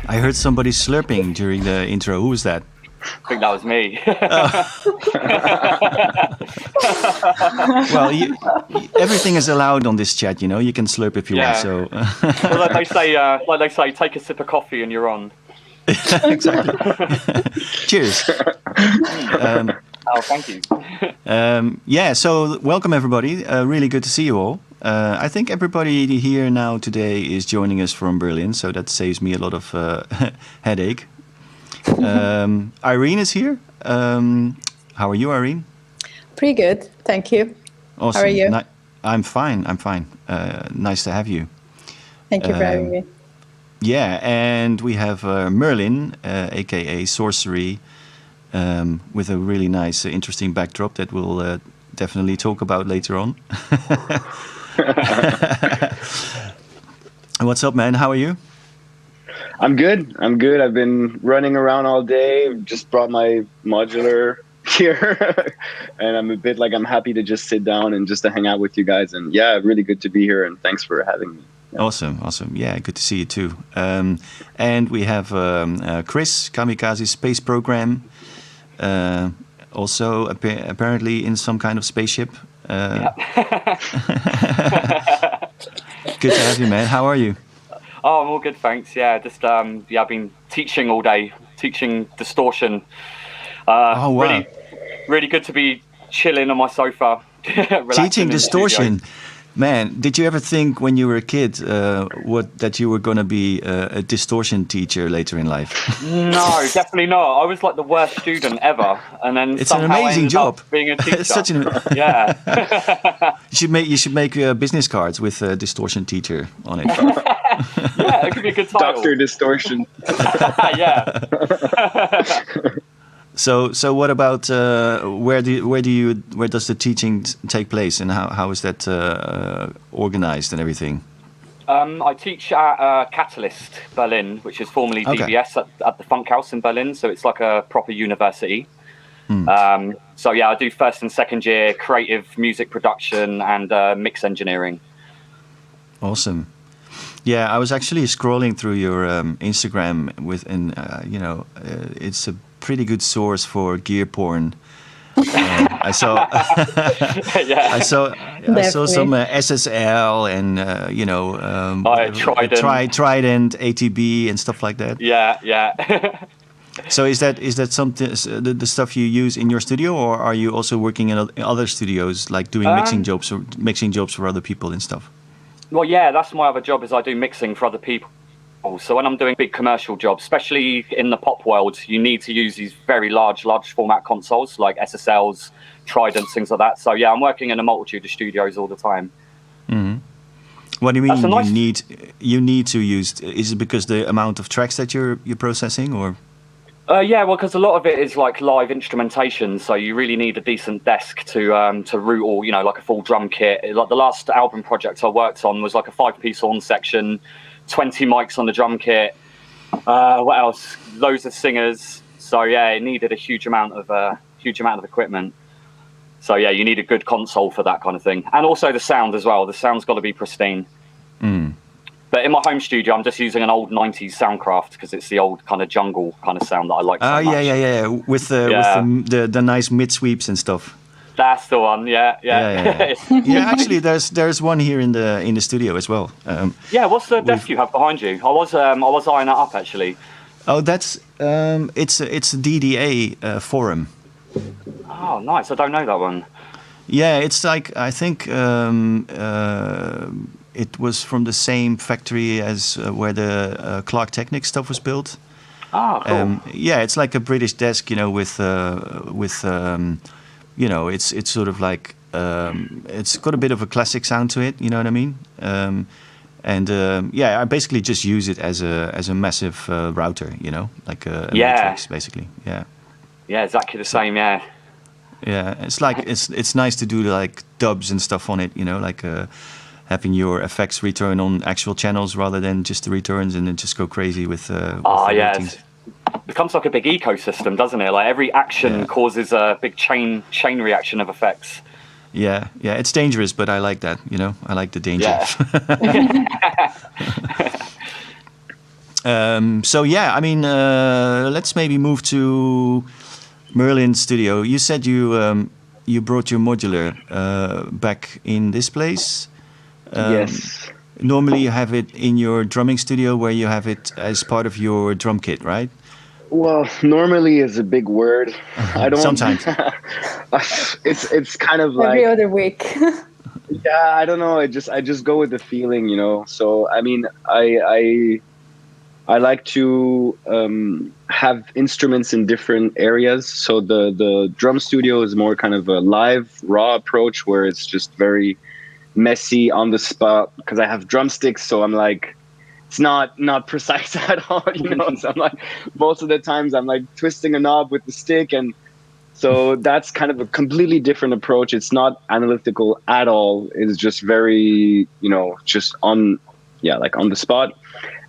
I heard somebody slurping during the intro. Who was that? I think that was me. Well, everything is allowed on this chat. You can slurp if you want. So, well, like they say, take a sip of coffee and you're on. Exactly. Cheers. Oh, thank you. Yeah. So, welcome everybody. Really good to see you all. I think everybody here now today is joining us from Berlin, so that saves me a lot of headache. Irene is here. How are you, Irene? Pretty good, thank you. Awesome. How are you? I'm fine. Nice to have you. Thank you for having me. Yeah, and we have Merlin, aka Sorcery, with a really nice, interesting backdrop that we'll definitely talk about later on. What's up, man? How are you? I'm good. I've been running around all day. Just brought my modular here, and I'm a bit like I'm happy to just sit down and just to hang out with you guys. And yeah, really good to be here. And thanks for having me. Yeah. Awesome. Yeah, good to see you too. And we have Chris, Kamikaze Space Program, also apparently in some kind of spaceship. Good to have you, man. How are you? Oh, I'm all good, thanks. Yeah, just I've been teaching all day, teaching distortion. Oh wow! Really good to be chilling on my sofa. Teaching distortion. Man, did you ever think when you were a kid that you were going to be a distortion teacher later in life? No, definitely not. I was like the worst student ever, and then it's an amazing job being a teacher. It's such an yeah. You should make business cards with distortion teacher on it. Yeah, it could be a good title. Dr. Distortion. Yeah. So what about where does the teaching take place, and how is that organized and everything? I teach at Catalyst Berlin, which is formerly DBS at the Funkhaus in Berlin. So it's like a proper university. So yeah, I do first and second year creative music production and mix engineering. Awesome. Yeah, I was actually scrolling through your Instagram it's a pretty good source for gear porn. I saw some SSL and Trident, ATB and stuff like that. Yeah. So is that something the stuff you use in your studio, or are you also working in other studios, like doing mixing jobs for other people and stuff? Well, yeah, that's my other job, is I do mixing for other people. So when I'm doing big commercial jobs, especially in the pop world, you need to use these very large format consoles like SSLs, Tridents, things like that. So yeah, I'm working in a multitude of studios all the time. Mm-hmm. What do you mean you need to use? Is it because the amount of tracks that you're processing, or? Yeah, well, because a lot of it is like live instrumentation, so you really need a decent desk to route all, like a full drum kit. Like the last album project I worked on was like a 5-piece horn section, 20 mics on the drum kit. What else? Loads of singers. So yeah, it needed a huge amount of equipment. So yeah, you need a good console for that kind of thing, and also the sound as well. The sound's got to be pristine. But in my home studio, I'm just using an old 90s Soundcraft because it's the old kind of jungle kind of sound that I like so much. Yeah. With the nice mid sweeps and stuff. That's the one. Yeah. Yeah, actually, there's one here in the studio as well. What's the desk you have behind you? I was eyeing that up actually. Oh, that's it's a DDA forum. Oh, nice. I don't know that one. Yeah, it's like, I think it was from the same factory as where the Clark Technic stuff was built. Ah, cool. Yeah, it's like a British desk, with it's sort of like it's got a bit of a classic sound to it. You know what I mean? I basically just use it as a massive router. Like a matrix, basically. Yeah. Yeah, exactly the same. Yeah. Yeah, it's like it's nice to do like dubs and stuff on it. Like having your effects return on actual channels rather than just the returns, and then just go crazy with. It becomes like a big ecosystem, doesn't it? Like every action causes a big chain reaction of effects. Yeah, it's dangerous, but I like that. I like the danger. Yeah. So yeah, I mean, let's maybe move to Merlin's studio. You said you brought your modular back in this place. Yes. Normally, you have it in your drumming studio, where you have it as part of your drum kit, right? Well, normally is a big word. I don't. Sometimes. It's kind of like Every other week. yeah. I don't know. I just go with the feeling, you know. So I mean, I like to have instruments in different areas. So the drum studio is more kind of a live, raw approach where it's just very messy on the spot because I have drumsticks. So I'm like, it's not precise at all, you know. So I'm like, most of the times I'm like twisting a knob with the stick, and so that's kind of a completely different approach. It's not analytical at all. It's just very, you know, just on, yeah, like on the spot.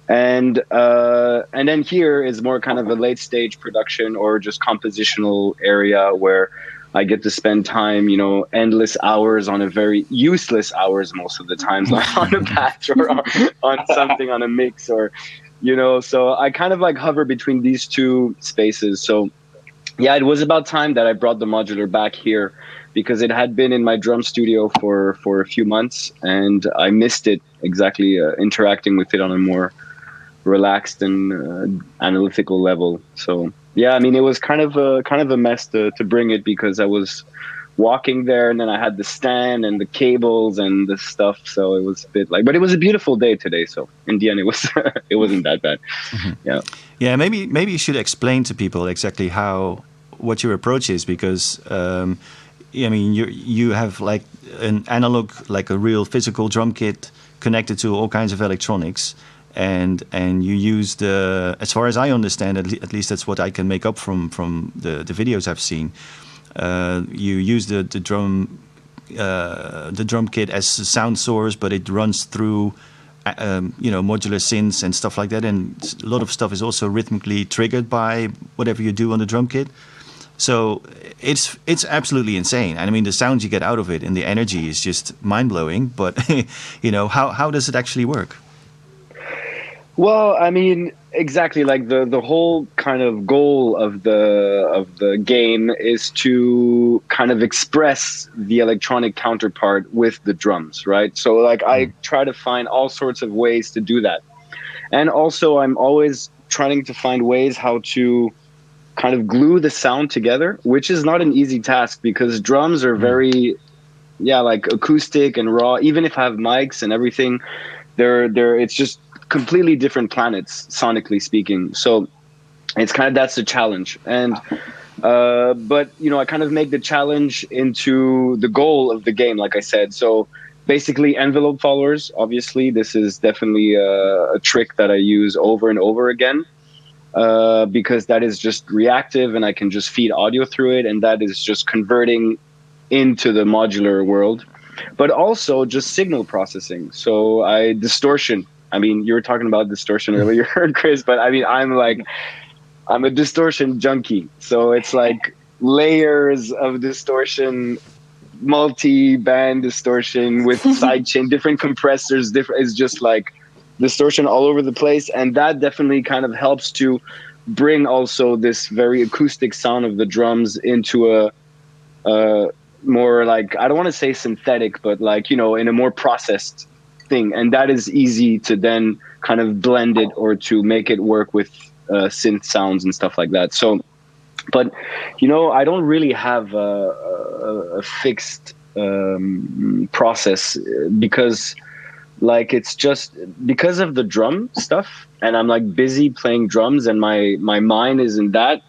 And then here is more kind of a late stage production or just compositional area where I get to spend time, you know, endless hours on a very useless hours most of the times on a patch or on something on a mix or, you know, so I kind of like hover between these two spaces. So yeah, it was about time that I brought the modular back here because it had been in my drum studio for a few months and I missed it exactly interacting with it on a more relaxed and analytical level. So yeah, I mean, it was kind of a mess to bring it because I was walking there and then I had the stand and the cables and the stuff. So it was a bit like, but it was a beautiful day today. So in the end, it was it wasn't that bad. Mm-hmm. Yeah. Yeah. Maybe you should explain to people exactly what your approach is because. I mean, you have like an analog, like a real physical drum kit connected to all kinds of electronics. And you use as far as I understand, at least that's what I can make up from the videos I've seen. You use the drum kit as a sound source, but it runs through, modular synths and stuff like that. And a lot of stuff is also rhythmically triggered by whatever you do on the drum kit. So it's absolutely insane. And I mean, the sounds you get out of it and the energy is just mind blowing. But how does it actually work? Well, I mean, exactly. Like the whole kind of goal of the game is to kind of express the electronic counterpart with the drums, right? So like I try to find all sorts of ways to do that. And also I'm always trying to find ways how to kind of glue the sound together, which is not an easy task because drums are very, like acoustic and raw. Even if I have mics and everything, it's just completely different planets sonically speaking. So it's kind of, that's the challenge. And but I kind of make the challenge into the goal of the game, like I said. So basically envelope followers, obviously this is definitely a trick that I use over and over again because that is just reactive and I can just feed audio through it, and that is just converting into the modular world. But also just signal processing. So distortion. I mean, you were talking about distortion earlier, Chris, but I mean, I'm a distortion junkie. So it's like layers of distortion, multi-band distortion with sidechain, different compressors, it's just like distortion all over the place. And that definitely kind of helps to bring also this very acoustic sound of the drums into a more like, I don't want to say synthetic, but like, in a more processed thing. And that is easy to then kind of blend it or to make it work with synth sounds and stuff like that. So, but, I don't really have a fixed process because like, it's just because of the drum stuff and I'm like busy playing drums and my mind is in that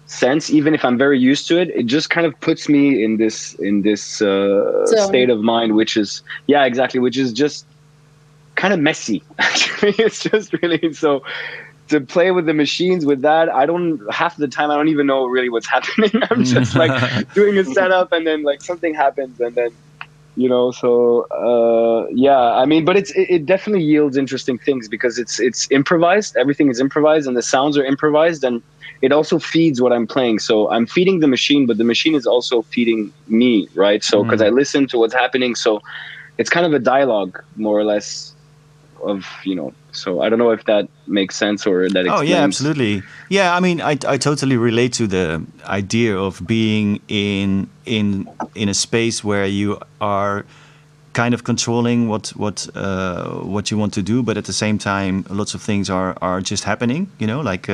sense. Even if I'm very used to it, it just kind of puts me in this state of mind, which is which is just kind of messy. Actually, it's just really so to play with the machines with that. Half the time I don't even know really what's happening. I'm just like doing a setup and then like something happens and then I mean, but it definitely yields interesting things because it's improvised. Everything is improvised and the sounds are improvised, and it also feeds what I'm playing. So I'm feeding the machine, but the machine is also feeding me, right? So because I listen to what's happening, so it's kind of a dialogue more or less So I don't know if that makes sense or that explains. Oh yeah, absolutely. Yeah, I mean, I totally relate to the idea of being in a space where you are kind of controlling what you want to do, but at the same time, lots of things are just happening. Like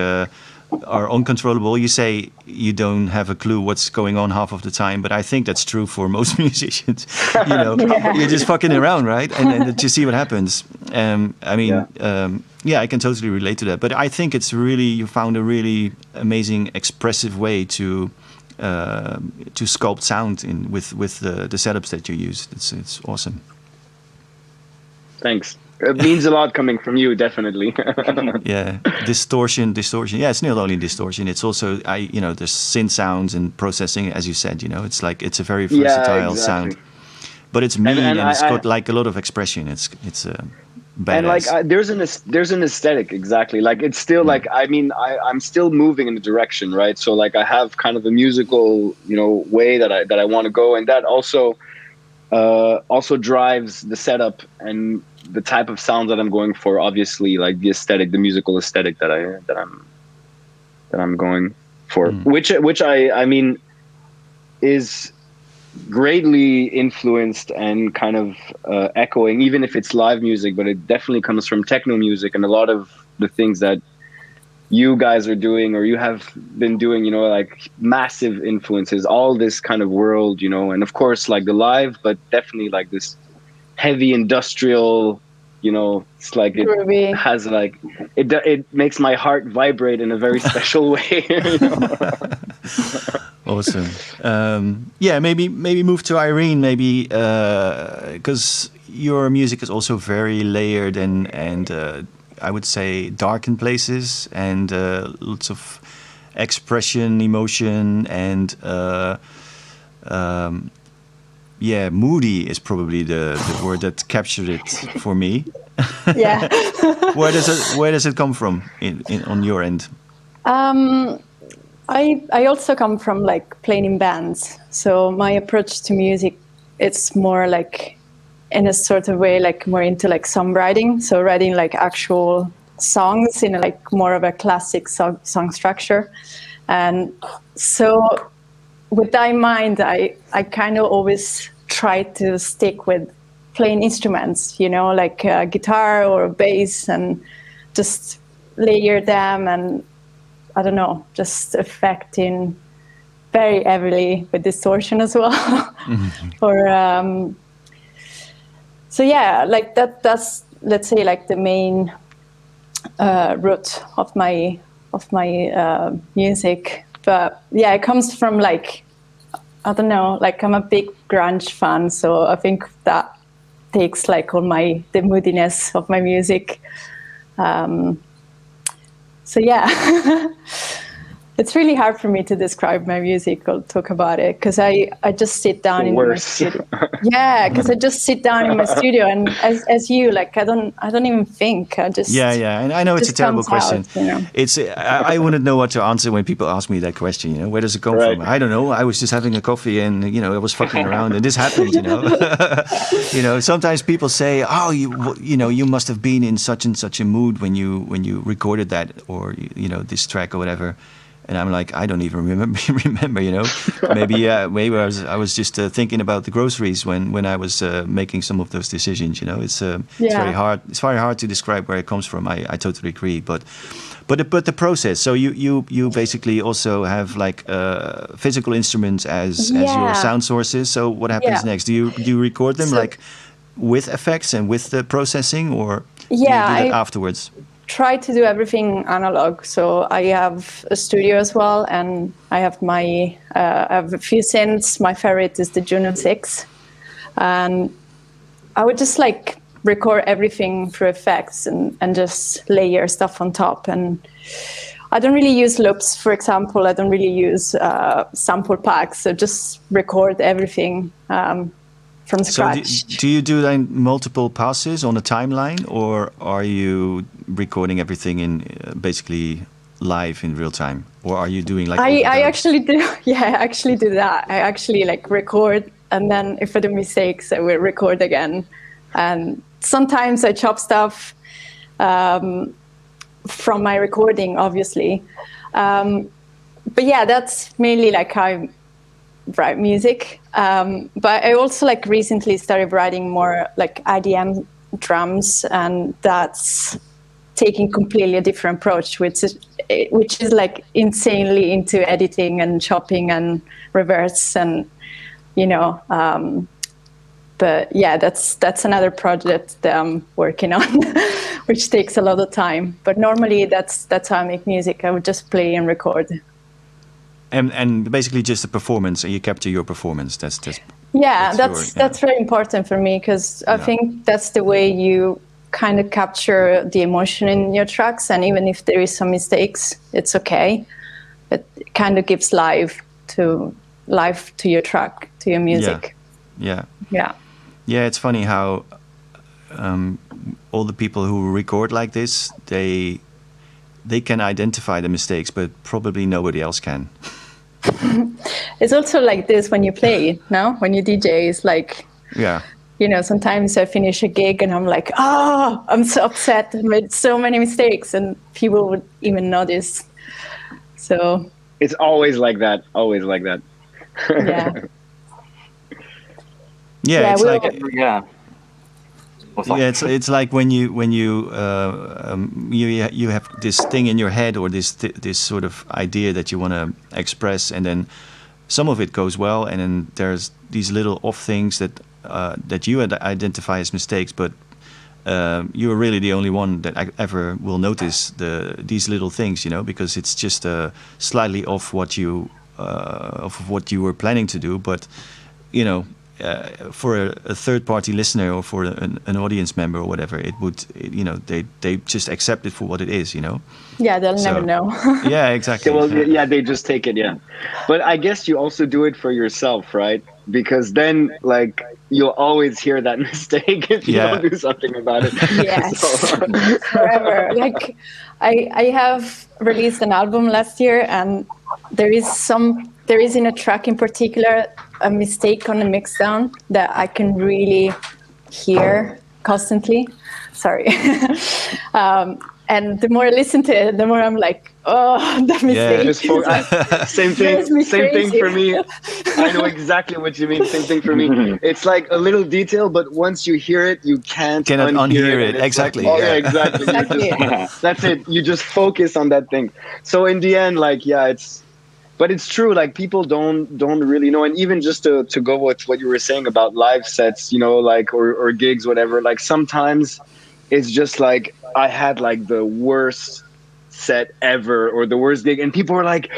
are uncontrollable. You say you don't have a clue what's going on half of the time, but I think that's true for most musicians. You're just fucking around, right? And just see what happens. I mean, I can totally relate to that. But I think it's really, you found a really amazing, expressive way to sculpt sound with the setups that you use. It's awesome. Thanks. It means a lot coming from you, definitely. Yeah, distortion. Yeah, it's not only distortion. It's also there's synth sounds and processing, as you said. It's like it's a very versatile sound, but it's mean and it's got like a lot of expression. It's badass. And like there's an aesthetic, exactly. Like it's still like I'm still moving in the direction, right? So like I have kind of a musical way that I want to go, and that also drives the setup and the type of sounds that I'm going for. Obviously, like the aesthetic, the musical aesthetic that I'm going for, which I mean is greatly influenced and kind of echoing, even if it's live music, but it definitely comes from techno music and a lot of the things that you guys are doing or you have been doing, like massive influences, all this kind of world, and of course like the live, but definitely like this heavy industrial, it's like it Groovy. Has like it makes my heart vibrate in a very special way. Awesome. Maybe move to Irene, maybe because your music is also very layered and I would say dark in places and lots of expression, emotion, and moody is probably the word that captured it for me. Yeah. Where does it come from on your end? I also come from like playing in bands, so my approach to music, it's more like in a sort of way like more into like songwriting, so writing like actual songs in like more of a classic song structure. And so with that in mind, I kind of always try to stick with playing instruments, like a guitar or a bass, and just layer them and I don't know, just affecting very heavily with distortion as well. Or so yeah, like that's let's say like the main root of my music. But yeah, it comes from like I don't know, like I'm a big grunge fan, so I think that takes like all the moodiness of my music. So yeah, it's really hard for me to describe my music or talk about it because I just sit down in my studio. Yeah, because I just sit down in my studio and as you like I don't even think. I just and I know it's a terrible question. Out, It's I wouldn't know what to answer when people ask me that question. Where does it come from? I don't know. I was just having a coffee and I was fucking around and this happened. Sometimes people say, oh, you must have been in such and such a mood when you recorded that or this track or whatever. And I'm like, I don't even remember. Maybe I was just thinking about the groceries when I was making some of those decisions. It's very hard. It's very hard to describe where it comes from. I totally agree. But the process. So you basically also have like physical instruments as your sound sources. So what happens next? Do you record them like with effects and with the processing, or do you do that afterwards? Try to do everything analog. So I have a studio as well, and I have I have a few synths. My favorite is the Juno 6, and I would just like record everything through effects and just layer stuff on top. And I don't really use loops, for example. I don't really use sample packs. So just record everything from scratch. So do you do then multiple passes on a timeline, or are you recording everything in basically live in real time, or are you doing like? I actually do. Yeah, I actually do that. I actually like record, and then if I do mistakes, I will record again, and sometimes I chop stuff from my recording, obviously. But yeah, that's mainly like how I write music. But I also like recently started writing more like IDM drums, and that's taking completely a different approach, which is like insanely into editing and chopping and reverse and, you know, but yeah, that's another project that I'm working on, which takes a lot of time. But normally that's how I make music. I would just play and record. And basically just a performance, and you capture your performance. That's that's very important for me, because I think that's the way you kind of capture the emotion in your tracks. And even if there is some mistakes, it's okay. It kind of gives life to your track, to your music. Yeah. It's funny how all the people who record like this, they can identify the mistakes, but probably nobody else can. It's also like this when you play, no? When you DJ, it's like, you know, sometimes I finish a gig and I'm like, I'm so upset and made so many mistakes, and people would even notice. So it's always like that. Always like that. It's like it's like when you have this thing in your head, or this sort of idea that you want to express, and then some of it goes well, and then there's these little off things that you identify as mistakes, but you're really the only one that ever will notice these little things, you know, because it's just slightly off what you were planning to do, but you know. For a third-party listener, or for an audience member or whatever, it would, you know, they just accept it for what it is, you know. Yeah, they'll never know. Yeah, exactly. They just take it. Yeah, but I guess you also do it for yourself, right? Because then, like, you'll always hear that mistake if you don't do something about it. Yes, forever. Like, I have released an album last year, and there is in a track in particular a mistake on the mix down that I can really hear constantly. Sorry. And the more I listen to it, the more I'm like, that mistake. Same thing for me. I know exactly what you mean. Same thing for me. It's like a little detail, but once you hear it, you cannot unhear it. Exactly. Like, exactly. That's it. You just focus on that thing. So in the end, like, but it's true, like, people don't really know. And even just to go with what you were saying about live sets, you know, like, or gigs, whatever, like, sometimes it's just like, I had like the worst set ever, or the worst gig, and people were like,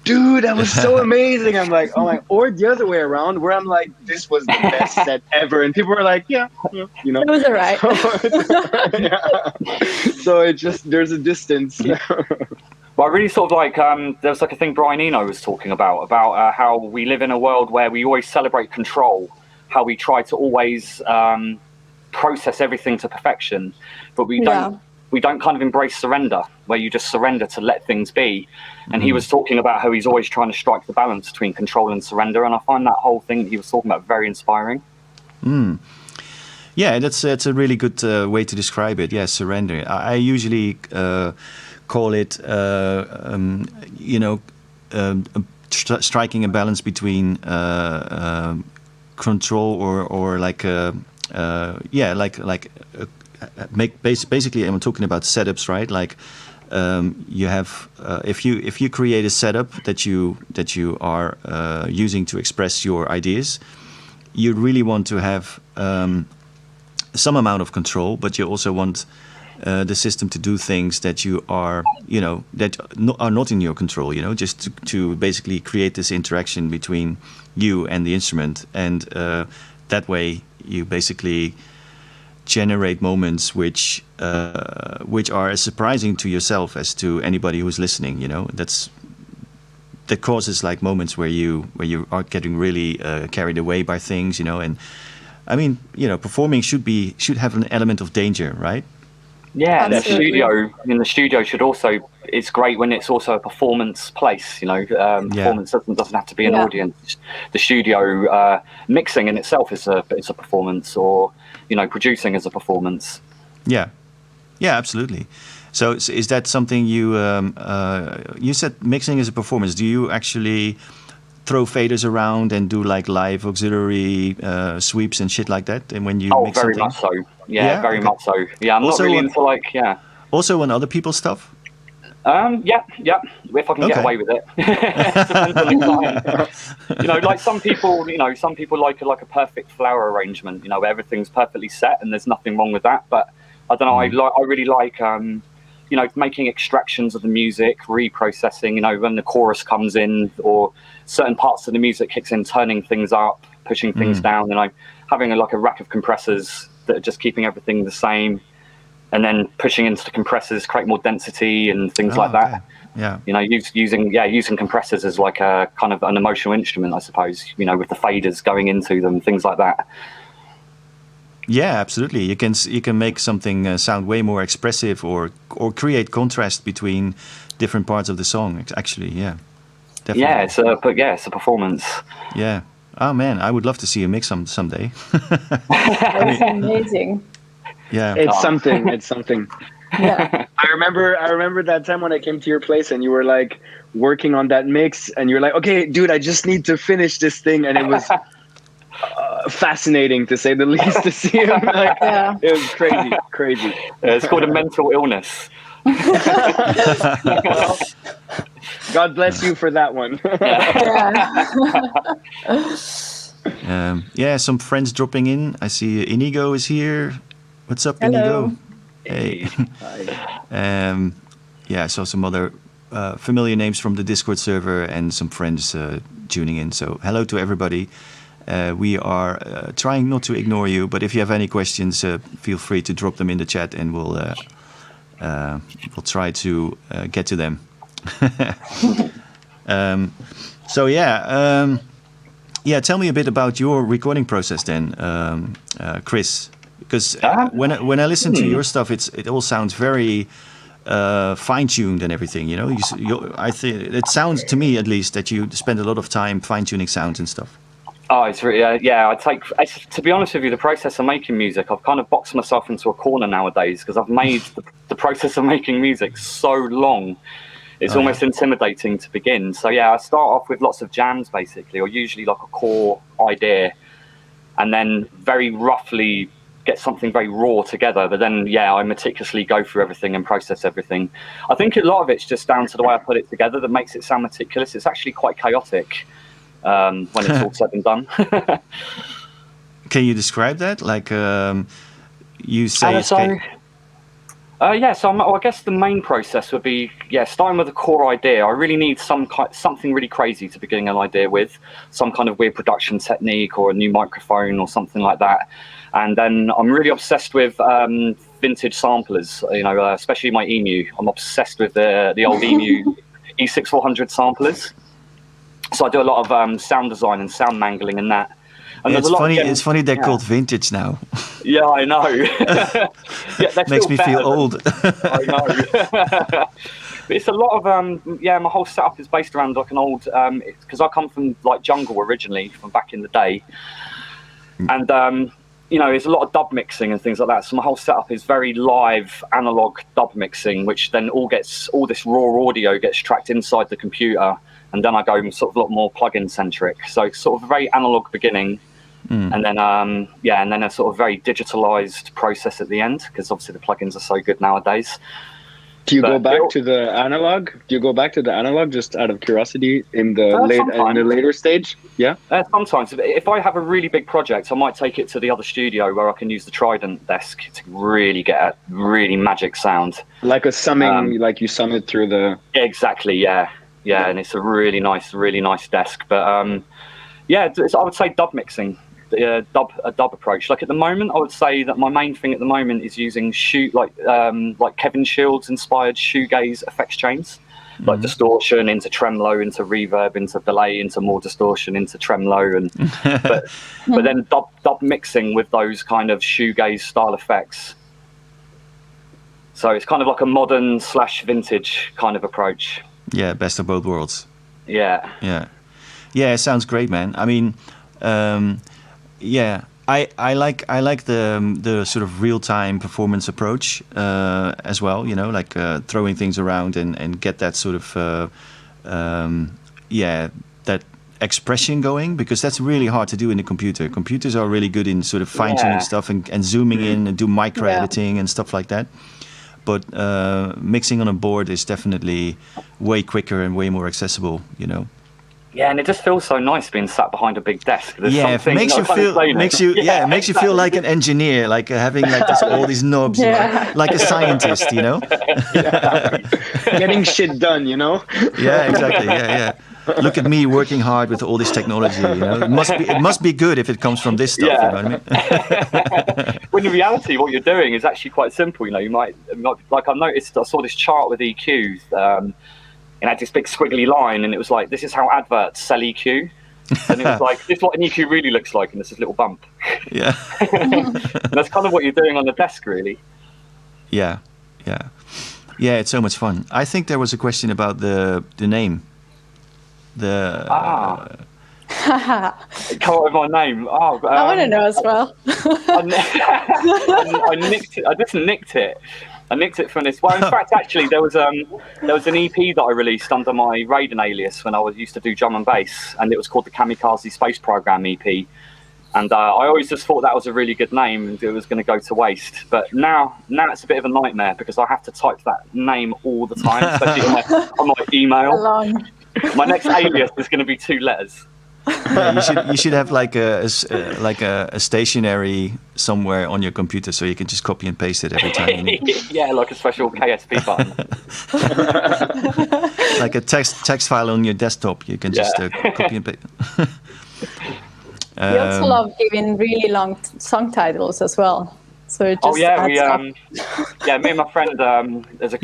dude, that was so amazing. I'm like, oh my, or the other way around, where I'm like, this was the best set ever, and people were like, you know, it was all right. So it just, there's a distance. Well, I really sort of like, there was like a thing Brian Eno was talking about how we live in a world where we always celebrate control, how we try to always process everything to perfection, but we don't kind of embrace surrender, where you just surrender to let things be. And he was talking about how he's always trying to strike the balance between control and surrender, and I find that whole thing that he was talking about very inspiring. Yeah, that's a really good way to describe it. Yeah, surrender. I usually call it, striking a balance between control or like basically I'm talking about setups, right? Like you have if you create a setup that you are using to express your ideas, you really want to have some amount of control, but you also want the system to do things that you are, you know, that are not in your control, you know, just to basically create this interaction between you and the instrument. And that way you basically generate moments which are as surprising to yourself as to anybody who's listening, you know. That causes like moments where you are getting really carried away by things, you know. And I mean, you know, performing should have an element of danger, right? Yeah, the Absolutely. studio should also. It's great when it's also a performance place. Performance doesn't have to be an audience. The studio mixing in itself is a performance, or producing as a performance. Yeah, yeah, absolutely. So is that something you said mixing is a performance? Do you actually throw faders around and do like live auxiliary sweeps and shit like that? And when you mix very something, much so. Yeah, very much so. Yeah, I'm Also not really on- into also on other people's stuff. Yeah. If I can get Okay. away with it, depends on the client. Like some people like a perfect flower arrangement. Where everything's perfectly set and there's nothing wrong with that. But I don't know. I really like making extractions of the music, reprocessing. When the chorus comes in or certain parts of the music kicks in, turning things up, pushing things down. Having a rack of compressors that are just keeping everything the same. And then pushing into the compressors, create more density and things like that. Yeah. Using compressors as like a kind of an emotional instrument, I suppose. With the faders going into them, things like that. Yeah, absolutely. You can make something sound way more expressive, or create contrast between different parts of the song. Actually, yeah, definitely. Yeah, it's a performance. Yeah. Oh man, I would love to see you mix someday. That's amazing. Yeah. It's something. It's something. Yeah. I remember that time when I came to your place and you were like working on that mix, and you're like, okay, dude, I just need to finish this thing, and it was fascinating to say the least to see him. It was crazy. It's called a mental illness. God bless you for that one. Some friends dropping in. I see Inigo is here. What's up, Hello. Inigo? Hey. I saw some other familiar names from the Discord server and some friends tuning in. So hello to everybody. We are trying not to ignore you, but if you have any questions, feel free to drop them in the chat, and we'll try to get to them. Tell me a bit about your recording process then, Chris. Because when I listen to your stuff, it all sounds very fine-tuned and everything. I think it sounds to me, at least, that you spend a lot of time fine-tuning sounds and stuff. Oh, it's really to be honest with you, the process of making music, I've kind of boxed myself into a corner nowadays because I've made the process of making music so long. It's almost intimidating to begin. So I start off with lots of jams basically, or usually like a core idea, and then very roughly get something very raw together. But then I meticulously go through everything and process everything. I think a lot of it's just down to the way I put it together that makes it sound meticulous. It's actually quite chaotic when it's all said and done. Can you describe that? Like you say. So I guess the main process would be starting with a core idea. I really need something really crazy to begin an idea with, some kind of weird production technique or a new microphone or something like that. And then I'm really obsessed with vintage samplers. Especially my Emu. I'm obsessed with the old Emu E6400 samplers. So I do a lot of sound design and sound mangling and that. And it's funny they're called vintage now. Yeah, I know. Makes me feel old. I know. But it's a lot of my whole setup is based around like an old because I come from like jungle originally from back in the day, and there's a lot of dub mixing and things like that. So my whole setup is very live analog dub mixing, which then all this raw audio gets tracked inside the computer, and then I go sort of a lot more plug-in centric. So it's sort of a very analog beginning. And then and then a sort of very digitalized process at the end, because obviously the plugins are so good nowadays. Do you go back to the analog? Just out of curiosity in the later stage? Yeah. Sometimes, if I have a really big project, I might take it to the other studio where I can use the Trident desk to really get a really magic sound. Like a summing, like you sum it through the. Exactly. Yeah. And it's a really nice desk. But I would say dub mixing. A dub approach. Like at the moment, I would say that my main thing at the moment is using like Kevin Shields inspired shoegaze effects chains, like distortion into tremolo, into reverb, into delay, into more distortion, into tremolo, and but then dub mixing with those kind of shoegaze style effects. So it's kind of like a modern / vintage kind of approach. Yeah, best of both worlds. Yeah. Yeah, it sounds great, man. I mean, yeah, I like the sort of real time performance approach as well. You know, like throwing things around and get that sort of that expression going, because that's really hard to do in the computer. Computers are really good in sort of fine tuning stuff and zooming in and do micro editing and stuff like that. But mixing on a board is definitely way quicker and way more accessible, you know. Yeah, and it just feels so nice being sat behind a big desk. There's it makes you feel like an engineer, like having like all these knobs, you know, like a scientist, you know. Getting shit done, you know. Yeah, exactly. Yeah. Look at me working hard with all this technology. You know, it must be good if it comes from this stuff. You know what I mean? When in reality, what you're doing is actually quite simple. You know, you might like I saw this chart with EQs. It had this big squiggly line, and it was like, this is how adverts sell EQ. And it was like, this is what an EQ really looks like, and this is a little bump. Yeah. And that's kind of what you're doing on the desk, really. Yeah. It's so much fun. I think there was a question about the name. Come up with my name. I want to know as well. I nicked it. I just nicked it. I nicked it from this. Well, in fact, actually, there was an EP that I released under my Raiden alias when I used to do drum and bass, and it was called the Kamikaze Space Program EP. And I always just thought that was a really good name, and it was going to go to waste. But now it's a bit of a nightmare because I have to type that name all the time, especially on my email. My next alias is going to be 2 letters. Yeah, you should have like a stationery somewhere on your computer so you can just copy and paste it every time you need. Yeah, like a special KSP button. Like a text file on your desktop, you can just copy and paste. We also love giving really long song titles as well. So it just me and my friend, there's a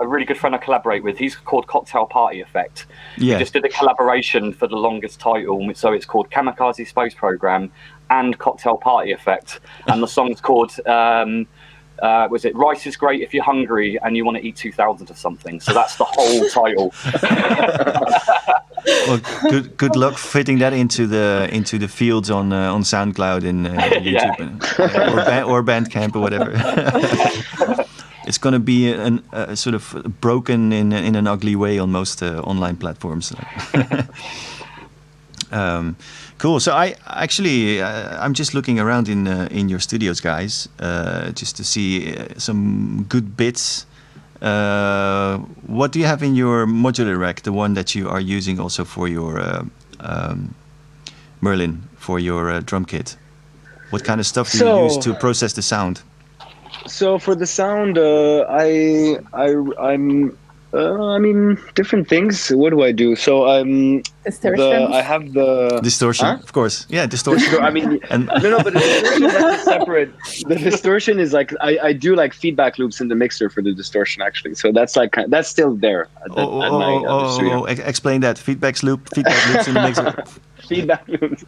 really good friend I collaborate with. He's called Cocktail Party Effect. Yeah. We just did a collaboration for the longest title, so it's called Kamikaze Space Program and Cocktail Party Effect, and the song's called was it Rice is Great If You're Hungry and You Want to Eat 2,000 of something. So that's the whole title. Well, good luck fitting that into the fields on SoundCloud and YouTube or Bandcamp or whatever. It's going to be a sort of broken in an ugly way on most online platforms. Cool. So I'm just looking around in your studios, guys, just to see some good bits. What do you have in your modular rack, the one that you are using also for your Merlin, for your drum kit? What kind of stuff do you use to process the sound? So for the sound, I mean, different things. What do I do? So I have the distortion, of course. Yeah, distortion. I mean, no, but the distortion is like separate. The distortion is like I do like feedback loops in the mixer for the distortion actually. So that's like that's still there. Explain that feedback loops in the mixer. Feedback loops.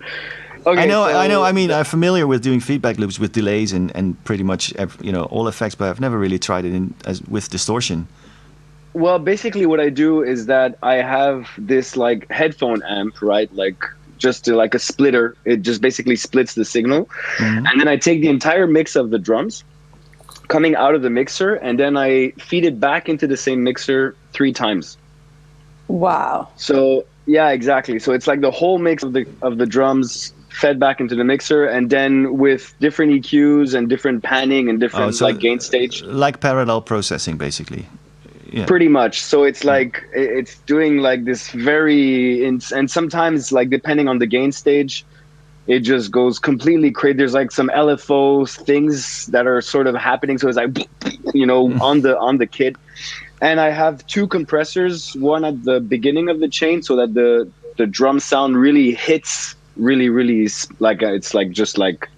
Okay, I know. I mean, I'm familiar with doing feedback loops with delays and pretty much all effects, but I've never really tried it with distortion. Well, basically what I do is that I have this like headphone amp, right? Like just like a splitter. It just basically splits the signal. Mm-hmm. And then I take the entire mix of the drums coming out of the mixer, and then I feed it back into the same mixer 3 times. Wow. So yeah, exactly. So it's like the whole mix of the drums fed back into the mixer, and then with different EQs and different panning and different like gain stage. Like parallel processing, basically. Yeah. Pretty much. So it's like it's doing like this and sometimes like depending on the gain stage, it just goes completely crazy. There's like some LFO things that are sort of happening. So it's like on the kit, and I have 2 compressors, one at the beginning of the chain so that the drum sound really hits really like it's like just like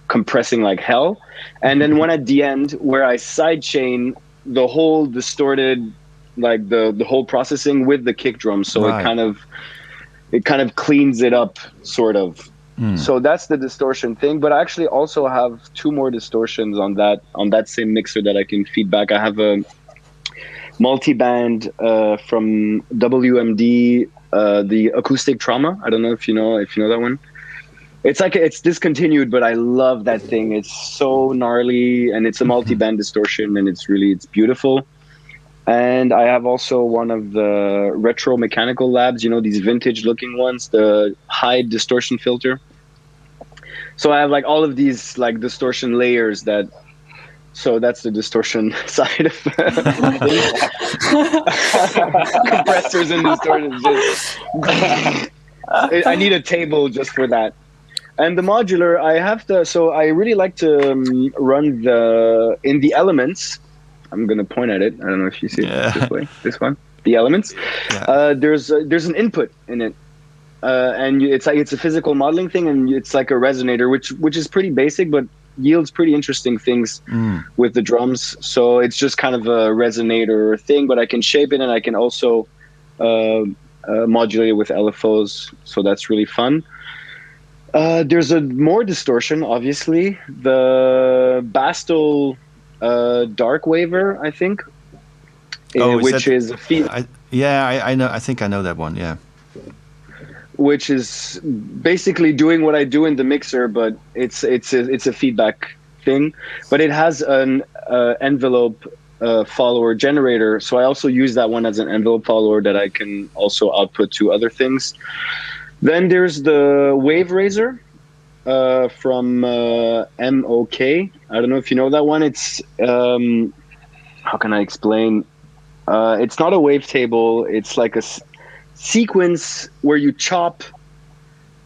compressing like hell, and then one at the end where I sidechain the whole distorted, like the whole processing with the kick drum, so right. it kind of cleans it up, sort of. So that's the distortion thing. But I actually also have 2 more distortions on that same mixer that I can feed back. I have a multi-band from WMD, the Acoustic Trauma. I don't know if you know that one. It's discontinued, but I love that thing. It's so gnarly, and it's a multi-band distortion, and it's beautiful. And I have also one of the Retro Mechanical Labs, these vintage looking ones, the Hyde distortion filter. So I have like all of these like distortion layers so that's the distortion side of compressors and distortions. I need a table just for that. And the modular, I really like to run in the elements. I'm going to point at it. I don't know if you see it this way. This one, the elements. Yeah. There's an input in it. And it's a physical modeling thing, and it's like a resonator, which is pretty basic, but yields pretty interesting things with the drums. So it's just kind of a resonator thing, but I can shape it, and I can also modulate it with LFOs. So that's really fun. There's a more distortion, obviously. The Bastel Dark Waver, I think, which is a feed. I know. I think I know that one. Yeah. Which is basically doing what I do in the mixer, but it's a feedback thing. But it has an envelope follower generator, so I also use that one as an envelope follower that I can also output to other things. Then there's the Wave Razor from MOK. I don't know if you know that one. It's how can I explain? It's not a wavetable. It's like a sequence where you chop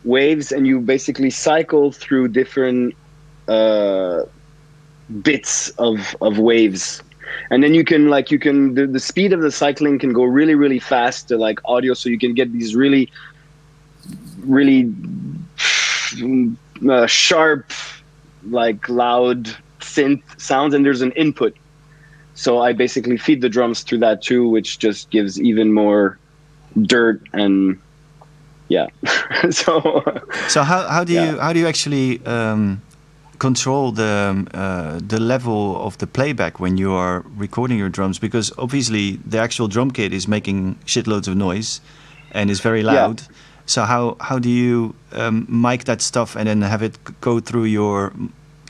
waves and you basically cycle through different bits of waves, and then you can the speed of the cycling can go really, really fast to like audio, so you can get these really sharp, like loud synth sounds, and there's an input, so I basically feed the drums through that too, which just gives even more dirt. And so how do you actually control the level of the playback when you are recording your drums? Because obviously the actual drum kit is making shitloads of noise and is very loud. So how do you mic that stuff and then have it go through your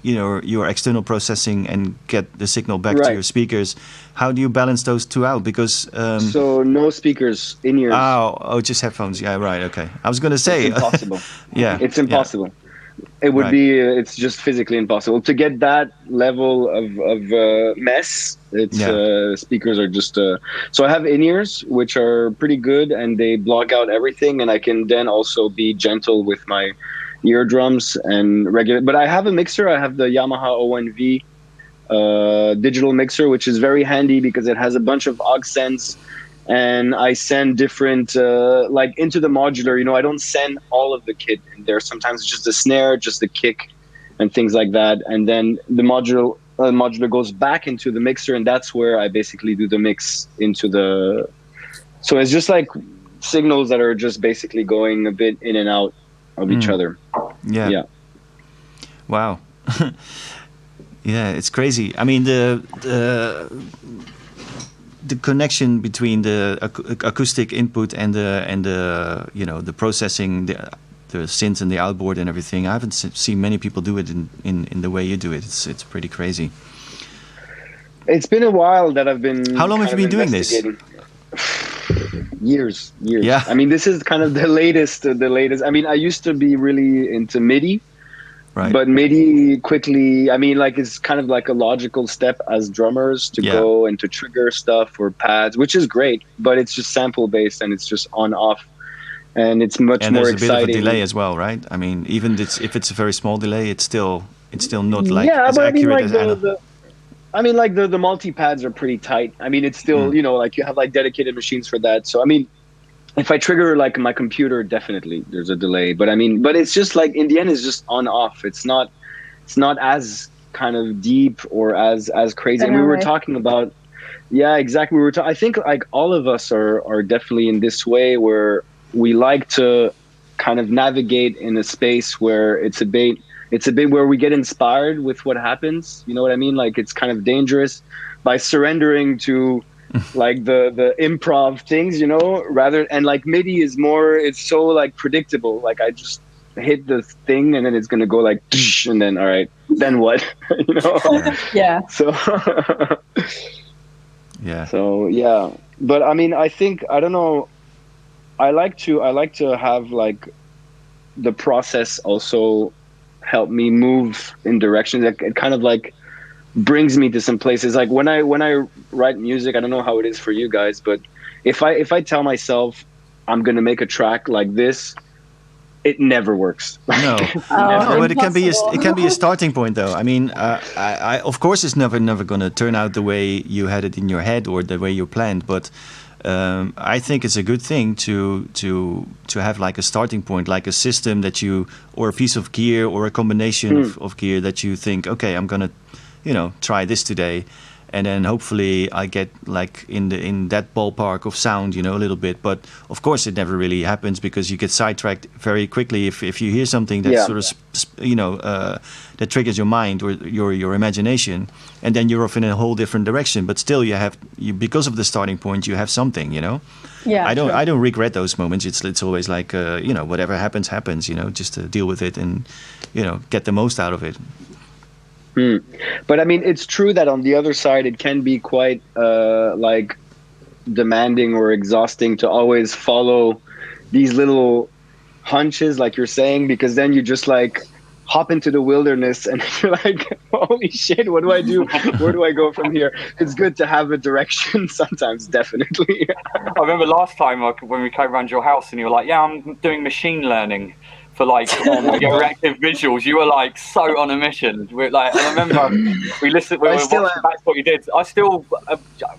external processing and get the signal back to your speakers? How do you balance those two out? Because so no speakers in ears. Oh, just headphones. Yeah, right. Okay. I was going to say it's impossible. It's impossible. Yeah. It would be. It's just physically impossible to get that level of mess. Speakers are just. So I have in ears, which are pretty good, and they block out everything, and I can then also be gentle with my eardrums and regular. But I have a mixer. I have the Yamaha ONV digital mixer, which is very handy because it has a bunch of aux sends, and I send different like into the modular. I don't send all of the kit in there. Sometimes it's just the snare, just the kick, and things like that. And then the modular goes back into the mixer, and that's where I basically do the mix into the. So it's just like signals that are just basically going a bit in and out of each other. Yeah. Wow. Yeah, it's crazy. I mean, the connection between the acoustic input and the processing, the synths and the outboard and everything. I haven't seen many people do it in the way you do it. It's pretty crazy. It's been a while that I've been. How long have you been doing this? Years. Yeah. I mean, this is kind of the latest. I mean, I used to be really into MIDI. Right. But MIDI quickly, I mean, like it's kind of like a logical step as drummers to go and to trigger stuff or pads, which is great, but it's just sample based and it's just on off, and it's much more exciting. And there's a bit of a delay as well, right? I mean, even if it's a very small delay, it's still not like as accurate as the multi pads are pretty tight. I mean, it's still like you have like dedicated machines for that. So I mean, if I trigger like my computer, definitely there's a delay. But I mean, but it's just like in the end, it's just on off. It's not as kind of deep or as crazy. And we were talking about, exactly. I think like all of us are definitely in this way where we like to kind of navigate in a space where it's a bit where we get inspired with what happens. You know what I mean? Like it's kind of dangerous by surrendering to like the improv things, you know, and like MIDI is more, it's so like predictable. Like I just hit the thing and then it's gonna go like and then all right, then what? You know? Yeah. So Yeah. So yeah. But I mean I think I don't know, I like to have like the process also help me move in directions that it kind of like brings me to some places. Like when I write music, I don't know how it is for you guys, but if I tell myself I'm gonna make a track like this, it never works. No, no, but it can be a starting point, though. I mean, I of course it's never going to turn out the way you had it in your head or the way you planned, but I think it's a good thing to have like a starting point, like a system that you, or a piece of gear or a combination of gear that you think, okay, I'm gonna, you know, try this today, and then hopefully I get like in that ballpark of sound, you know, a little bit. But of course, it never really happens because you get sidetracked very quickly if you hear something that sort of you know that triggers your mind or your imagination, and then you're off in a whole different direction. But still, you because of the starting point, you have something, you know. Yeah, I don't regret those moments. It's always like you know, whatever happens, you know, just to deal with it and, you know, get the most out of it. But I mean, it's true that on the other side, it can be quite like demanding or exhausting to always follow these little hunches, like you're saying, because then you just like hop into the wilderness and you're like, holy shit, what do I do? Where do I go from here? It's good to have a direction sometimes, definitely. I remember last time when we came around your house and you were like, yeah, I'm doing machine learning for like your active visuals. You were like so on a mission. We're like, I remember we were watching back what you did. I still,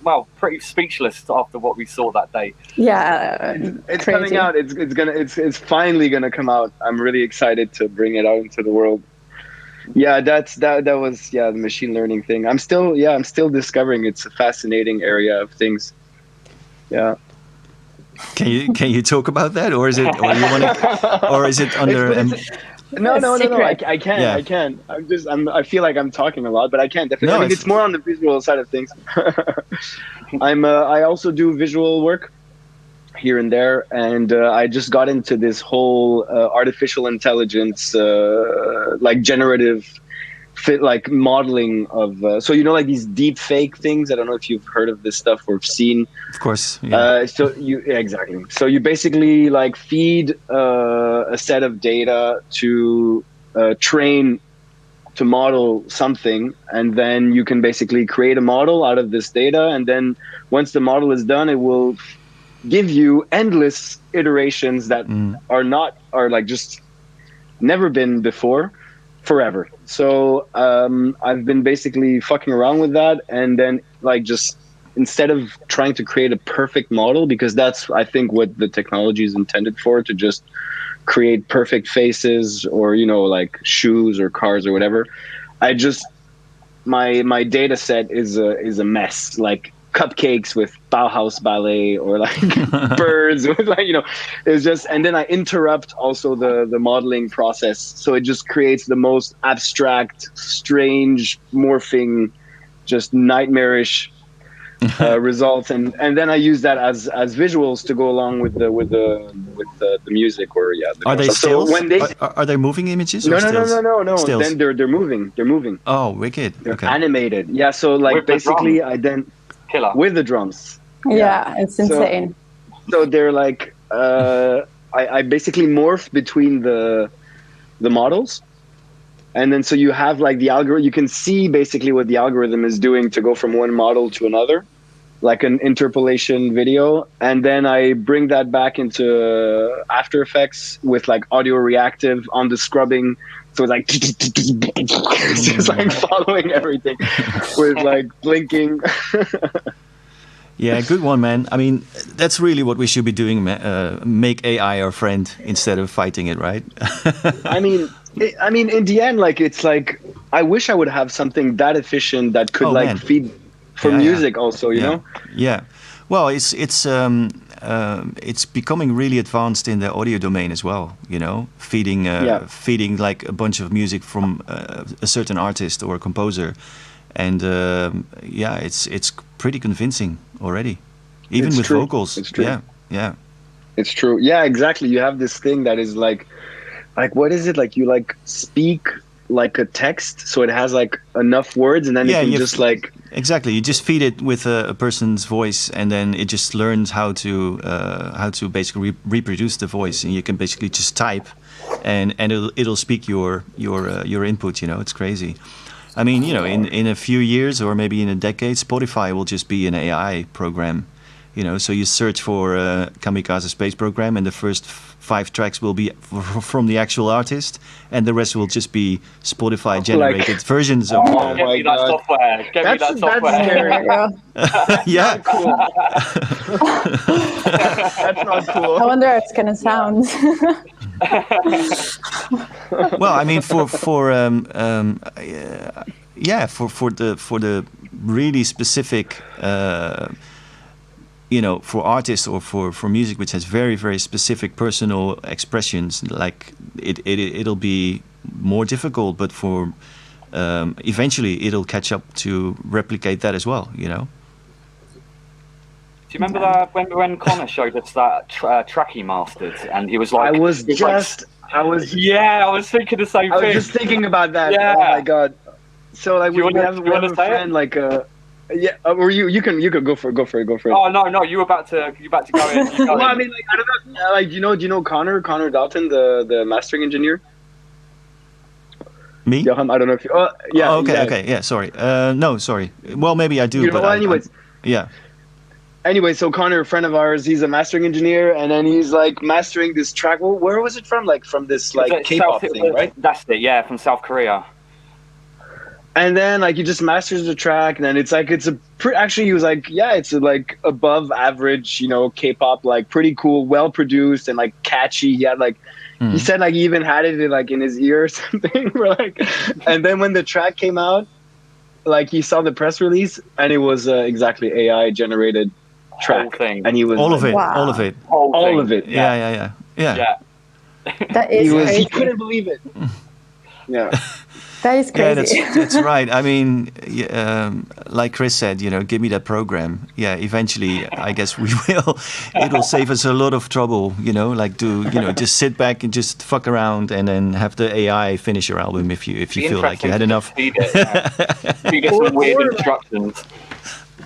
well, pretty speechless after what we saw that day. Yeah, it's crazy. coming out. It's finally gonna come out. I'm really excited to bring it out into the world. Yeah, that was the machine learning thing. I'm still discovering. It's a fascinating area of things. Yeah. Can you talk about that, or is it, or you want to, or is it under? No. I can. Yeah. I can. I feel like I'm talking a lot, but I can definitely. No, I mean, it's more on the visual side of things. I also do visual work here and there, and I just got into this whole artificial intelligence, like generative like modeling of so you know, like these deep fake things. I don't know if you've heard of this stuff or seen. Of course, yeah. Exactly. So you basically like feed a set of data to train to model something, and then you can basically create a model out of this data, and then once the model is done, it will give you endless iterations that are like just never been before. Forever. So I've been basically fucking around with that, and then like just instead of trying to create a perfect model, because that's I think what the technology is intended for, to just create perfect faces or, you know, like shoes or cars or whatever. I just my data set is a mess, like cupcakes with Bauhaus ballet or like birds with like, you know, it's just, and then I interrupt also the modeling process, so it just creates the most abstract, strange, morphing, just nightmarish results, and then I use that as visuals to go along with the music or Are they stills? So when are they moving images? No. Stills. Then they're moving. Oh, wicked. They're okay. animated. Yeah. So like with basically I then with the drums. Yeah, it's insane. So they're like I basically morph between the models. And then so you have like the algorithm, you can see basically what the algorithm is doing to go from one model to another, like an interpolation video. And then I bring that back into After Effects with like audio reactive on the scrubbing. So it's like, it's just like following everything with like blinking. Yeah, good one, man. I mean, that's really what we should be doing. Make AI our friend instead of fighting it, right? I mean, in the end, like it's like I wish I would have something that efficient that could feed for music also. You know? Yeah. Well, it's it's becoming really advanced in the audio domain as well. You know, feeding like a bunch of music from a certain artist or a composer, and it's pretty convincing already, even It's with true. vocals. It's true. Yeah. It's true. Yeah, exactly. You have this thing that is like what is it? Like you like speak like a text, so it has like enough words, and then it can just like exactly. You just feed it with a person's voice, and then it just learns how to basically reproduce the voice, and you can basically just type, and it'll speak your input. You know, it's crazy. I mean, you know, in a few years or maybe in a decade, Spotify will just be an AI program. You know, so you search for Kamikaze Space Program, and the first 5 tracks will be from the actual artist, and the rest will just be Spotify-generated versions of. Oh Get my me that God. software. Get me that That's software. scary. Yeah. Cool. That's not cool. I wonder how it's gonna sound. Well, I mean, for the really specific. You know, for artists or for music which has very, very specific personal expressions, like it'll be more difficult, but for eventually it'll catch up to replicate that as well, you know. Do you remember that when Connor showed us that track he mastered, and he was like, I was thinking the same thing. I was just thinking about that. Yeah. Oh my God. So like we have a say friend like or you can go for it. Oh no, you were about to go in. Well, I mean, like I don't know, like do you know Connor Dalton, the mastering engineer? Me? Johan, I don't know if you. Oh, yeah. Oh, okay, yeah. Sorry. No, sorry. Well, maybe I do. You know, but anyways. Yeah. Anyway, so Connor, a friend of ours, he's a mastering engineer, and then he's like mastering this track. Well, where was it from? Like from this like K-pop thing, right? That's it. Yeah, from South Korea. And then like he just masters the track, and then it's actually he was like, yeah, it's like above average, you know, K-pop, like pretty cool, well produced and like catchy. He had like he said like he even had it in his ear or something. And then when the track came out, like he saw the press release, and it was exactly AI generated track, and he was all of it, wow. all of it, all of it. Yeah. That is crazy. He couldn't believe it. Yeah. That is crazy. Yeah, that's right. I mean, like Chris said, you know, give me that program. Yeah, eventually, I guess we will. It'll save us a lot of trouble, you know, like just sit back and just fuck around and then have the AI finish your album if you feel like you had enough. You get some weird instructions.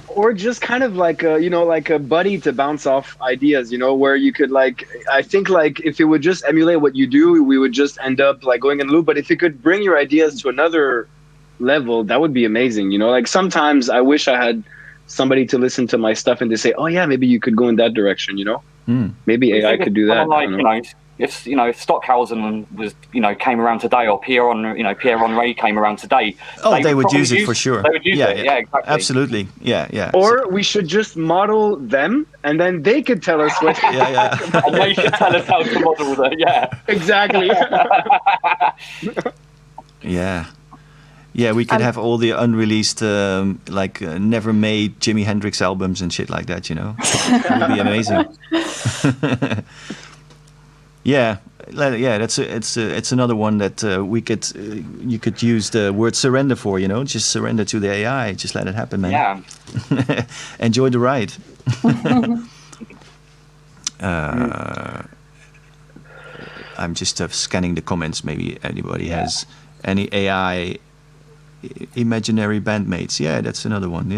Or just kind of like a buddy to bounce off ideas, you know, where you could like, I think like if it would just emulate what you do, we would just end up like going in a loop. But if it could bring your ideas to another level, that would be amazing. You know, like sometimes I wish I had somebody to listen to my stuff and to say, oh yeah, maybe you could go in that direction, you know, maybe AI could do that. Like, if Stockhausen was came around today, or Pierre Henry came around today, they would use it for sure. They would use it. Yeah, exactly. Absolutely. Yeah. Or we should just model them, and then they could tell us what. Yeah. And they should tell us how to model them. Yeah. Exactly. Yeah, we could have all the unreleased, never made Jimi Hendrix albums and shit like that. You know, it would be amazing. Yeah, it's another one that you could use the word surrender for. You know, just surrender to the AI. Just let it happen, man. Yeah. Enjoy the ride. I'm just scanning the comments. Maybe anybody has any AI imaginary bandmates. Yeah, that's another one.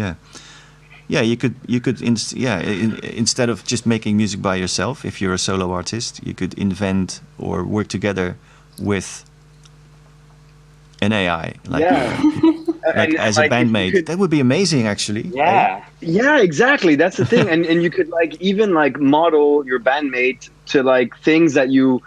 Yeah, you could instead of just making music by yourself, if you're a solo artist, you could invent or work together with an AI, as a bandmate. That would be amazing, actually. Yeah. Yeah, exactly. That's the thing, and you could even model your bandmate to things that you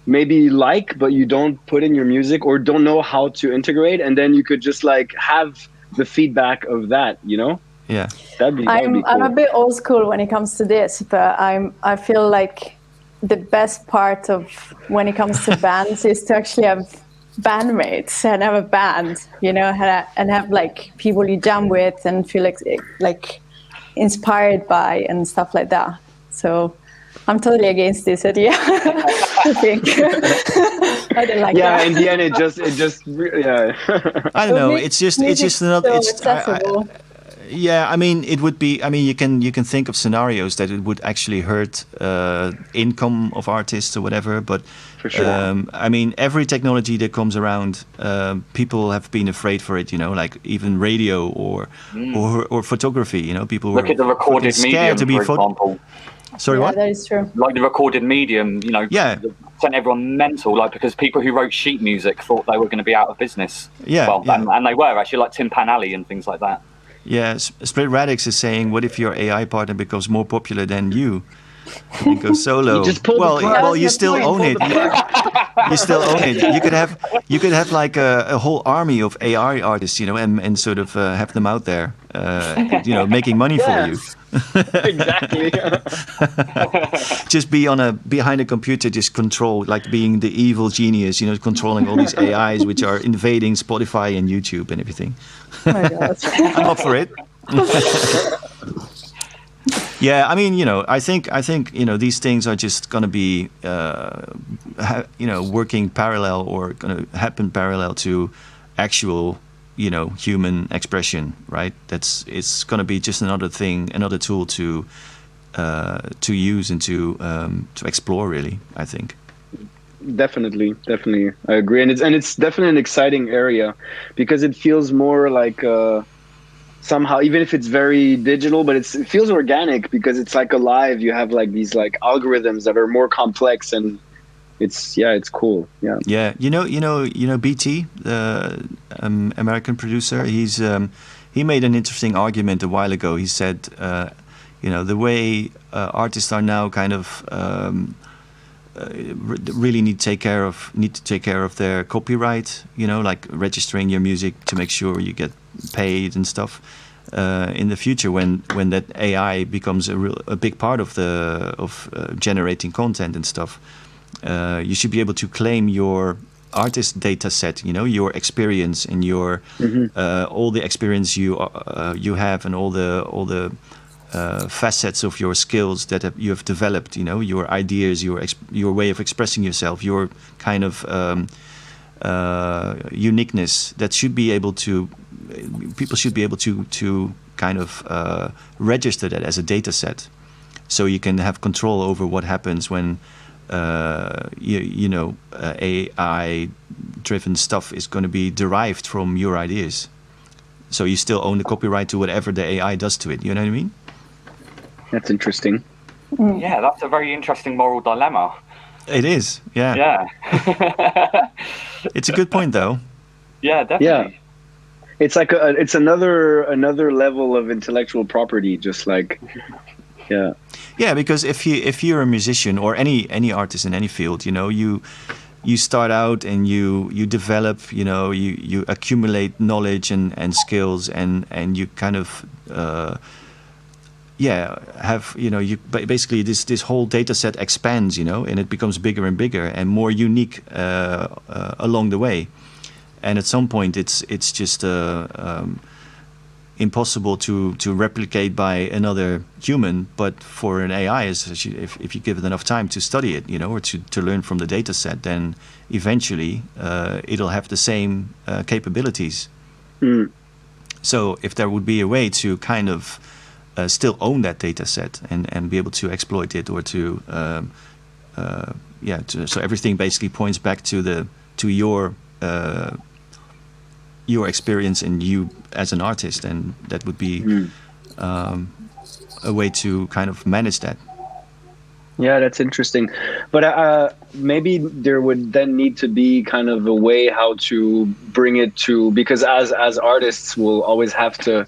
maybe but you don't put in your music or don't know how to integrate, and then you could just have the feedback of that, you know. Yeah, that'd be cool. I'm a bit old school when it comes to this, but I feel like the best part of when it comes to bands is to actually have bandmates and have a band, you know, and have people you jam with and feel like inspired by and stuff like that. So I'm totally against this idea. I think I don't like Yeah, that. in the end, it just yeah. I don't know. It's just another. So It's accessible. yeah. I mean, it would be. I mean, you can think of scenarios that it would actually hurt income of artists or whatever. But For sure. I mean, every technology that comes around, people have been afraid for it. Like even radio or photography. People Look were at the recorded fucking medium, scared to be for example. Sorry, Yeah, what? that is true. Like the recorded medium, Yeah. sent everyone mental. Like because people who wrote sheet music thought they were going to be out of business. Yeah, Well, yeah. and they were actually, like Tin Pan Alley and things like that. Yeah, Split Radix is saying, what if your AI partner becomes more popular than you and goes solo? You just pull the plug. well, you That's still my own point. it. You still own it. You could have like a whole army of AI artists, and sort of have them out there, making money for Yeah. you. Exactly. Just be behind a computer, just control, like being the evil genius, controlling all these AIs which are invading Spotify and YouTube and everything. Oh my God. I'm up for it. Yeah, I mean, I think, these things are just going to be, working parallel or going to happen parallel to actual, human expression, right? It's going to be just another thing, another tool to use and to explore. Really, I think. Definitely, I agree, and it's definitely an exciting area because it feels more like somehow, even if it's very digital, but it feels organic because it's like alive. You have like these like algorithms that are more complex, and it's cool. Yeah. Yeah, BT, the American producer. He made an interesting argument a while ago. He said, the way artists are now kind of really need to take care of their copyright. Like registering your music to make sure you get paid and stuff. In the future, when that AI becomes a big part of generating content and stuff, you should be able to claim your artist data set. Your experience and your all the experience you have and all the facets of your skills that you have developed. Your ideas, your way of expressing yourself, your kind of uniqueness that should be able to. People should be able to kind of register that as a data set, so you can have control over what happens when AI-driven stuff is going to be derived from your ideas. So you still own the copyright to whatever the AI does to it. You know what I mean? That's interesting. Yeah, that's a very interesting moral dilemma. It is. Yeah. Yeah. It's a good point, though. Yeah, definitely. Yeah. It's like it's another level of intellectual property, just like, yeah. Yeah, because if you're a musician or any artist in any field, you start out and you develop, you accumulate knowledge and skills and you kind of have you basically this whole data set expands, and it becomes bigger and bigger and more unique along the way. And at some point, it's just impossible to replicate by another human. But for an AI, if you give it enough time to study it, or to learn from the data set, then eventually it'll have the same capabilities. Mm. So if there would be a way to kind of still own that data set and be able to exploit it, or so everything basically points back to your experience and you as an artist, and that would be a way to kind of manage that. Yeah, that's interesting. But maybe there would then need to be kind of a way how to bring it to, because as artists we'll always have to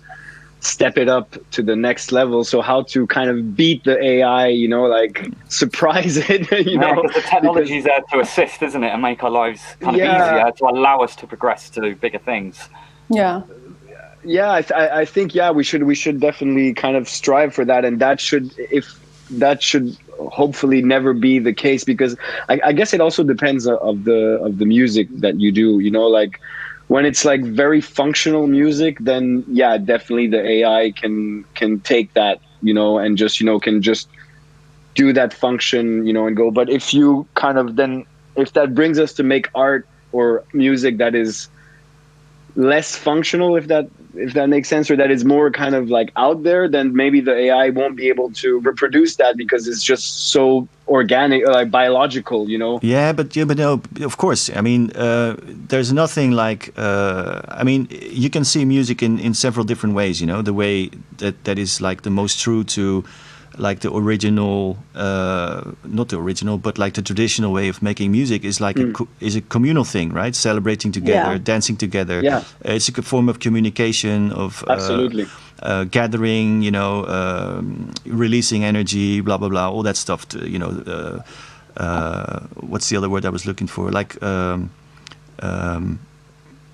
step it up to the next level. So how to kind of beat the AI, like surprise it, Because the technology is there to assist, isn't it, and make our lives kind of easier, to allow us to progress to bigger things. Yeah. Yeah, I think we should definitely kind of strive for that, and that should hopefully never be the case, because I guess it also depends of the music that you do. Like when it's like very functional music, then definitely the AI can take that, and just can just do that function, and go. But if you kind of then, if that brings us to make art or music that is less functional, if that makes sense, or that is more kind of like out there, then maybe the AI won't be able to reproduce that because it's just so organic, like biological, Yeah, but no, of course. I mean, there's nothing like. I mean, you can see music in several different ways. The way that is like the most true to, like the original, not the original, but like the traditional way of making music is like is a communal thing, right? Celebrating together, dancing together. Yeah, it's a form of communication, of absolutely. Gathering, releasing energy, blah blah blah, all that stuff. What's the other word I was looking for? Like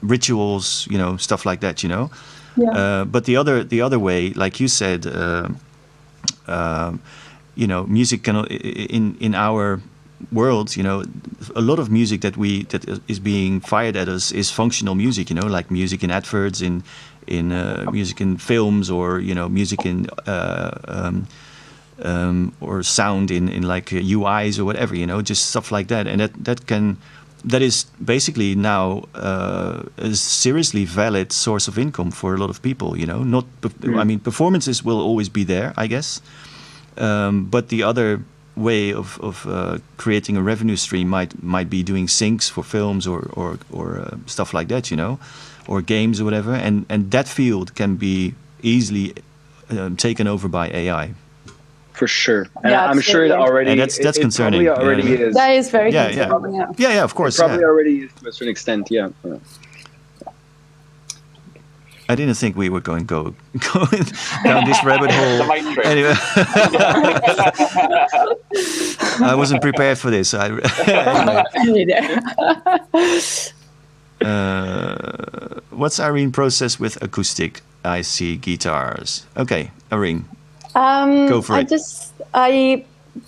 rituals, stuff like that. Yeah. But the other way, like you said. Music can in our world, a lot of music that is being fired at us is functional music, like music in adverts, in music in films, or music in or sound in like UIs or whatever, just stuff like that, and that is basically now a seriously valid source of income for a lot of people. Not, I mean, performances will always be there, I guess, but the other way of creating a revenue stream might be doing syncs for films or stuff like that, or games or whatever, and that field can be easily taken over by AI. For sure, and Yeah, I'm sure it absolutely. already. And that's concerning. It probably already is. That is very Yeah, concerning. Yeah, of course. It probably already is to a certain extent. Yeah. I didn't think we were going down this rabbit hole. Anyway, I wasn't prepared for this. What's Irene process with acoustic IC guitars? Okay, Irene, go for it.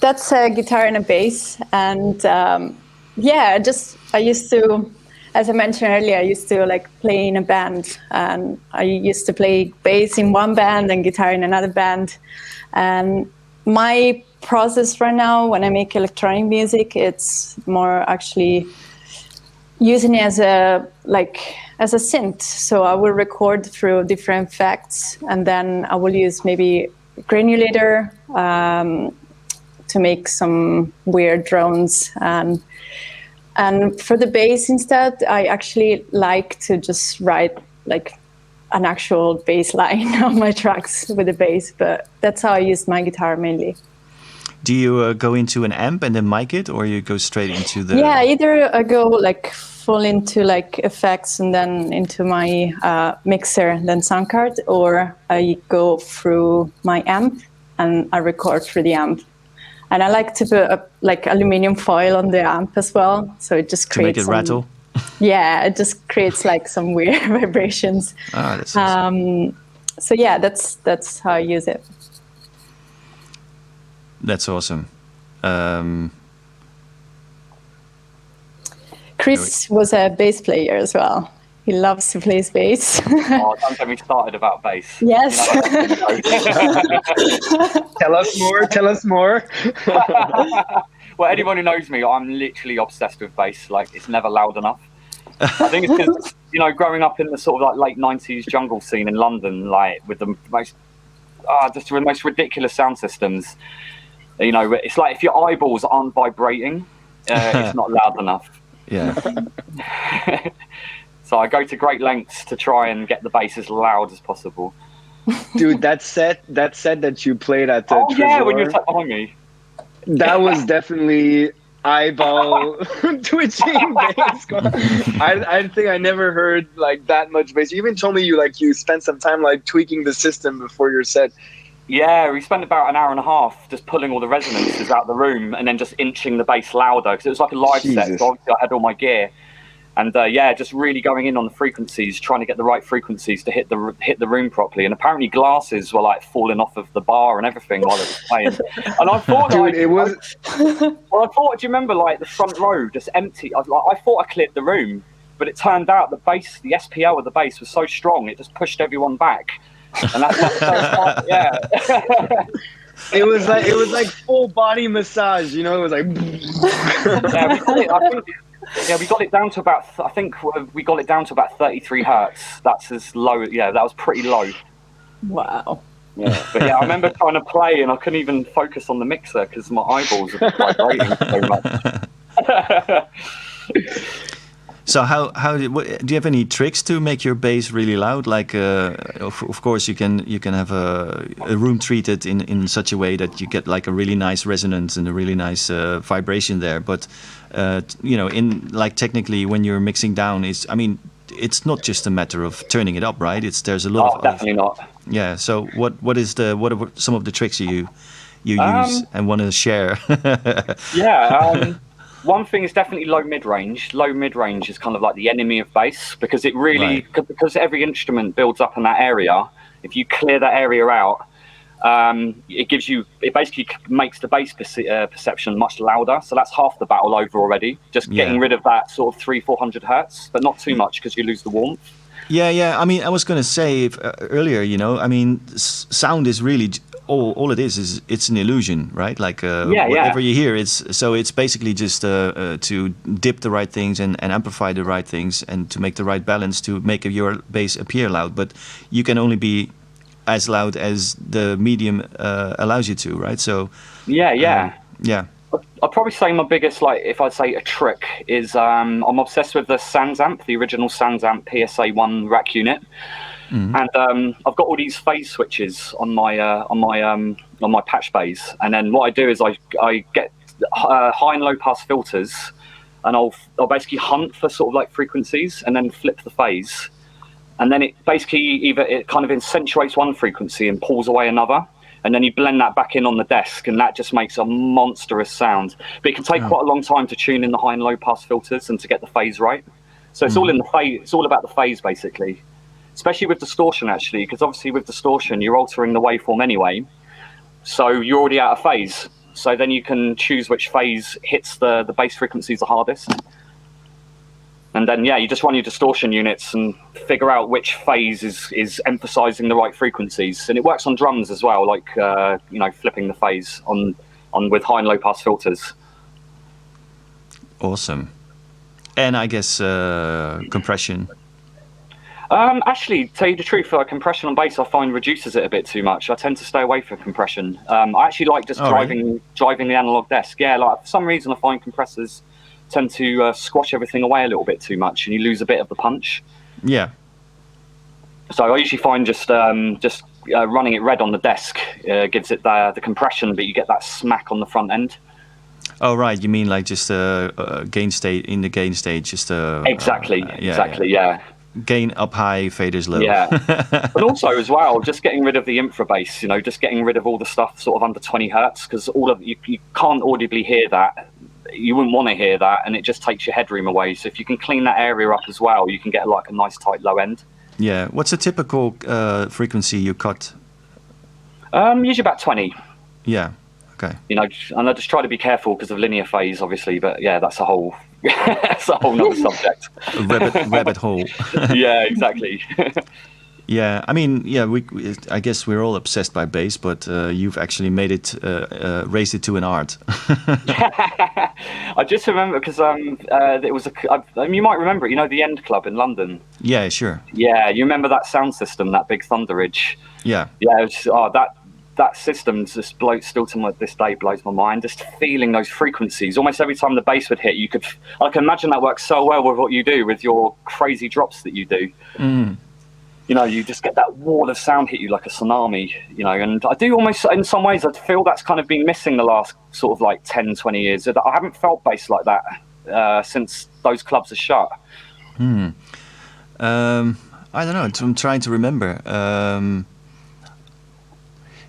That's a guitar and a bass, and I used to, as I mentioned earlier, I used to like play in a band, and I used to play bass in one band and guitar in another band. And my process right now, when I make electronic music, it's more actually using it as a synth. So I will record through different effects, and then I will use maybe granulator to make some weird drones. And for the bass instead, I actually like to just write like an actual bass line on my tracks with the bass, but that's how I use my guitar mainly. Do you go into an amp and then mic it, or you go straight into the... Yeah, either I go like full into like effects and then into my mixer and then sound card, or I go through my amp and I record through the amp. And I like to put like aluminum foil on the amp as well, so it just creates to make it rattle. Yeah, it just creates like some weird vibrations. Ah, that's awesome. So yeah, that's how I use it. That's awesome. Chris was a bass player as well. He loves to play bass. Oh, don't get me started about bass. Yes. Tell us more. Well, anyone who knows me, I'm literally obsessed with bass. Like, it's never loud enough. I think it's because, growing up in the sort of like late 90s jungle scene in London, like with the most ridiculous sound systems, it's like if your eyeballs aren't vibrating, it's not loud enough. Yeah. So I go to great lengths to try and get the bass as loud as possible. Dude, that set that you played at the Tresor, yeah, when you were behind me. That was definitely eyeball twitching bass. I think I never heard like that much bass. You even told me you spent some time like tweaking the system before your set. Yeah, we spent about an hour and a half just pulling all the resonances out of the room and then just inching the bass louder, because it was like a live set, so obviously I had all my gear. And just really going in on the frequencies, trying to get the right frequencies to hit the room properly. And apparently glasses were like falling off of the bar and everything while it was playing. And I thought, dude, it was. Well, I thought, do you remember like the front row just empty? I thought I cleared the room, but it turned out the bass, the SPL of the bass was so strong it just pushed everyone back. And that's like the first part, yeah. It was like full body massage, you know. It was like. Yeah, we got it. I think. Yeah, we got it down to about. I think we got it down to about 33 hertz. That's as low. Yeah, that was pretty low. Wow. Yeah, but yeah, I remember trying to play and I couldn't even focus on the mixer because my eyeballs were vibrating so much. So do you have any tricks to make your bass really loud? Like, of course, you can have a room treated in such a way that you get like a really nice resonance and a really nice vibration there. But in like technically when you're mixing down, it's not just a matter of turning it up, right? There's a lot of definitely not. Yeah. So what are some of the tricks you use and want to share? Yeah. One thing is definitely low mid-range. Low mid-range is kind of like the enemy of bass because it really, because every instrument builds up in that area. If you clear that area out, it basically makes the bass perception much louder. So that's half the battle over already. Just getting rid of that sort of 300-400 hertz, but not too much because you lose the warmth. Yeah. I mean, I was going to say earlier, sound is really all it is it's an illusion, right? Like whatever you hear, it's basically just to dip the right things and amplify the right things and to make the right balance to make your bass appear loud. But you can only be as loud as the medium allows you to, right? So yeah. I'd probably say my biggest, like, if I'd say a trick is I'm obsessed with the Sans amp, the original Sans amp PSA1 rack unit. And I've got all these phase switches on my patch bass, and then what I do is I get high and low pass filters, and I'll basically hunt for sort of like frequencies, and then flip the phase, and then it basically it kind of accentuates one frequency and pulls away another, and then you blend that back in on the desk, and that just makes a monstrous sound. But it can take quite a long time to tune in the high and low pass filters and to get the phase right. So it's all in the phase. It's all about the phase basically. Especially with distortion, actually, because obviously with distortion, you're altering the waveform anyway. So you're already out of phase. So then you can choose which phase hits the bass frequencies the hardest. And then, you just run your distortion units and figure out which phase is emphasizing the right frequencies. And it works on drums as well, like, flipping the phase on with high and low pass filters. Awesome. And I guess compression. Actually, tell you the truth, compression on bass I find reduces it a bit too much. I tend to stay away from compression. I actually like just driving the analog desk. Yeah, like for some reason I find compressors tend to squash everything away a little bit too much, and you lose a bit of the punch. Yeah. So I usually find just running it red on the desk gives it the compression, but you get that smack on the front end. Oh right, you mean like just gain state in the gain stage, just exactly. Yeah. Gain up high, faders low. Yeah, but also as well, just getting rid of the infra bass. Just getting rid of all the stuff sort of under 20 hertz, because all of you can't audibly hear that. You wouldn't want to hear that, and it just takes your headroom away. So if you can clean that area up as well, you can get like a nice tight low end. Yeah. What's a typical frequency you cut? Usually about 20. Yeah. Okay. And I just try to be careful because of linear phase, obviously. But yeah, that's a whole nother subject. Rabbit hole. Yeah, exactly. Yeah, I mean, I guess we're all obsessed by bass, but you've actually made it, raised it to an art. I just remember because it was you might remember it. The End Club in London. Yeah, sure. Yeah, you remember that sound system, that big Thunderidge. Yeah. Yeah, it was, that system just still to this day blows my mind. Just feeling those frequencies, almost every time the bass would hit, I can imagine that works so well with what you do with your crazy drops that you do. You just get that wall of sound hit you like a tsunami, and I do almost, in some ways, I feel that's kind of been missing the last sort of like 10, 20 years. I haven't felt bass like that since those clubs are shut. I don't know. I'm trying to remember.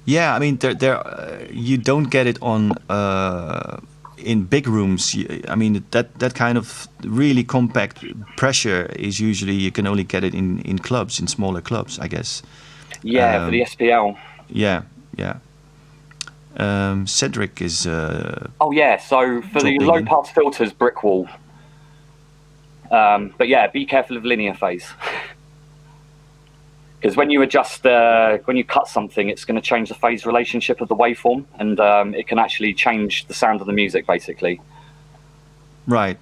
Yeah, I mean, there you don't get it on in big rooms. I mean, that kind of really compact pressure is usually you can only get it in clubs, in smaller clubs, I guess. Yeah, for the SPL. Yeah. Cedric is. Oh yeah, so for the low pass filters, brick wall. But yeah, be careful of linear phase. because when you adjust, when you cut something, it's going to change the phase relationship of the waveform, and it can actually change the sound of the music, basically. Right.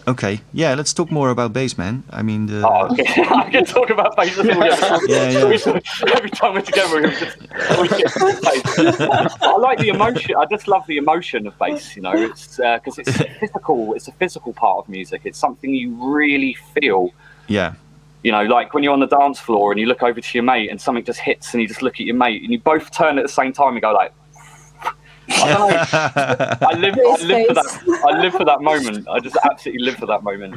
Okay. Yeah, let's talk more about bass, man. I mean, okay. I can talk about bass. Every time we're together, we get bass. I like the emotion. I just love the emotion of bass. You know, it's because it's physical. It's a physical part of music. It's something you really feel. Yeah. You know, like when you're on the dance floor and you look over to your mate and something just hits and you just look at your mate and you both turn at the same time and go like, I don't know. I live for that moment. I just absolutely live for that moment.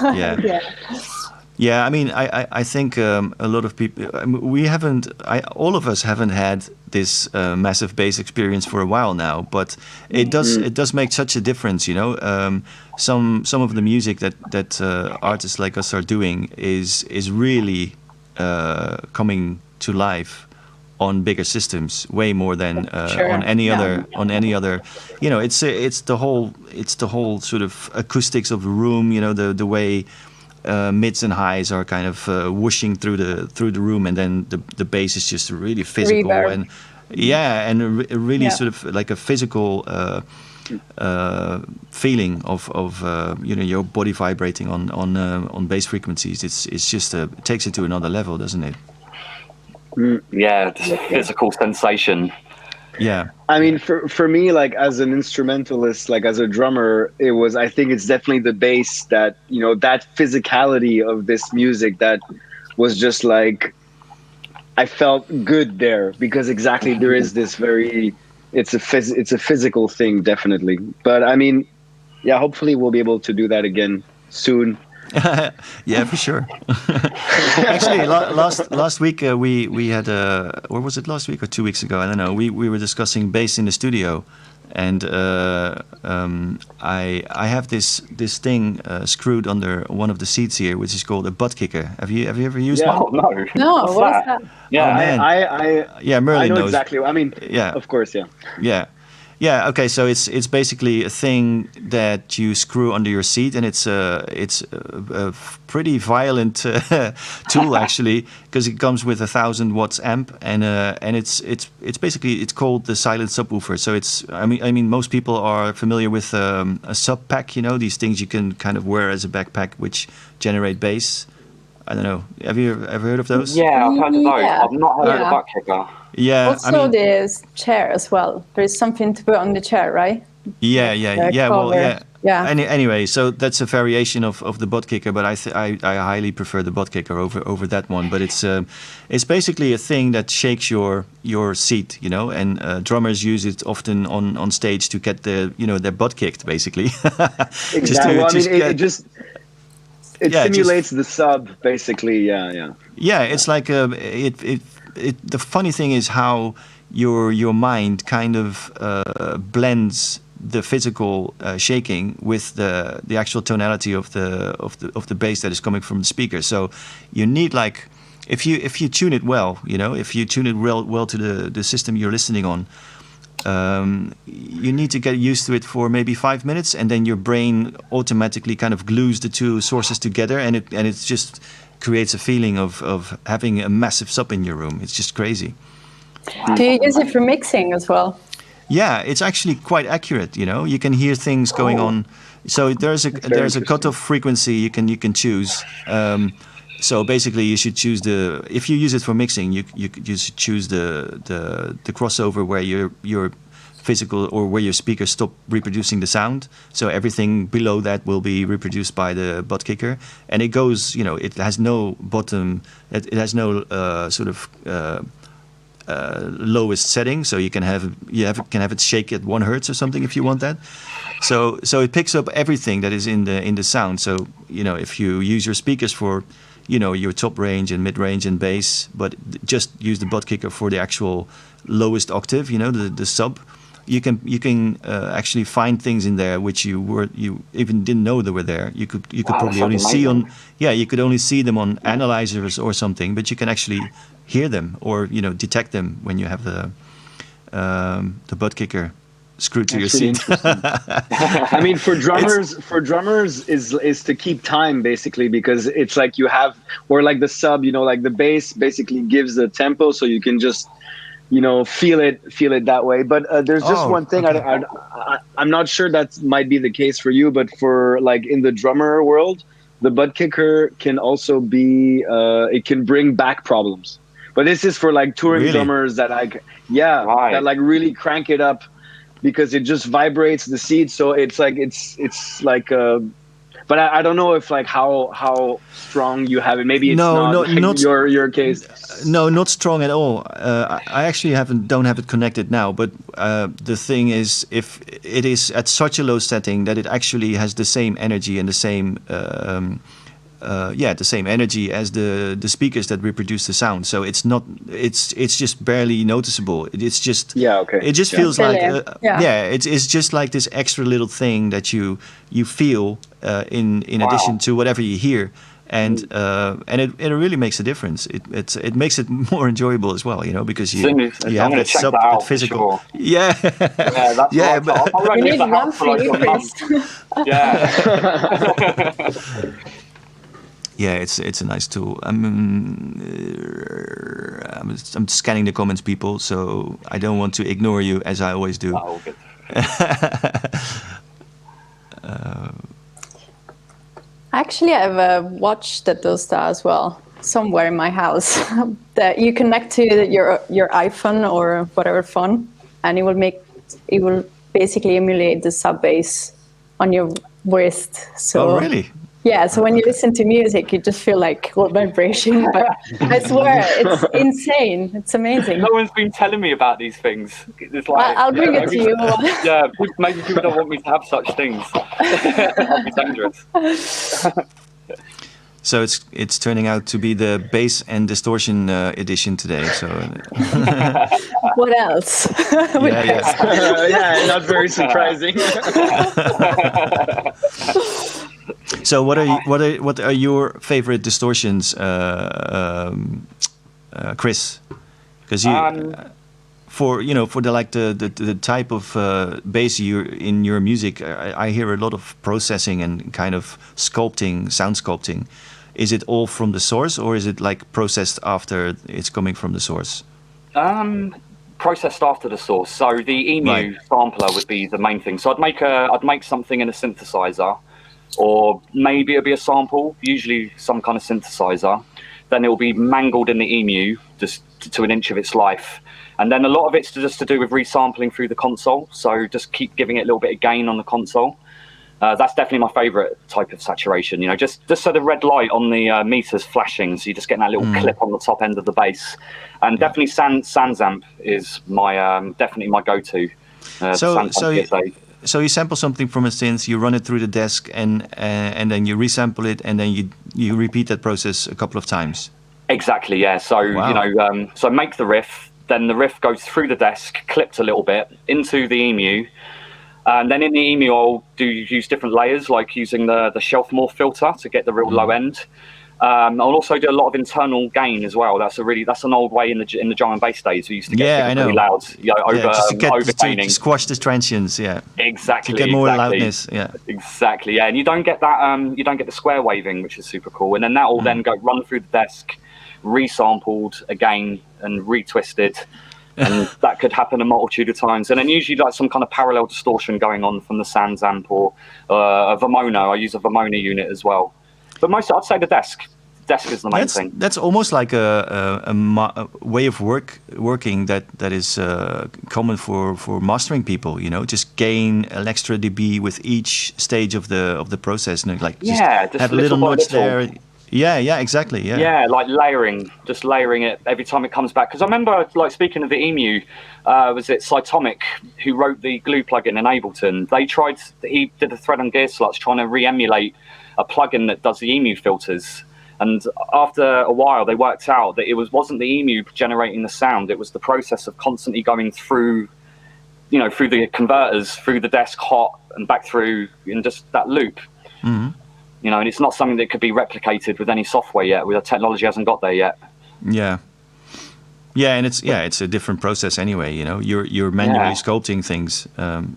Yeah. Yeah, I mean, I think a lot of people, all of us haven't had this massive bass experience for a while now, but it does make such a difference, you know. Some of the music that artists like us are doing is really coming to life on bigger systems, way more than on any other. You know, it's the whole sort of acoustics of the room. You know, the way mids and highs are kind of whooshing through the room, and then the bass is just really physical Reverb. and really sort of like a physical feeling of you know, your body vibrating on bass frequencies. It's just it takes it to another level, doesn't it? Yeah, just physical sensation. Yeah. I mean, for me, like as an instrumentalist, like as a drummer, I think it's definitely the bass that, you know, that physicality of this music that was just like, I felt good there, because exactly there is this it's a physical thing, definitely. But I mean, yeah, hopefully we'll be able to do that again soon. Yeah, for sure. Actually, last week we had or was it last week or 2 weeks ago? I don't know. We were discussing bass in the studio, and I have this thing screwed under one of the seats here, which is called a butt kicker. Have you ever used one? Oh, no. No, what is that? Yeah, Oh, man. Yeah, Merlin I know knows exactly. I mean, yeah, of course, yeah. Yeah. Yeah. Okay. So it's basically a thing that you screw under your seat, and it's a pretty violent tool actually, because it comes with 1,000 watts amp, and it's basically, it's called the silent subwoofer. So I mean most people are familiar with a sub pack. You know, these things you can kind of wear as a backpack, which generate bass. I don't know. Have you ever heard of those? Yeah, I've heard of those. Yeah. I've not heard of the butt kicker. Yeah. Also, there's chair as well. There's something to put on the chair, right? Yeah. Well, cover. yeah. Yeah. Anyway, so that's a variation of the butt kicker, but I highly prefer the butt kicker over that one. But it's basically a thing that shakes your seat, you know, and drummers use it often on stage to get their butt kicked, basically. Exactly. It simulates the sub, basically. Yeah. Yeah, it's like the funny thing is how your mind kind of blends the physical shaking with the actual tonality of the bass that is coming from the speaker. So you need, like, if you tune it well, you know, if you tune it well to the system you're listening on, you need to get used to it for maybe 5 minutes, and then your brain automatically kind of glues the two sources together, and it just creates a feeling of having a massive sub in your room. It's just crazy. Do you use it for mixing as well? Yeah, it's actually quite accurate. You know, you can hear things going on. So there's a cutoff frequency you can choose. So basically, you should choose if you use it for mixing, you should choose the crossover where your physical, or where your speakers stop reproducing the sound. So everything below that will be reproduced by the butt kicker, and it goes. You know, it has no bottom. It has no sort of lowest setting. So you can have it shake at 1 hertz or something if you want that. So it picks up everything that is in the sound. So, you know, if you use your speakers for, you know, your top range and mid range and bass, but just use the butt kicker for the actual lowest octave, you know, the sub, you can actually find things in there which you even didn't know they were there. You could probably only see you could only see them on analyzers or something, but you can actually hear them, or, you know, detect them when you have the butt kicker. screwed to That's your really seat. I mean, for drummers is to keep time basically, because it's like you have, or like the sub, like the bass basically gives the tempo, so you can just feel it that way. But there's just one thing, okay. I'm not sure that might be the case for you, but for like in the drummer world, the butt kicker can also be it can bring back problems. But this is for like touring Really? drummers that Right. that like really crank it up, because it just vibrates the seat. So it's like but I don't know if like how strong you have it. Maybe it's No, not no, like not your case. no, not strong at all. I actually don't have it connected now. But the thing is, if it is at such a low setting that it actually has the same energy and the same the same energy as the speakers that reproduce the sound. So it's not, it's just barely noticeable. It's just, Okay. it just Yeah. feels like Yeah. it's just like this extra little thing that you feel in Wow. addition to whatever you hear. And it really makes a difference. It makes it more enjoyable as well, because you I'm have going to that check sub, that that out for physical. sure. Yeah, Yeah, that's yeah, right. I won't You leave need the one house for for like you, a month. Chris. Yeah. yeah. It's a nice tool. I'm scanning the comments, people, so I don't want to ignore you as I always do. Oh, good. Actually, I have a watch that does that as well, somewhere in my house. That you connect to your iPhone or whatever phone, and it will basically emulate the sub bass on your wrist. So Oh, really? yeah, so when you listen to music, you just feel like vibration. But I swear, it's insane. It's amazing. No one's been telling me about these things. It's like, I'll bring it to you. Yeah, maybe people don't want me to have such things. That'd be dangerous. So it's turning out to be the bass and distortion edition today. So What else? yeah. Not very surprising. So what are your favorite distortions, Chris? Because you for the type of bass in your music, I hear a lot of processing and kind of sound sculpting. Is it all from the source, or is it like processed after it's coming from the source? Processed after the source. So the EMU sampler would be the main thing. So I'd make something in a synthesizer, or maybe it'll be a sample, usually some kind of synthesizer. Then it will be mangled in the EMU just to an inch of its life. And then a lot of it's just to do with resampling through the console. So just keep giving it a little bit of gain on the console. That's definitely my favorite type of saturation, just so the red light on the meter's flashing, so you're just getting that little clip on the top end of the bass. And definitely SansAmp is my definitely my go-to. So you sample something from a synth, you run it through the desk, and then you resample it, and then you repeat that process a couple of times. Exactly, yeah. So so make the riff, then the riff goes through the desk, clipped a little bit into the EMU. And then in the EMU, I'll use different layers, like using the shelf morph filter to get the real low end. I'll also do a lot of internal gain as well. That's an old way in the drum and bass days. We used to get really loud, over gaining, to squash the transients. Yeah, exactly. To get more loudness. Yeah, exactly. Yeah, and you don't get that. You don't get the square waving, which is super cool. And then that will then go run through the desk, resampled again and retwisted. And that could happen a multitude of times. And then usually like some kind of parallel distortion going on from the SansAmp or a Vermona. I use a Vermona unit as well. But mostly I'd say the desk. Desk is the main thing. That's almost like a way of working that is common for mastering people. Just gain an extra dB with each stage of the process, and just have a little notch there. Yeah, exactly. Yeah, like just layering it every time it comes back. Because I remember, like, speaking of the EMU, was it Cytomic who wrote the glue plugin in Ableton? He did a thread on Gear Sluts trying to re-emulate a plugin that does the EMU filters. And after a while, they worked out that it wasn't the EMU generating the sound. It was the process of constantly going through, through the converters, through the desk hot and back through, in just that loop. Mm-hmm. And it's not something that could be replicated with any software yet. The technology hasn't got there yet. Yeah. Yeah, and it's a different process anyway. You know, you're manually sculpting things. And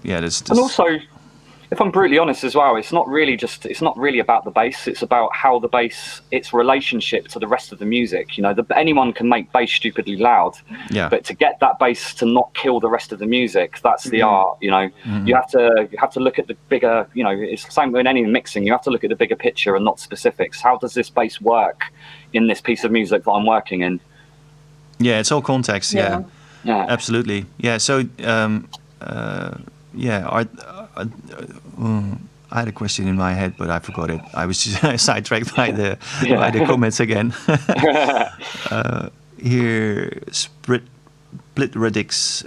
also, if I'm brutally honest as well, it's not really about the bass. It's about how the bass, its relationship to the rest of the music. You know, anyone can make bass stupidly loud, but to get that bass to not kill the rest of the music, that's the art. You know, you have to look at the bigger. You know, it's the same with any mixing. You have to look at the bigger picture and not specifics. How does this bass work in this piece of music that I'm working in? Yeah, it's all context. Yeah, absolutely. Yeah, so I had a question in my head, but I forgot it. I was just sidetracked by the comments again. Here, Split Radix.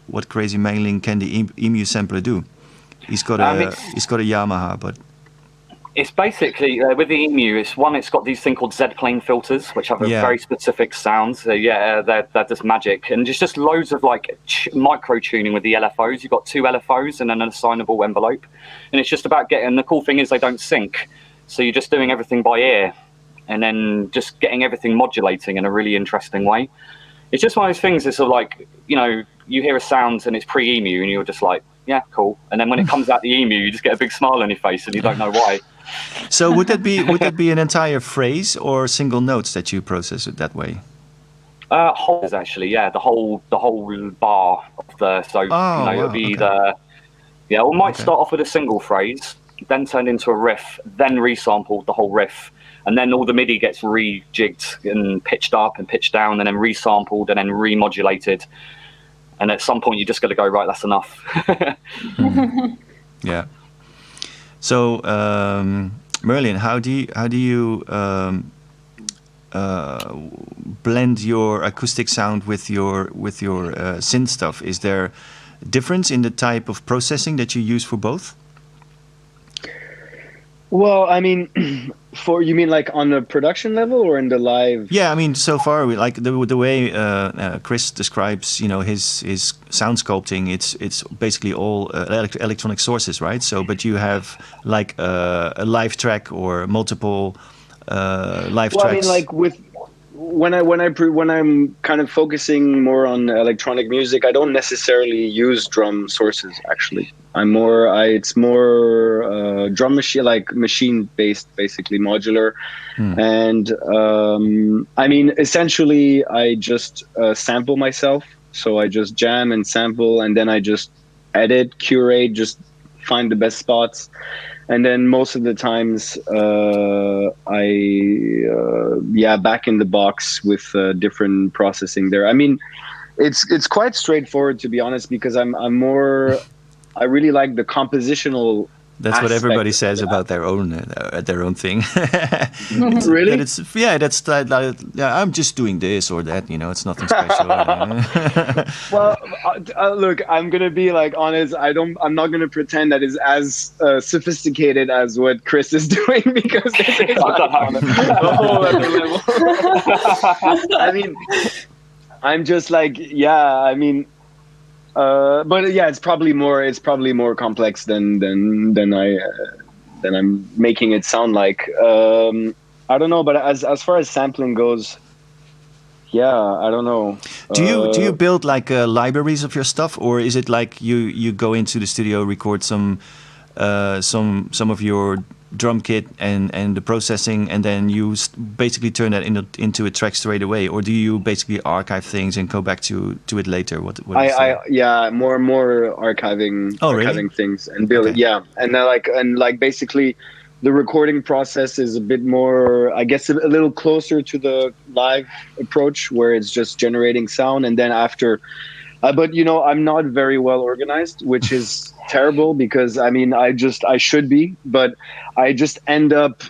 What crazy mailing can the Emu sampler do? He's got a Yamaha, but it's basically with the Emu. It's got these thing called Z-plane filters, which have a very specific sound. So they're just magic, and just loads of like micro tuning with the LFOs. You've got 2 LFOs and then an assignable envelope, and it's just about getting. The cool thing is they don't sync, so you're just doing everything by ear, and then just getting everything modulating in a really interesting way. It's just one of those things. It's sort of like, you know, you hear a sound and it's pre-Emu, and you're just like, yeah, cool. And then when it comes out the Emu, you just get a big smile on your face, and you don't know why. So would that be an entire phrase or single notes that you process it that way? Whole actually, the whole bar of the it'll be we might start off with a single phrase, then turn into a riff, then resample the whole riff, and then all the MIDI gets rejigged and pitched up and pitched down, and then resampled and then remodulated. And at some point, you just got to go, right, that's enough. Yeah. So, Merlin, how do you blend your acoustic sound with your synth stuff? Is there a difference in the type of processing that you use for both? Well, I mean, you mean like on the production level or in the live? Yeah, I mean, so far, like the way Chris describes, you know, his sound sculpting, it's basically all electronic sources, right? So, but you have like a live track or multiple live tracks. I mean, like when I'm kind of focusing more on electronic music, I don't necessarily use drum sources. Actually, it's more drum machine, like machine based, basically modular. And I mean, essentially, I just sample myself. So I just jam and sample, and then I just edit, curate, just find the best spots. And then most of the times, back in the box with different processing there. I mean, it's quite straightforward, to be honest, because I really like the compositional. That's what everybody says about their own thing. Really? I'm just doing this or that. You know, it's nothing special. Well, look, I'm gonna be like honest. I'm not gonna pretend that it's as sophisticated as what Chris is doing, because it's on a whole other level. I mean, I'm just like, I mean. But yeah, it's probably more complex than I'm making it sound like. I don't know, but as far as sampling goes, I don't know. Do you build like libraries of your stuff, or is it like you go into the studio, record some of your drum kit and the processing, and then you basically turn that into a track straight away, or do you basically archive things and go back to it later? What more archiving things and build it. Yeah, and like basically the recording process is a bit more, I guess, a little closer to the live approach, where it's just generating sound, and then after. But you know, I'm not very well organized, which is terrible, because I mean, I should be, but I just end up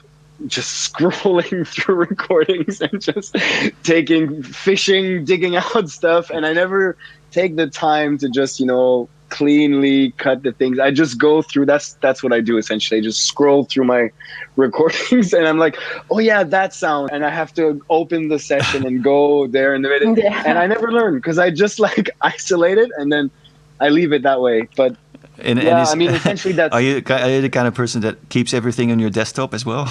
just scrolling through recordings and just digging out stuff, and I never take the time to just, you know, cleanly cut the things. I just go through. That's what I do essentially. I just scroll through my recordings, and I'm like, oh yeah, that sound, and I have to open the session and go there in the middle, and I never learn, because I just like isolate it and then I leave it that way. But I mean, essentially, that's. Are you the kind of person that keeps everything on your desktop as well?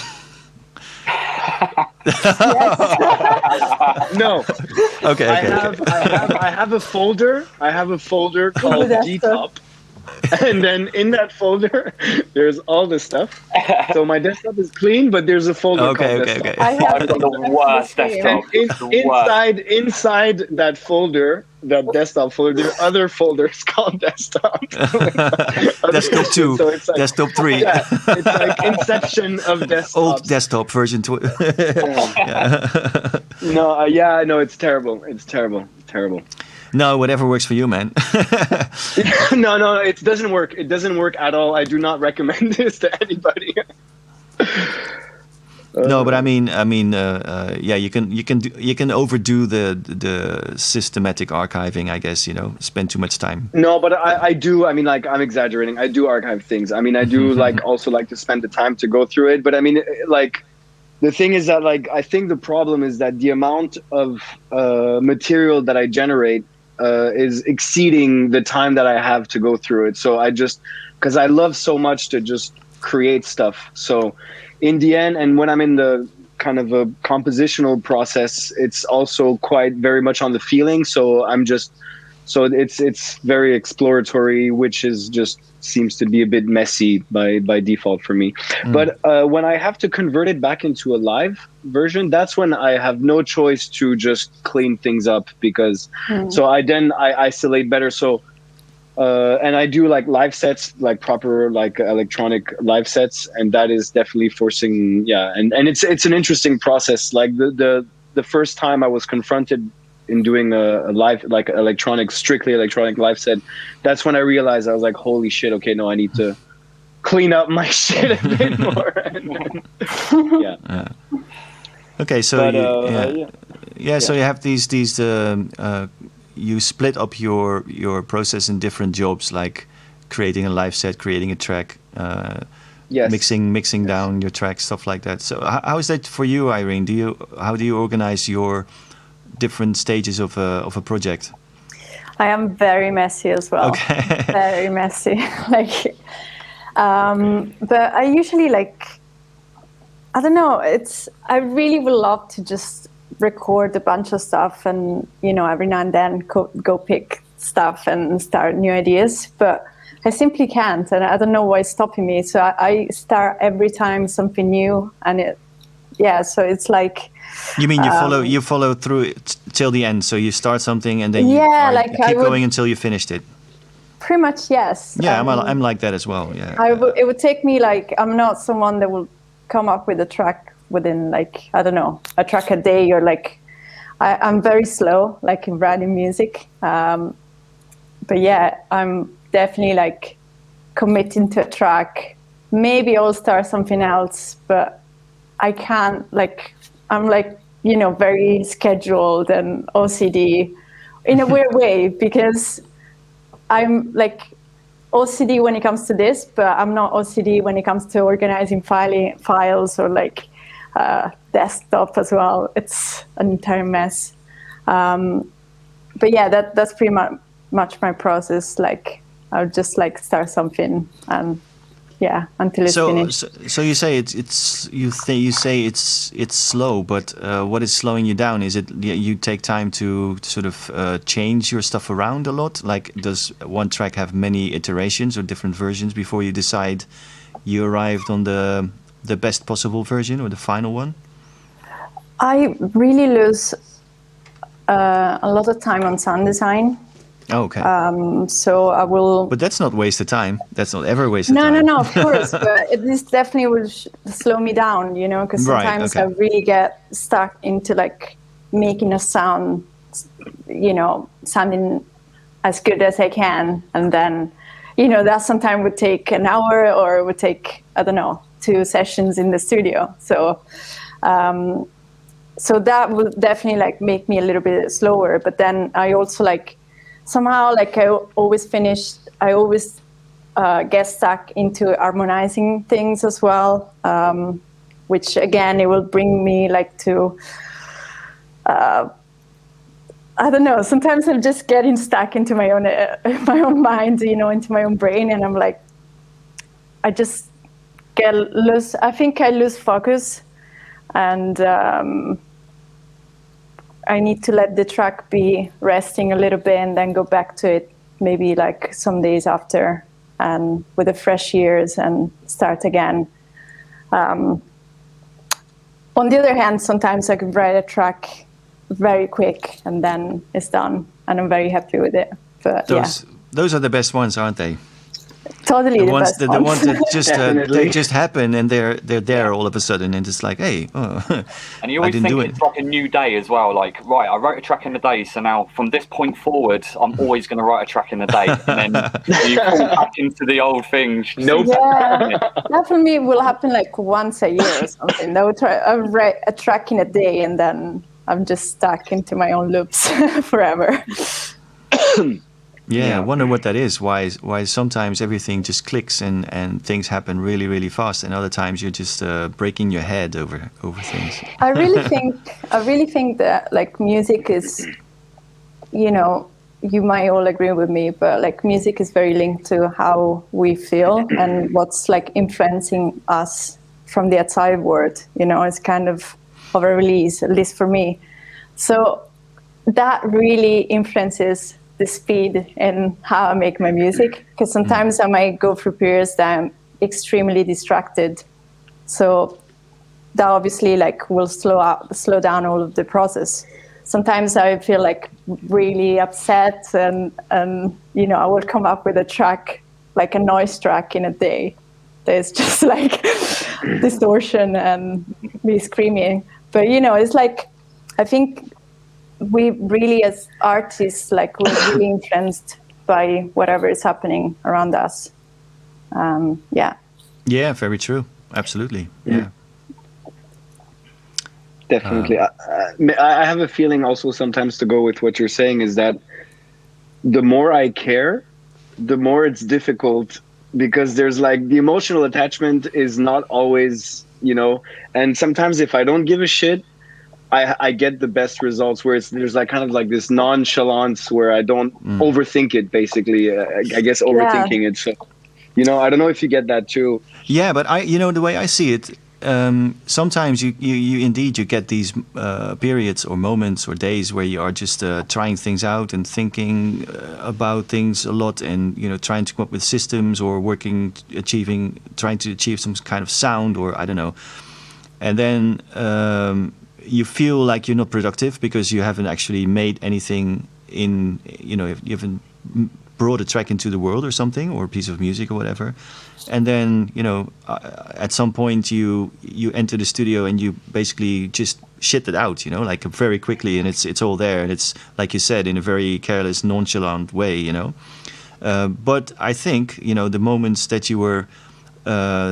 No. Okay. I have a folder. I have a folder called desktop. Dtop. And then in that folder, there's all the stuff. So my desktop is clean, but there's a folder called desktop. I've got the worst desktop. And inside that folder, that desktop folder, there are other folders called desktop. Desktop 2, So it's like, desktop 3. Yeah, it's like inception of desktop. Old desktop version 2. No, it's terrible. It's terrible. No, whatever works for you, man. No, it doesn't work. It doesn't work at all. I do not recommend this to anybody. No, but I mean, yeah, you can overdo the systematic archiving, I guess. Spend too much time. No, but I do. I mean, like, I'm exaggerating. I do archive things. I mean, I do also like to spend the time to go through it. But I mean, like, the thing is that, like, I think the problem is that the amount of material that I generate is exceeding the time that I have to go through it. So because I love so much to just create stuff. So in the end, and when I'm in the kind of a compositional process, it's also quite very much on the feeling. So it's very exploratory, which is just seems to be a bit messy by default for me. But when I have to convert it back into a live version, that's when I have no choice to just clean things up, because so I isolate better. So and I do like live sets, like proper like electronic live sets, and that is definitely forcing and it's an interesting process. Like the first time I was confronted in doing a live, like strictly electronic live set, that's when I realized, I was like, holy shit, okay, no, I need to clean up my shit a bit more. Okay, so so you have these you split up your process in different jobs, like creating a live set, creating a track, mixing down your tracks, stuff like that. So how is that for you, Irene? How do you organize your different stages of a project? I am very messy as well. Okay. Very messy. But I usually I don't know. I really would love to just record a bunch of stuff and, every now and then go pick stuff and start new ideas. But I simply can't, and I don't know why it's stopping me. So I start every time something new, and so it's like. You mean you follow through it till the end? So you start something and then you keep going until you finished it. Pretty much, yes. Yeah, I'm like that as well. Yeah. It would take me I'm not someone that will come up with a track within I don't know, a track a day, or I'm very slow in writing music. But yeah, I'm definitely committing to a track. Maybe I'll start something else, but I can't I'm very scheduled and OCD in a weird way, because I'm OCD when it comes to this, but I'm not OCD when it comes to organizing files or desktop as well. It's an entire mess. But yeah, that's pretty much my process. I'll just start something and until it's finished. So you say it's slow, but what is slowing you down? Is it you take time to sort of change your stuff around a lot? Does one track have many iterations or different versions before you decide you arrived on the best possible version or the final one? I really lose a lot of time on sound design. Oh, okay. So I will. But that's not wasted time. That's not ever wasted time. No, of course. But this definitely will slow me down, because sometimes I really get stuck into making a sound, sounding as good as I can, and then, that sometimes would take an hour, or it would take, I don't know, 2 sessions in the studio. So, so that will definitely make me a little bit slower. But then I also somehow I always get stuck into harmonizing things as well, which again, it will bring me to I don't know, sometimes I'm just getting stuck into my own mind, into my own brain, and I'm I just get loose. I think I lose focus and I need to let the track be resting a little bit and then go back to it maybe like some days after and with a fresh ears and start again. On the other hand, sometimes I can write a track very quick and then it's done and I'm very happy with it. But those are the best ones, aren't they? Totally the ones, best the ones that just they just happen and they're there all of a sudden and it's like, hey, and you always think it's like a new day as well. Like, right, I wrote a track in the day, so now from this point forward, I'm always going to write a track in the day, and then you fall back into the old thing. Nope. Yeah, that for me will happen like once a year or something. I'll write a track in a day and then I'm just stuck into my own loops forever. Yeah, I wonder what that is. Why sometimes everything just clicks and things happen really, really fast, and other times you're just breaking your head over things. I really think that like music is, you know, you might all agree with me, but like music is very linked to how we feel and what's like influencing us from the outside world. You know, it's kind of a release, at least for me. So that really influences the speed and how I make my music, because sometimes I might go through periods that I'm extremely distracted. So that obviously like will slow down all of the process. Sometimes I feel like really upset and you know, I will come up with a track, like a noise track in a day. There's just like distortion and me screaming. But you know, it's like, I think we really, as artists, like we're really influenced by whatever is happening around us. Yeah, very true. Absolutely. Yeah, definitely. I have a feeling also sometimes, to go with what you're saying, is that the more I care, the more it's difficult, because there's like the emotional attachment is not always, you know, and sometimes if I don't give a shit, I get the best results where there's like kind of like this nonchalance where I don't overthink it, basically. I guess overthinking it. So, you know, I don't know if you get that too. Yeah, but the way I see it, sometimes you indeed you get these periods or moments or days where you are just trying things out and thinking about things a lot, and you know, trying to come up with systems or trying to achieve some kind of sound, or I don't know, and then you feel like you're not productive because you haven't actually made anything you haven't brought a track into the world or something, or a piece of music or whatever. And then, you know, at some point you enter the studio and you basically just shit it out, you know, like very quickly, and it's all there, and it's like you said, in a very careless, nonchalant way, you know. But I think, you know, the moments that you were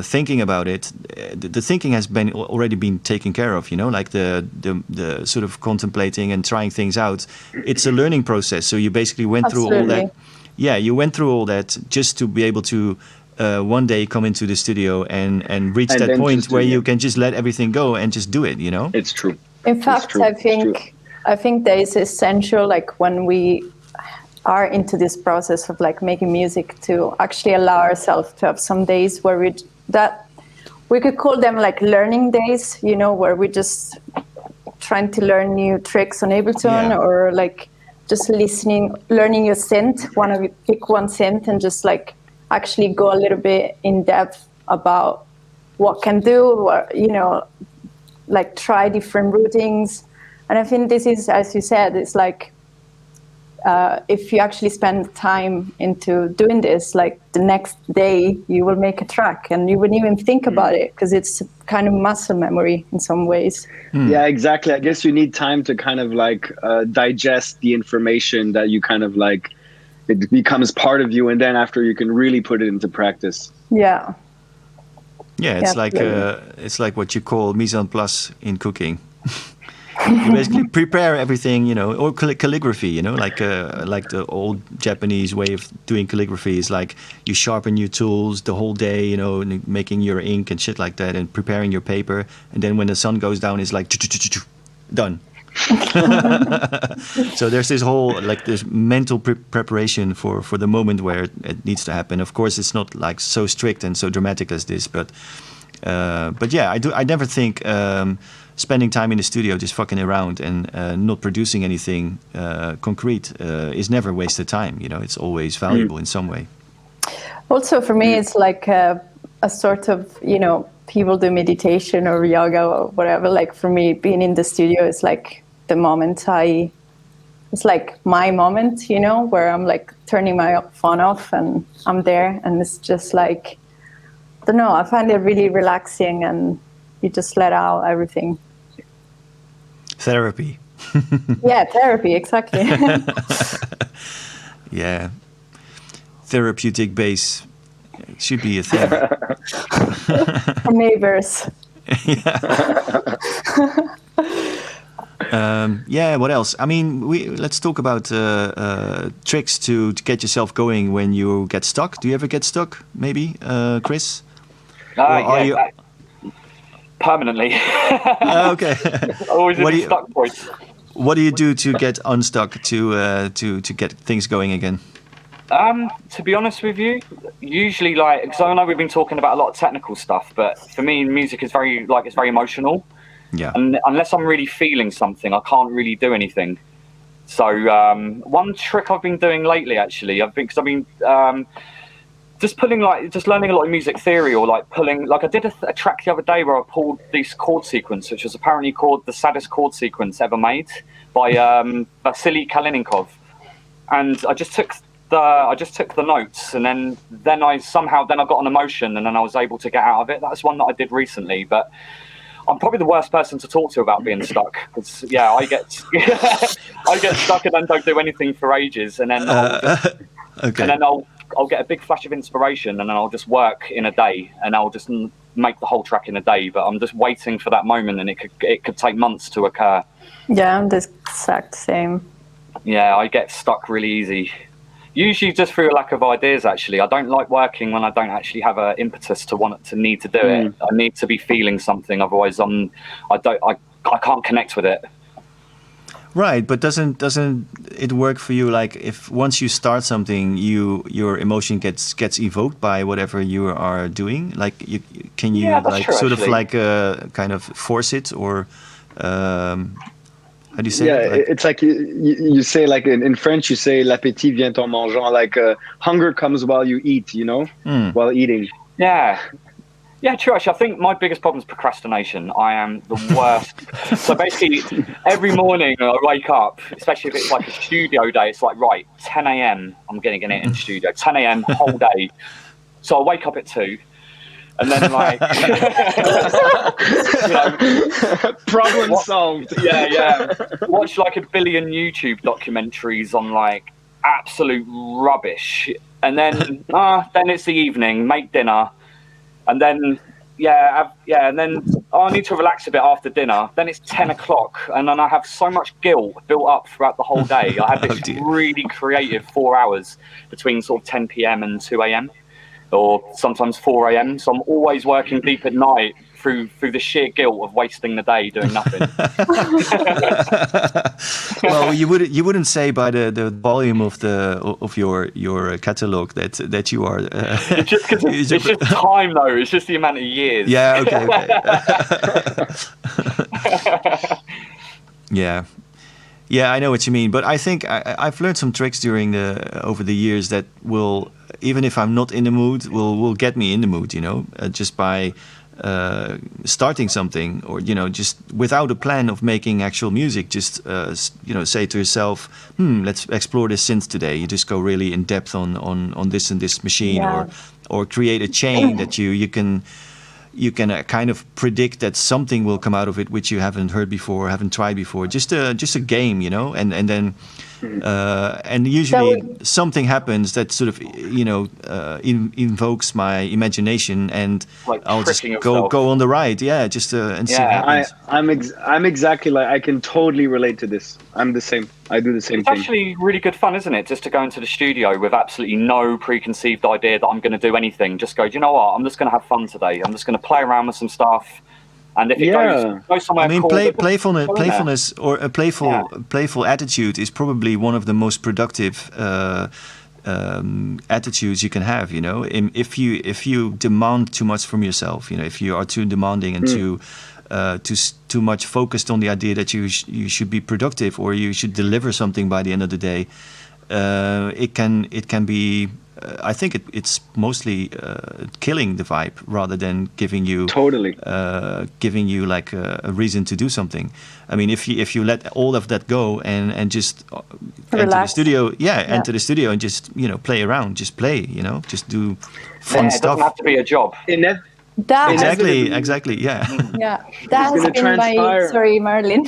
thinking about it, the thinking has already been taken care of, you know, like the sort of contemplating and trying things out. It's a learning process. So you basically went through all that. Yeah, you went through all that just to be able to one day come into the studio and reach that point where you can just let everything go and just do it, you know? It's true. In fact, I think that is essential, like when we are into this process of like making music, to actually allow ourselves to have some days where we could call them like learning days, you know, where we're just trying to learn new tricks on Ableton, or like just learning your synth, pick one synth and just like actually go a little bit in depth about what can do, or, you know, like try different routings. And I think this is, as you said, it's like, if you actually spend time into doing this, like the next day you will make a track and you wouldn't even think about it, because it's kind of muscle memory in some ways. Yeah, exactly. I guess you need time to kind of like digest the information that you kind of like, it becomes part of you, and then after you can really put it into practice. Yeah. Yeah, it's like what you call mise en place in cooking. You basically prepare everything, you know, or calligraphy, you know, like the old Japanese way of doing calligraphy is like you sharpen your tools the whole day, you know, and making your ink and shit like that, and preparing your paper, and then when the sun goes down, it's like done. So there's this whole like this mental preparation for the moment where it needs to happen. Of course, it's not like so strict and so dramatic as this, but But yeah, I never think spending time in the studio just fucking around and not producing anything concrete is never wasted time. You know, it's always valuable in some way. Also, for me, it's like a sort of, you know, people do meditation or yoga or whatever. Like for me, being in the studio is like the moment it's like my moment, you know, where I'm like turning my phone off and I'm there, and it's just like, I don't know, I find it really relaxing, and you just let out everything. Therapy. Yeah, therapy, exactly. Yeah. Therapeutic bass should be a thing. For neighbors. Yeah, what else? I mean, let's talk about tricks to get yourself going when you get stuck. Do you ever get stuck, maybe, Chris? Permanently. Okay. Always in the stuck point. What do you do to get unstuck, to get things going again? To be honest with you, usually because I know we've been talking about a lot of technical stuff, but for me, music is it's very emotional. Yeah. And unless I'm really feeling something, I can't really do anything. So one trick I've been doing lately, actually, I've been just learning a lot of music theory, or like pulling, like I did a track the other day where I pulled this chord sequence, which was apparently called the saddest chord sequence ever made by Vasily Kalinikov, and I just took the notes, and then I got an emotion, and then I was able to get out of it. That's one that I did recently, but I'm probably the worst person to talk to about being stuck, because I get stuck and then don't do anything for ages, and then I'll get a big flash of inspiration, and then I'll just work in a day, and I'll just make the whole track in a day. But I'm just waiting for that moment, and it could take months to occur. Yeah, I'm the exact same. Yeah, I get stuck really easy. Usually just through a lack of ideas, actually. I don't like working when I don't actually have an impetus to need to do it. I need to be feeling something, otherwise I can't connect with it. Right, but doesn't it work for you? Like, if once you start something, your emotion gets evoked by whatever you are doing. Like, can you true, of like kind of force it, or how do you say? Yeah, it? It's like you say, like in French, you say l'appétit vient en mangeant. Like hunger comes while you eat, you know, while eating. Yeah. Yeah, true. Actually, I think my biggest problem is procrastination. I am the worst. So basically, every morning I wake up, especially if it's like a studio day, it's like, right, 10 a.m. I'm getting it in the studio. 10 a.m. whole day. So I wake up at 2. And then problem solved. Yeah. Watch like a billion YouTube documentaries on like absolute rubbish. And then it's the evening, make dinner. And then, and then I need to relax a bit after dinner. Then it's 10 o'clock, and then I have so much guilt built up throughout the whole day. I have this really creative 4 hours between sort of 10 p.m. and 2 a.m. or sometimes 4 a.m. So I'm always working deep at night through the sheer guilt of wasting the day doing nothing. Well, you wouldn't say by the volume of your catalog that you are. It's just because it's just time, though. It's just the amount of years. Yeah. Okay. Yeah, I know what you mean, but I think I've learned some tricks over the years that will, even if I'm not in the mood, will get me in the mood. You know, just by starting something, or just without a plan of making actual music. Just say to yourself, let's explore this synth today. You just go really in depth on this and this machine, or create a chain that you can kind of predict that something will come out of it which you haven't heard before, haven't tried before. Just a game, and then and usually something happens that sort of invokes my imagination, and like I'll just go on the ride, and see what happens. I'm exactly like, I can totally relate to this. I'm the same. I do the same thing. It's actually really good fun, isn't it? Just to go into the studio with absolutely no preconceived idea that I'm going to do anything. Just go, do you know what? I'm just going to have fun today. I'm just going to play around with some stuff. And if it goes somewhere, I mean, cool, playfulness or a playful attitude is probably one of the most productive attitudes you can have. You know, if you demand too much from yourself, you know, if you are too demanding and too much focused on the idea that you should be productive or you should deliver something by the end of the day, it can be. I think it's mostly killing the vibe rather than giving you like a reason to do something. I mean, if you let all of that go and just enter the studio, enter the studio and just, you know, play around, just play, you know, just do fun stuff. It doesn't have to be a job. Exactly. Yeah. Yeah, that has been my. Sorry, Marilyn.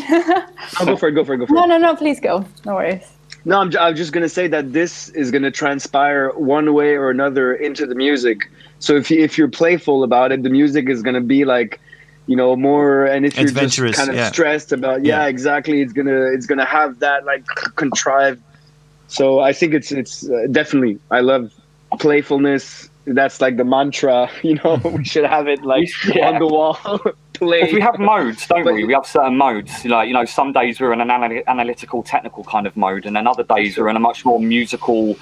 Go for it. No, please go. No worries. No, I'm just going to say that this is going to transpire one way or another into the music. So if you're playful about it, the music is going to be like, you know, more. And if you're just kind of stressed about, exactly, it's gonna have that like contrived. So I think it's definitely. I love playfulness. That's like the mantra. You know, we should have it like on the wall. Because we have modes, don't we? We have certain modes. Like, you know, some days we're in an analytical, technical kind of mode, and then other days we're in a much more musical,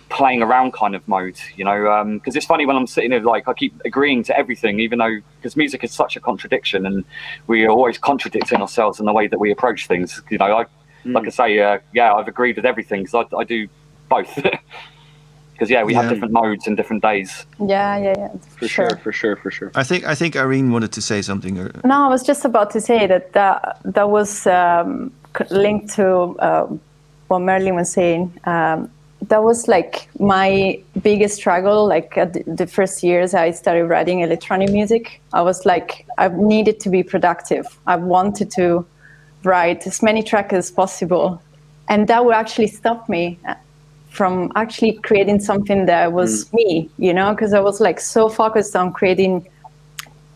playing around kind of mode. You know, because it's funny when I'm sitting there, like I keep agreeing to everything, even though because music is such a contradiction, and we are always contradicting ourselves in the way that we approach things. You know, like I say, I've agreed with everything because I do both. Because we have different modes and different days. Yeah. For sure. I think Irene wanted to say something. No, I was just about to say that was linked to what Marilyn was saying. That was like my biggest struggle. Like the first years I started writing electronic music, I was like, I needed to be productive. I wanted to write as many tracks as possible, and that would actually stop me from actually creating something that was me, you know, because I was like so focused on creating,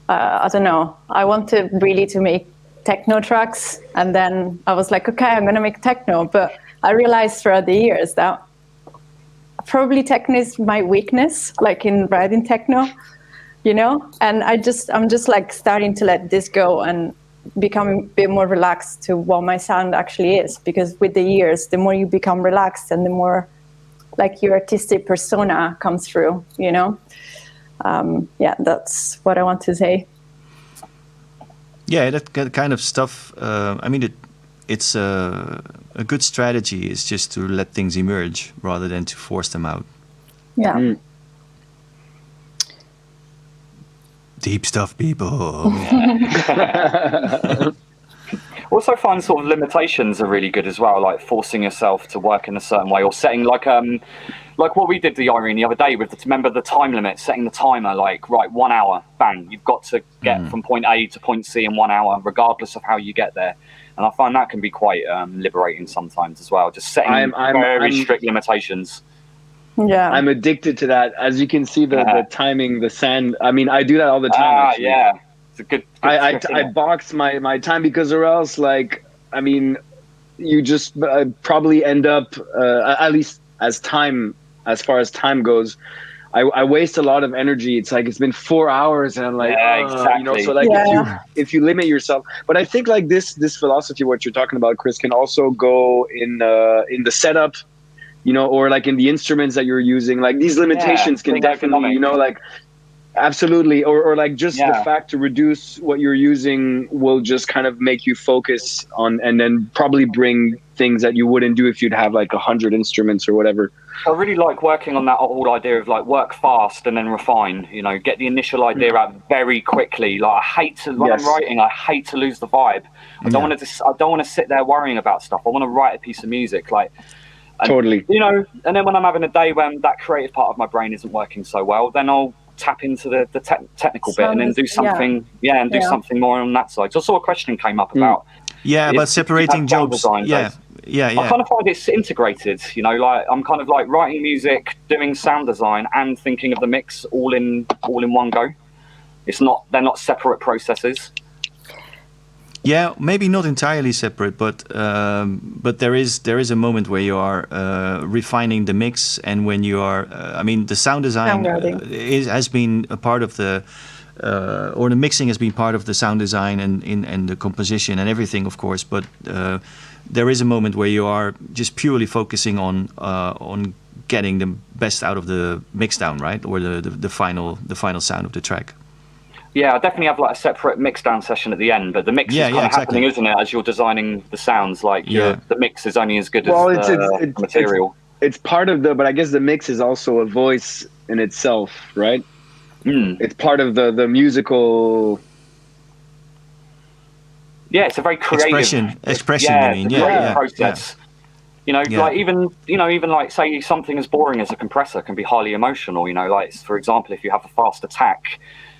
I don't know, I wanted really to make techno tracks. And then I was like, okay, I'm going to make techno. But I realized throughout the years that probably techno is my weakness, like in writing techno, you know, and I'm just like starting to let this go and become a bit more relaxed to what my sound actually is. Because with the years, the more you become relaxed and the more like your artistic persona comes through, you know? That's what I want to say. Yeah, that kind of stuff, I mean, it's a good strategy is just to let things emerge rather than to force them out. Yeah. Deep stuff, people. Also find sort of limitations are really good as well, like forcing yourself to work in a certain way or setting like what we did to Irene the other day with remember the time limit, setting the timer like, right, 1 hour, bang, you've got to get from point A to point C in 1 hour, regardless of how you get there. And I find that can be quite liberating sometimes as well, just setting very strict limitations. Yeah, I'm addicted to that. As you can see, the timing, the sand. I mean, I do that all the time. Actually. Yeah. It's a good I box my time because or else, like, I mean, you just probably end up, at least as far as time goes, I waste a lot of energy. It's like, it's been 4 hours and I'm like, exactly. You know, so like if you limit yourself, but I think like this philosophy, what you're talking about, Chris, can also go in the setup, you know, or like in the instruments that you're using, like these limitations can definitely, you know, like, absolutely. Or like just the fact to reduce what you're using will just kind of make you focus on, and then probably bring things that you wouldn't do if you'd have like 100 instruments or whatever. I really like working on that whole idea of like work fast and then refine, you know, get the initial idea out very quickly. Like when I'm writing, I hate to lose the vibe. I don't want to sit there worrying about stuff. I want to write a piece of music, like, totally, you know, and then when I'm having a day when that creative part of my brain isn't working so well, then I'll tap into the technical bit and then do something something more on that side. So I saw a question came up about about separating jobs. I kind of find it's integrated, you know, like I'm kind of like writing music, doing sound design and thinking of the mix all in one go. They're not separate processes. Yeah, maybe not entirely separate, but there is a moment where you are refining the mix, and when you are, I mean, the sound design has been a part of the, or the mixing has been part of the sound design and the composition and everything, of course. But there is a moment where you are just purely focusing on getting the best out of the mix down, right? Or the final sound of the track. Yeah, I definitely have like a separate mix down session at the end, but the mix is kind of happening, isn't it? As you're designing the sounds, like the mix is only as good as the material. It's part of but I guess the mix is also a voice in itself, right? It's part of the musical. Yeah, it's a very creative expression. I mean, process. You know, like even like say something as boring as a compressor can be highly emotional. You know, like for example, if you have a fast attack,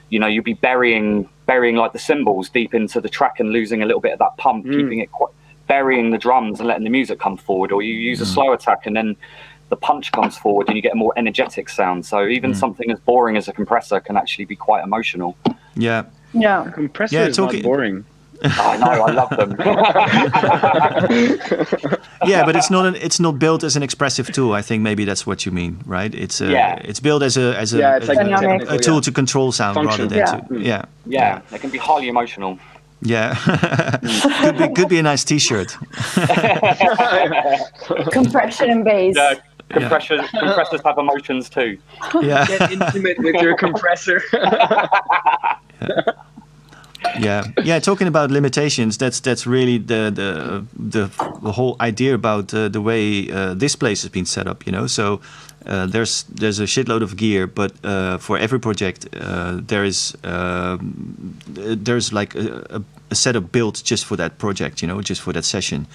you know, you'll be burying like the cymbals deep into the track and losing a little bit of that pump, keeping it burying the drums and letting the music come forward. Or you use a slow attack and then the punch comes forward and you get a more energetic sound. So even something as boring as a compressor can actually be quite emotional. Yeah. A compressor is not boring. I know, I love them. Yeah, but it's not built as an expressive tool. I think maybe that's what you mean, right? It's built as a tool to control sound rather than it can be highly emotional. Yeah, could be a nice T-shirt. Compression and bass. Yeah, compressors have emotions too. Yeah, get intimate with your compressor. Yeah. Talking about limitations, that's really the whole idea about the way this place has been set up. You know, so there's a shitload of gear, but for every project there's like a setup built just for that project. You know, just for that session.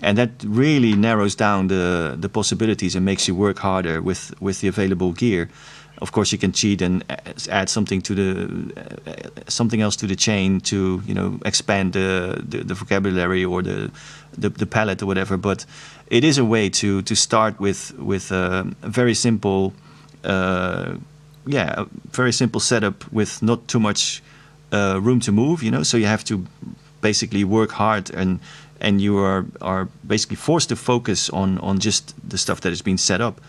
And that really narrows down the possibilities and makes you work harder with the available gear. Of course, you can cheat and add something else to the chain to expand the vocabulary or the palette or whatever. But it is a way to start with a very simple, very simple setup with not too much room to move. So you have to basically work hard and you are basically forced to focus on just the stuff that has been set up.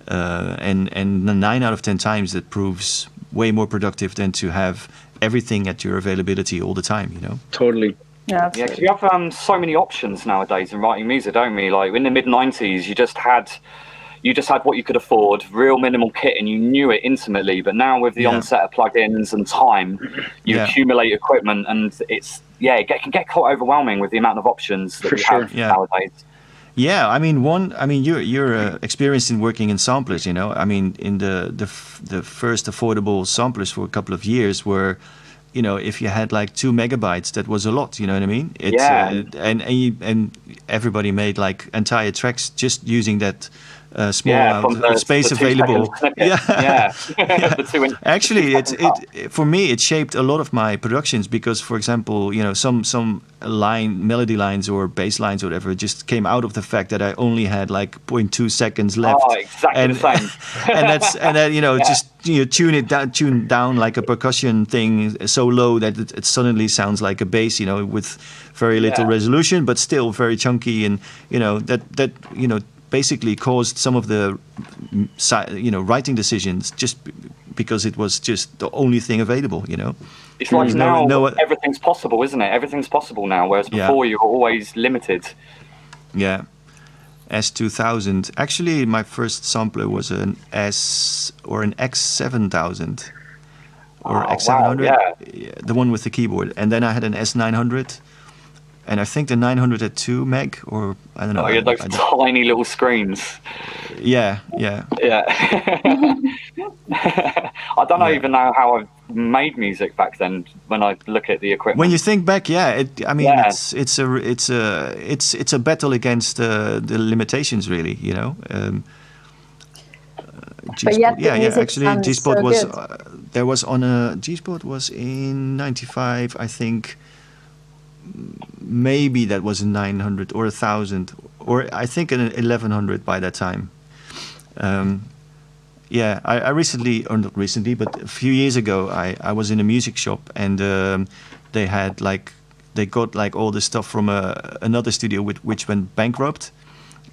And 9 out of 10 times that proves way more productive than to have everything at your availability all the time, Totally. Yeah, because we have so many options nowadays in writing music, don't we? Like in the mid-90s, you just had what you could afford, real minimal kit, and you knew it intimately. But now with the onset of plugins and time, you accumulate equipment, and it can get quite overwhelming with the amount of options that we have nowadays. Yeah, I mean, you're experienced in working in samplers, I mean, in the first affordable samplers for a couple of years were, if you had like 2 megabytes, that was a lot. You know what I mean? And everybody made like entire tracks just using that small space available. Actually, for me it shaped a lot of my productions because, for example, some melody lines or bass lines or whatever just came out of the fact that I only had like 0.2 seconds left. Oh, exactly the same. and then just tune down like a percussion thing so low that it suddenly sounds like a bass, with very little resolution, but still very chunky, and that basically caused some of the writing decisions just because it was just the only thing available. It's like now everything's possible, isn't it? Everything's possible now, whereas before you were always limited. Yeah. S2000. Actually, my first sampler was an S or an X7000 or X700, the one with the keyboard, and then I had an S900. And I think the 900 had 2 meg, or I don't know. Oh, yeah, those tiny little screens. Yeah. I don't even know how I made music back then. When I look at the equipment, when you think back, it's a battle against the limitations, really. G-Spot. Actually, G-Spot was there was on a G-Spot was in '95, I think. Maybe that was a 900 or 1,000, or I think an 1,100 by that time. I recently, or not recently, but a few years ago, I was in a music shop, and they got all the stuff from another studio which went bankrupt,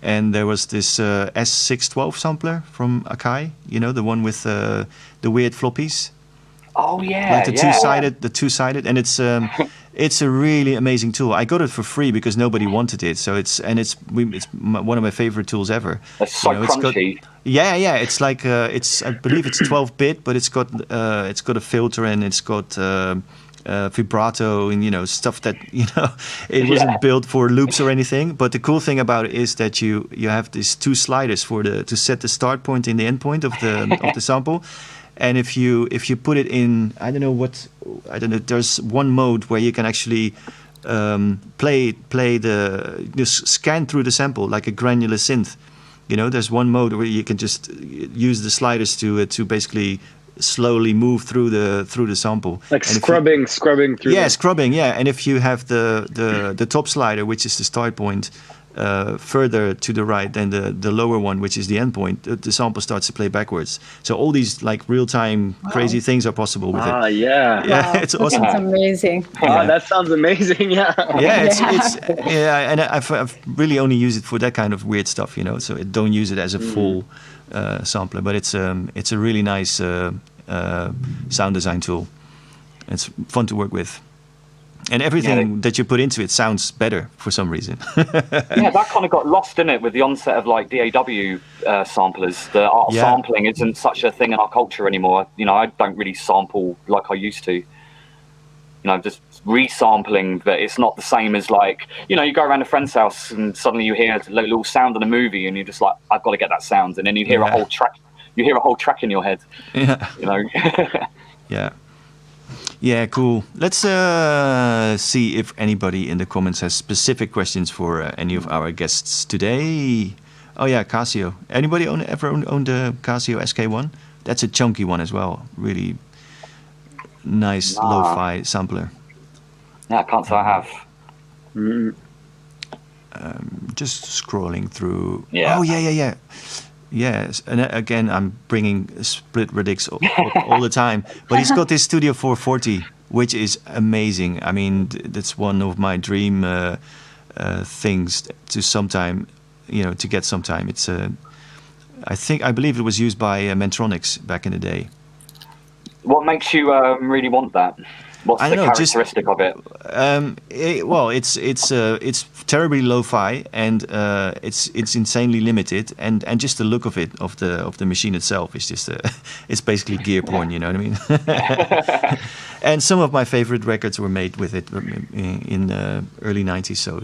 and there was this S612 sampler from Akai, the one with the weird floppies. Oh yeah, like the two-sided, and it's It's a really amazing tool. I got it for free because nobody wanted it. So it's one of my favorite tools ever. It's so crunchy. Yeah. It's like I believe it's 12-bit, but it's got a filter and it's got vibrato and stuff that it wasn't built for loops or anything. But the cool thing about it is that you have these two sliders to set the start point and the end point of the sample. And if you put it in, I don't know, there's one mode where you can actually just scan through the sample like a granular synth. There's one mode where you can just use the sliders to basically slowly move through the sample, like scrubbing through. Yeah, scrubbing. Yeah, and if you have the top slider, which is the start point, further to the right than the lower one, which is the end point, the sample starts to play backwards. So all these like real-time crazy things are possible with it. Yeah. Wow. It's awesome. That's amazing. Wow, that sounds amazing. Yeah. Yeah, and I've really only used it for that kind of weird stuff, So I don't use it as a full sampler, but it's a really nice sound design tool. It's fun to work with. And everything that you put into it sounds better for some reason. Yeah, that kind of got lost in it with the onset of like DAW samplers. The art of sampling isn't such a thing in our culture anymore. I don't really sample like I used to. Just resampling, but it's not the same as like, you go around a friend's house and suddenly you hear a little sound in a movie and you're just like, I've got to get that sound. And then you hear a whole track. You hear a whole track in your head. Yeah. Yeah. Yeah, cool. Let's see if anybody in the comments has specific questions for any of our guests today. Oh yeah, Casio. Anybody ever owned a Casio SK1? That's a chunky one as well. Really nice lo-fi sampler. Yeah, I can't say I have. Just scrolling through. Yeah. Oh yeah. Yes, and again, I'm bringing split radix all the time. But he's got this Studio 440, which is amazing. I mean, that's one of my dream things to get sometime. It's I believe it was used by Mentronics back in the day. What makes you really want that? What's the characteristic of it? It's terribly lo-fi and it's insanely limited and just the look of it of the machine itself is just it's basically gear porn. You know what I mean? And some of my favorite records were made with it in the early '90s. So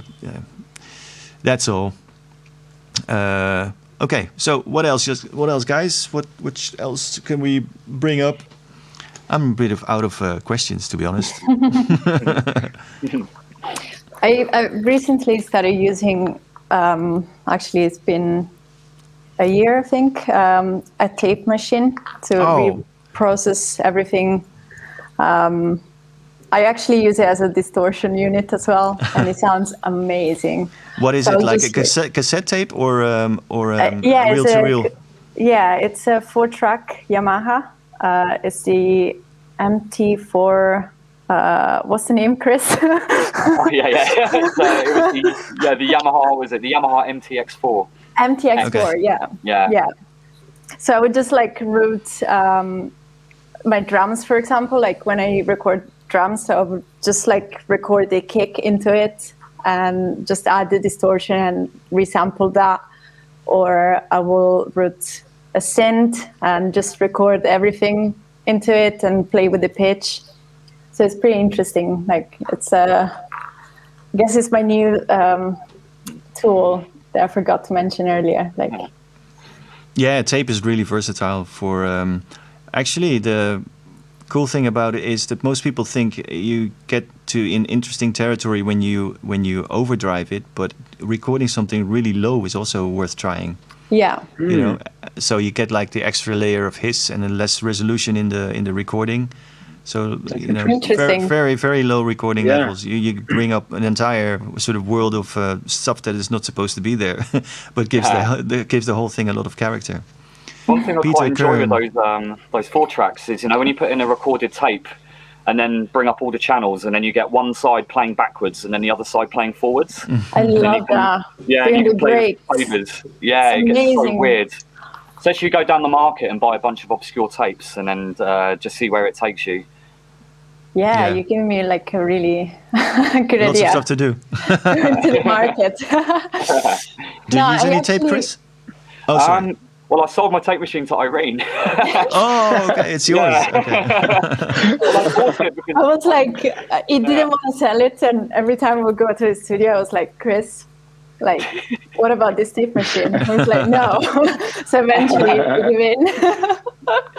that's all. Okay, so what else, guys? Which else can we bring up? I'm a bit out of questions, to be honest. I recently started using, actually it's been a year, I think, a tape machine to reprocess everything. I actually use it as a distortion unit as well, and it sounds amazing. What is it, like a cassette tape or reel-to-reel? Yeah, it's a 4-track Yamaha. It's the MT4. What's the name, Chris? Yeah. The Yamaha. Was it the Yamaha MTX4? MTX4. Okay. Yeah. So I would just like route my drums, for example. Like when I record drums, so I would just like record the kick into it and just add the distortion and resample that, or I will route a synth and just record everything into it and play with the pitch. So it's pretty interesting. Like it's I guess it's my new tool that I forgot to mention earlier. Like, yeah, tape is really versatile for. Actually, the cool thing about it is that most people think you get to in interesting territory when you overdrive it, but recording something really low is also worth trying. Yeah. You know, so you get like the extra layer of hiss and a less resolution in the recording. So very, very low recording levels. You bring up an entire sort of world of stuff that is not supposed to be there, but gives the whole thing a lot of character. One thing I quite enjoy with those 4 tracks is, when you put in a recorded tape and then bring up all the channels, and then you get one side playing backwards and then the other side playing forwards. I love that. Yeah, and you can play flavors. Yeah, it gets so weird. So you go down the market and buy a bunch of obscure tapes and then just see where it takes you. Yeah, Yeah. you give me like a really good Lots idea of stuff to do. to the market. Do you No, use I any tape, actually- Chris? Oh, sorry. Well, I sold my tape machine to Irene. Oh, okay, it's yours. Yeah. Okay. Well, I bought it because I was like, he didn't want to sell it, and every time we would go to the studio, I was like, Chris, like, what about this tape machine? He was like, no. So eventually, we gave in.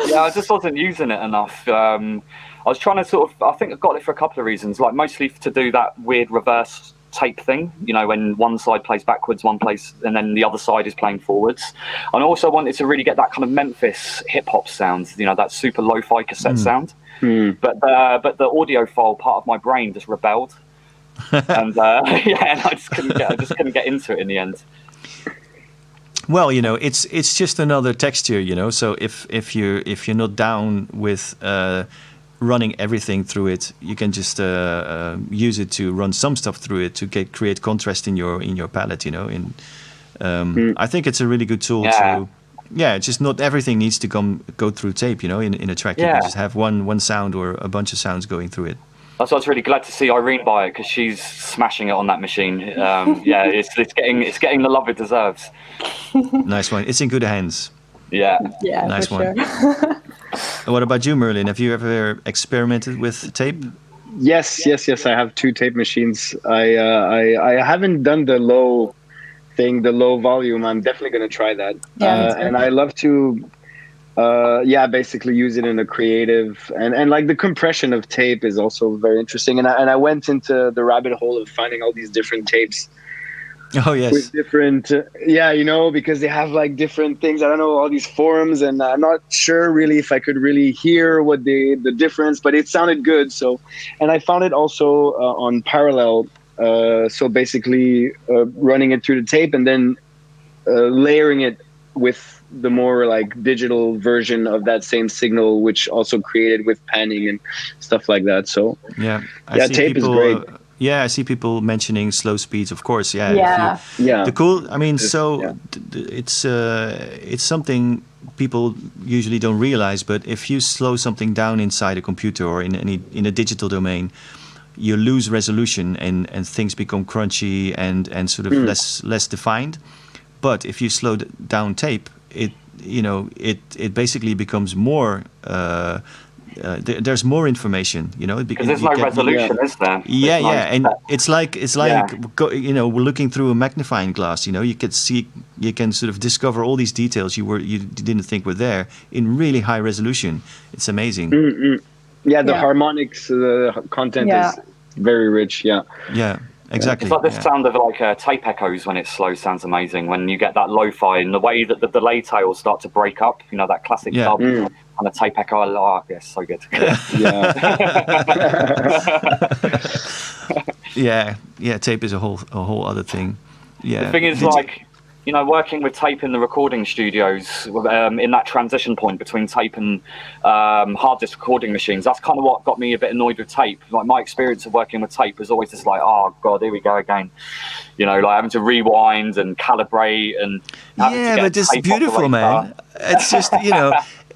yeah, I just wasn't using it enough. I was trying to sort of, I think I got it for a couple of reasons, like mostly to do that weird reverse tape thing, you know, when one side plays backwards, one plays, and then the other side is playing forwards. And I also wanted to really get that kind of Memphis hip hop sound, you know, that super lo-fi cassette sound. But the audiophile part of my brain just rebelled, and and I just couldn't get into it in the end. Well, you know, it's just another texture, you know. So if you're not down with running everything through it, you can just use it to run some stuff through it to create contrast in your palette, you know. I think it's a really good tool to. Yeah, it's just not everything needs to go through tape, you know. In a track, you can just have one sound or a bunch of sounds going through it. That's why I was really glad to see Irene buy it, because she's smashing it on that machine. Yeah, it's getting the love it deserves. Nice one. It's in good hands. Yeah, Nice for one. sure. What about you, Merlin? Have you ever experimented with tape? Yes. I have 2 tape machines. I haven't done the low thing, the low volume. I'm definitely going to try that. Yeah, and I love to, basically use it in a creative, and like the compression of tape is also very interesting. And I went into the rabbit hole of finding all these different tapes. Oh yes. With different, you know, because they have like different things. I don't know, all these forums, and I'm not sure really if I could really hear what the difference, but it sounded good. So, and I found it also on Parallel. So basically, running it through the tape and then layering it with the more like digital version of that same signal, which also created with panning and stuff like that. So tape is great. Yeah, I see people mentioning slow speeds, of course. Yeah. Yeah. I mean, it's something people usually don't realize, but if you slow something down inside a computer or in a digital domain, you lose resolution and things become crunchy and sort of less defined. But if you slow down tape, it basically becomes more. There's more information, you know, because there's no resolution, is there? And it's like you know, we're looking through a magnifying glass. You know, you can sort of discover all these details you didn't think were there in really high resolution. It's amazing. Yeah, the harmonics, the content is very rich. Yeah. Exactly. It's like the sound of like tape echoes when it's slow sounds amazing. When you get that lo-fi and the way that the delay tails start to break up, you know, that classic dub and the tape echo. Oh, yes, so good. Yeah. Tape is a whole other thing. Yeah. The thing is, like, you know, working with tape in the recording studios, in that transition point between tape and hard disk recording machines, that's kind of what got me a bit annoyed with tape. Like, my experience of working with tape was always just like, oh god, here we go again. You know, like having to rewind and calibrate and but it's beautiful, man. It's just, you know,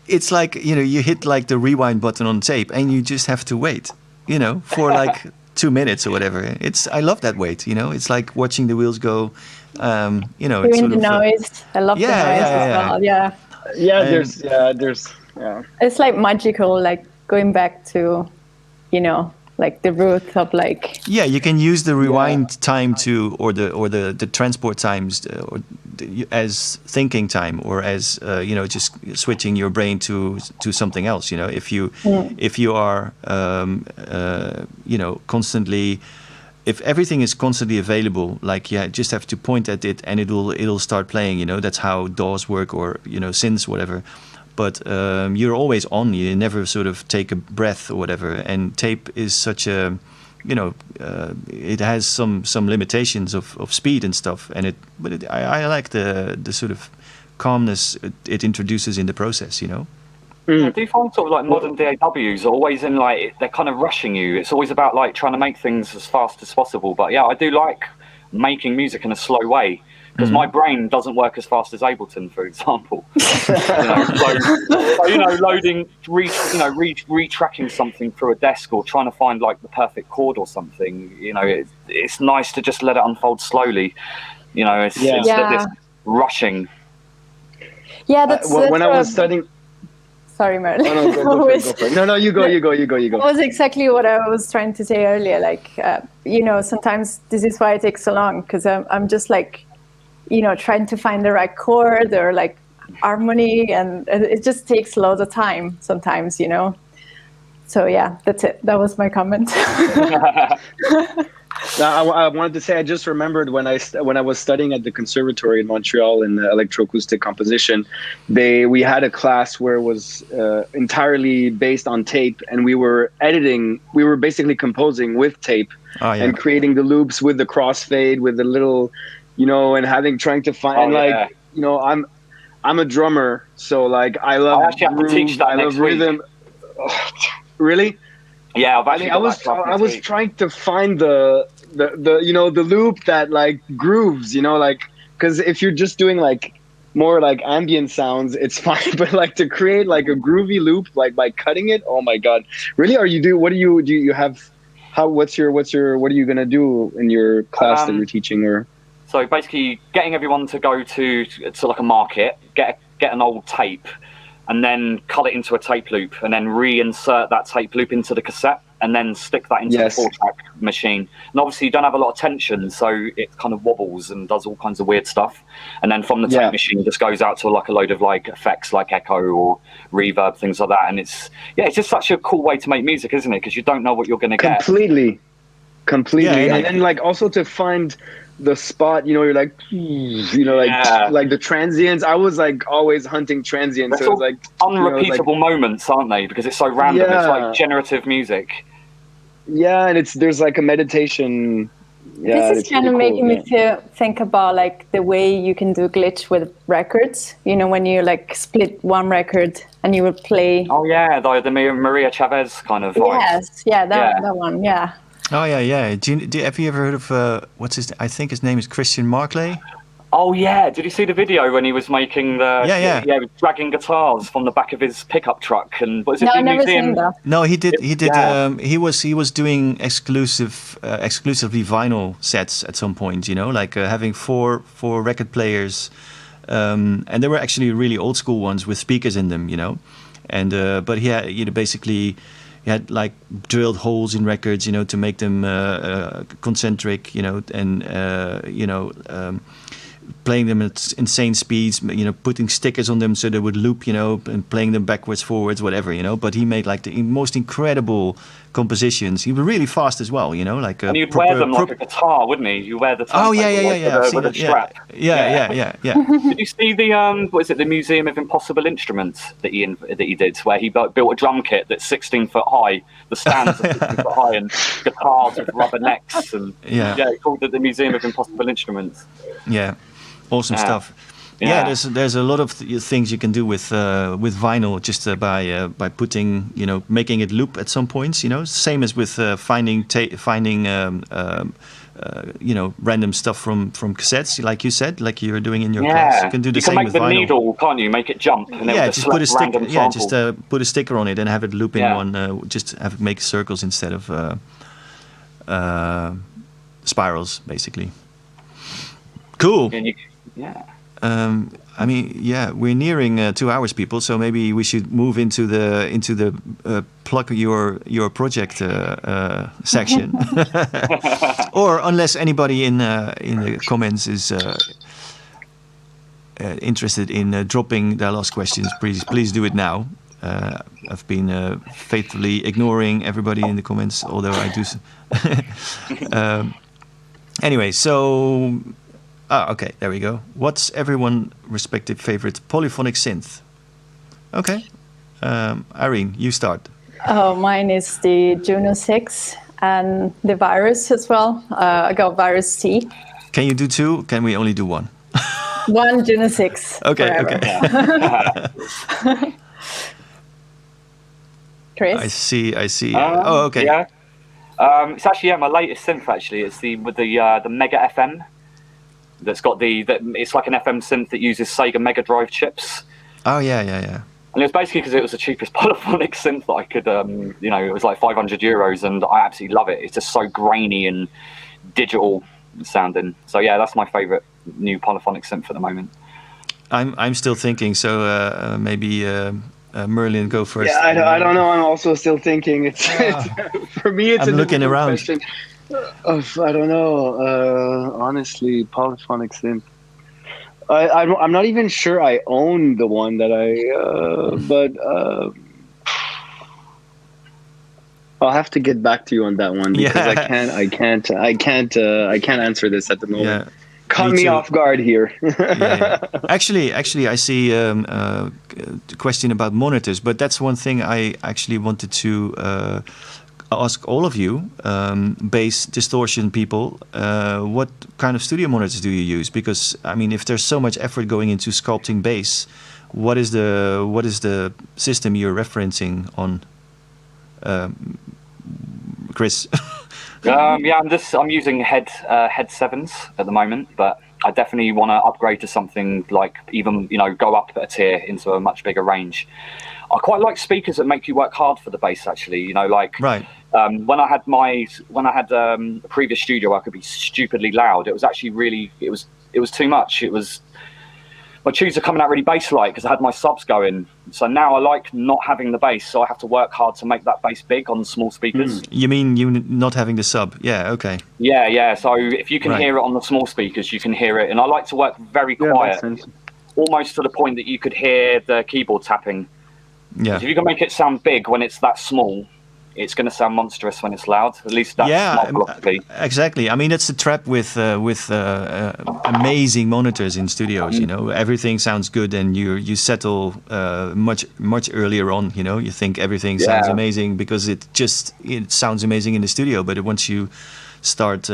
it's like, you know, you hit like the rewind button on tape and you just have to wait, you know, for like 2 minutes or whatever. I love that wait, you know. It's like watching the wheels go. You know, hearing the noise. I love the noise as well. There's It's like magical, like going back to, you know, like the root of like. Yeah, you can use the rewind time or the transport times as thinking time, or as you know, just switching your brain to something else. You know, if you are you know, constantly. If everything is constantly available, like just have to point at it and it'll start playing. You know, that's how DAWs work, or you know, synths, whatever. But you're always on. You never sort of take a breath or whatever. And tape is such a, you know, it has some limitations of speed and stuff. And I like the sort of calmness it introduces in the process. You know. I do find sort of like modern DAWs are always in like, they're kind of rushing you. It's always about like trying to make things as fast as possible. But yeah, I do like making music in a slow way. because my brain doesn't work as fast as Ableton, for example. Loading, retracking something through a desk or trying to find like the perfect chord or something. It's nice to just let it unfold slowly. Instead of this rushing. Yeah, that's when I was studying. Sorry, Merlin. Oh, no, go for it. No, you go. That was exactly what I was trying to say earlier. Like, sometimes this is why it takes so long, because I'm just like, trying to find the right chord or like harmony, and it just takes loads of time sometimes, So yeah, that's it. That was my comment. Now, I wanted to say, I just remembered when I was studying at the conservatory in Montreal in electroacoustic composition, we had a class where it was entirely based on tape, and we were basically composing with tape and creating the loops with the crossfade, with the little, and trying to find, I'm a drummer, so like I love actually have to teach that next week. Rhythm. Really? Yeah, I was trying to find the loop that like grooves, because if you're just doing like more like ambient sounds, it's fine, but like to create like a groovy loop like by cutting it, oh my god. Really? What are you gonna do in your class that you're teaching? Or so basically getting everyone to go to like a market, get an old tape, and then cut it into a tape loop, and then reinsert that tape loop into the cassette, and then stick that into the 4-track machine. And obviously you don't have a lot of tension, so it kind of wobbles and does all kinds of weird stuff. And then from the tape machine, it just goes out to like a load of like effects like echo or reverb, things like that. And it's just such a cool way to make music, isn't it? Because you don't know what you're going to get. Completely. Yeah, and then like also to find the spot, you're like, like the transients. I was like always hunting transients. So it's like unrepeatable moments, aren't they? Because it's so random. It's like generative music. Yeah, and there's like a meditation. Yeah, this is kind of making me think about like the way you can do glitch with records. When you like split one record and you would play. Oh yeah, the Maria Chavez kind of vibe. Yes, that one, yeah. Oh yeah. Have you ever heard of I think his name is Christian Markley? Oh yeah, did you see the video when he was making dragging guitars from the back of his pickup truck? And what is it? No, I've never seen that. No, he did. Yeah. He was doing exclusively vinyl sets at some point. Like having four record players, and they were actually really old school ones with speakers in them. And but he had basically. He had like drilled holes in records, to make them concentric, and playing them at insane speeds, putting stickers on them so they would loop, and playing them backwards, forwards, whatever, But he made like the most incredible compositions. He was really fast as well, like. And you'd wear them like a guitar, wouldn't he? You wear the. Oh yeah. With a strap. Yeah. Did you see the Museum of Impossible Instruments that he did, where he built a drum kit that's 16 foot high, the stands are 16 foot high, and guitars with rubber necks, and he called it the Museum of Impossible Instruments. Yeah, awesome stuff. Yeah, there's a lot of things you can do with vinyl just by putting, making it loop at some points. Same as with finding random stuff from cassettes, like you said, like you're doing in your class. You can do the same with vinyl. You can make the needle, can't you? Make it jump. And just put a sticker. Yeah, just put a sticker on it and have it loop in one. Just have it make circles instead of spirals, basically. Cool. We're nearing 2 hours, people. So maybe we should move into the plug your project section, or unless anybody in the comments is interested in dropping their last questions, please do it now. I've been faithfully ignoring everybody in the comments, although I do. Anyway, so. Okay, there we go. What's everyone's respective favorite polyphonic synth? Okay. Irene, you start. Oh, mine is the Juno 6 and the Virus as well. I got Virus C. Can you do two? Can we only do one? One Juno 6. Okay, forever. okay. Chris? I see. Oh, okay. Yeah. It's actually my latest synth. Actually, it's the Mega FM. that's got it's like an FM synth that uses Sega Mega Drive chips. Oh yeah. And it was basically because it was the cheapest polyphonic synth that I could, it was like €500, and I absolutely love it. It's just so grainy and digital sounding. So yeah, that's my favorite new polyphonic synth at the moment. I'm still thinking. So maybe Merlin, go first. Yeah, I don't know. I'm also still thinking. It's for me. It's I'm looking around. Question. I don't know. Honestly, polyphonic synth. I'm not even sure I own the one that but I'll have to get back to you on that one because I can't answer this at the moment. Yeah. Caught me off guard here. Yeah. Actually, I see a question about monitors, but that's one thing I actually wanted to ask all of you, bass distortion people, what kind of studio monitors do you use? Because I mean, if there's so much effort going into sculpting bass, what is the system you're referencing on, Chris? I'm using head 7s at the moment, but I definitely want to upgrade to something like even go up a tier into a much bigger range. I quite like speakers that make you work hard for the bass. Actually, Right. When I had a previous studio, I could be stupidly loud. It was actually it was too much. My tunes are coming out really bass-like because I had my subs going. So now I like not having the bass, so I have to work hard to make that bass big on small speakers. You mean you not having the sub? Yeah, okay. Yeah. So if you can hear it on the small speakers, you can hear it. And I like to work very quiet, almost to the point that you could hear the keyboard tapping. Yeah. If you can make it sound big when it's that small, it's going to sound monstrous when it's loud. At least that's my philosophy. Exactly. I mean, that's the trap with amazing monitors in studios. Everything sounds good, and you settle much earlier on. You think everything sounds amazing because it sounds amazing in the studio. But once you start,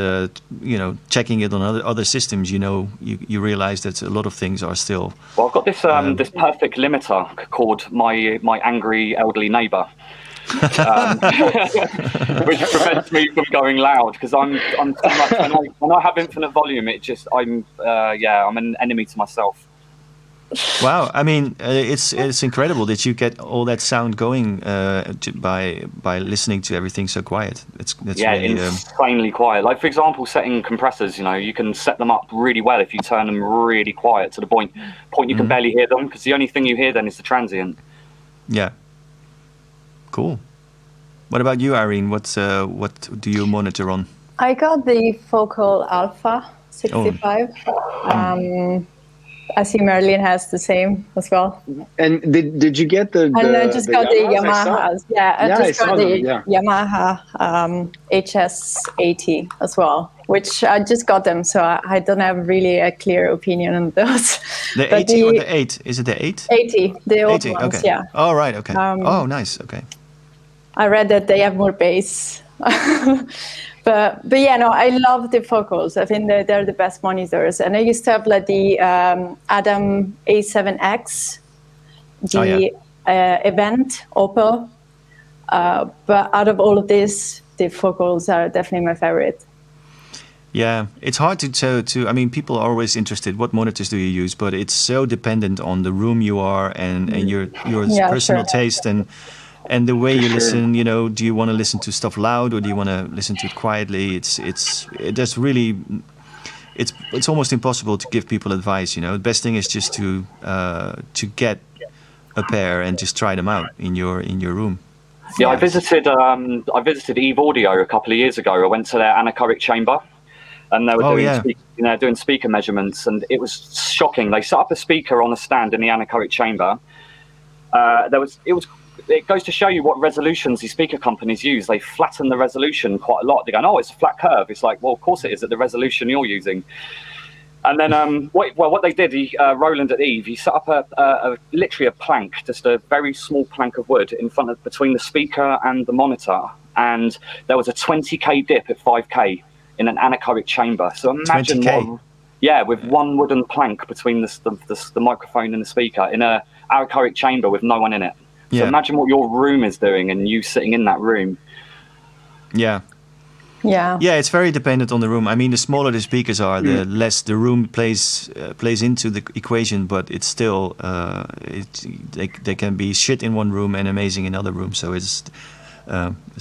checking it on other systems, you realize that a lot of things are still. Well, I've got this this perfect limiter called my angry elderly neighbour. Which prevents me from going loud because I'm too much. When I have infinite volume, I'm an enemy to myself. Wow, I mean, it's incredible that you get all that sound going by listening to everything so quiet. That's really insanely quiet. Like for example, setting compressors. You can set them up really well if you turn them really quiet to the point you can barely hear them because the only thing you hear then is the transient. Yeah. Cool. What about you, Irene? What do you monitor on? I got the Focal Alpha 65. I see Merlin has the same as well. And did you get the? And I just got the Yamahas. I just got the Yamaha HS80 as well, which I just got them, so I don't have really a clear opinion on those. The 80 or the 8? Is it the 8? 80, the old 80, ones, okay. yeah. Oh, right, okay. Nice, okay. I read that they have more bass. But yeah, no, I love the Focals. I think they're the best monitors. And I used to have like the Adam A7X, the Event Opel. But out of all of this, the Focals are definitely my favorite. Yeah, it's hard to I mean, people are always interested, what monitors do you use? But it's so dependent on the room you are and your personal taste and the way you listen. Do you want to listen to stuff loud or do you want to listen to it quietly? It's almost impossible to give people advice. The best thing is just to get a pair and just try them out in your room. Yeah, I visited Eve Audio a couple of years ago. I went to their anechoic chamber, and they were doing speaker measurements, and it was shocking. They set up a speaker on a stand in the anechoic chamber. It goes to show you what resolutions these speaker companies use. They flatten the resolution quite a lot. They go, "Oh, it's a flat curve." It's like, well, of course it is at the resolution you're using. And then, what they did, Roland at Eve, he set up literally a plank, just a very small plank of wood between the speaker and the monitor, and there was a 20k dip at 5k in an anechoic chamber. So imagine 20K. With one wooden plank between the microphone and the speaker in a anechoic chamber with no one in it. So imagine what your room is doing and you sitting in that room. Yeah. Yeah. Yeah, it's very dependent on the room. I mean, the smaller the speakers are, the less the room plays into the equation. But it's still they can be shit in one room and amazing in other rooms. So it's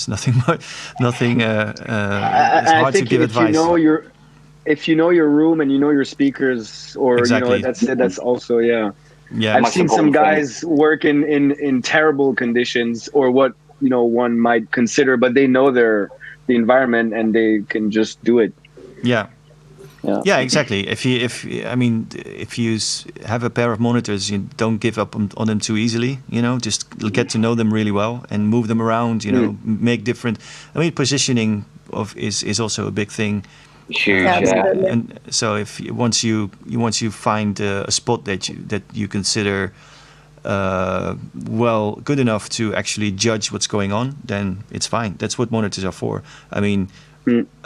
nothing more, nothing. It's hard to give advice. If you know your room and you know your speakers, or Exactly. that's also Yeah, I've seen some guys work in terrible conditions, or what one might consider, but they know the environment and they can just do it. Yeah, exactly. If you have a pair of monitors, you don't give up on them too easily. Just get to know them really well and move them around. Make different. I mean, positioning is also a big thing. Huge, And so once you find a spot that you consider good enough to actually judge what's going on, then it's fine. That's what monitors are for. I mean,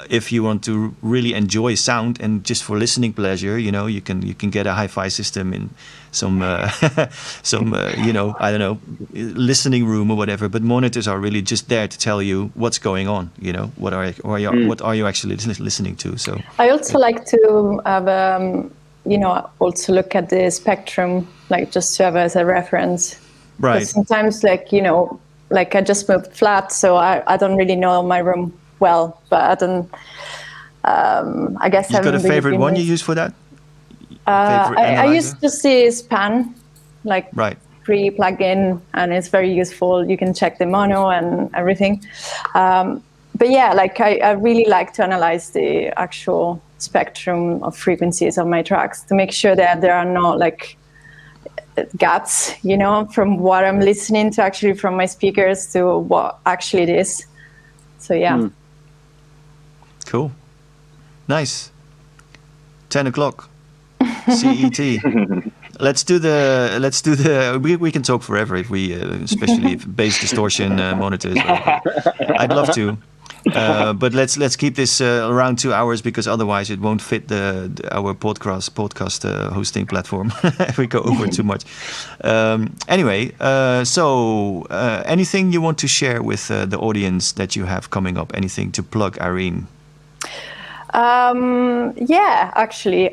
if you want to really enjoy sound and just for listening pleasure, you can get a hi-fi system in some I don't know, listening room or whatever. But monitors are really just there to tell you what's going on. What are you actually listening to? So I also like to have also look at the spectrum, like just to have as a reference. Right. Sometimes I just moved flat, so I don't really know my room well, but I don't. I guess you've got a favorite one you use for that? I use just the span, pre-plug in, and it's very useful. You can check the mono and everything. But yeah, I really like to analyze the actual spectrum of frequencies of my tracks to make sure that there are no gaps, from what I'm listening to actually from my speakers to what actually it is. So yeah. Cool. Nice. 10 o'clock. CET. Let's do the. We can talk forever if we, especially if bass distortion monitors. I'd love to, but let's keep this around 2 hours because otherwise it won't fit our podcast hosting platform if we go over too much. Anyway, so anything you want to share with the audience that you have coming up? Anything to plug, Irene? Yeah, actually.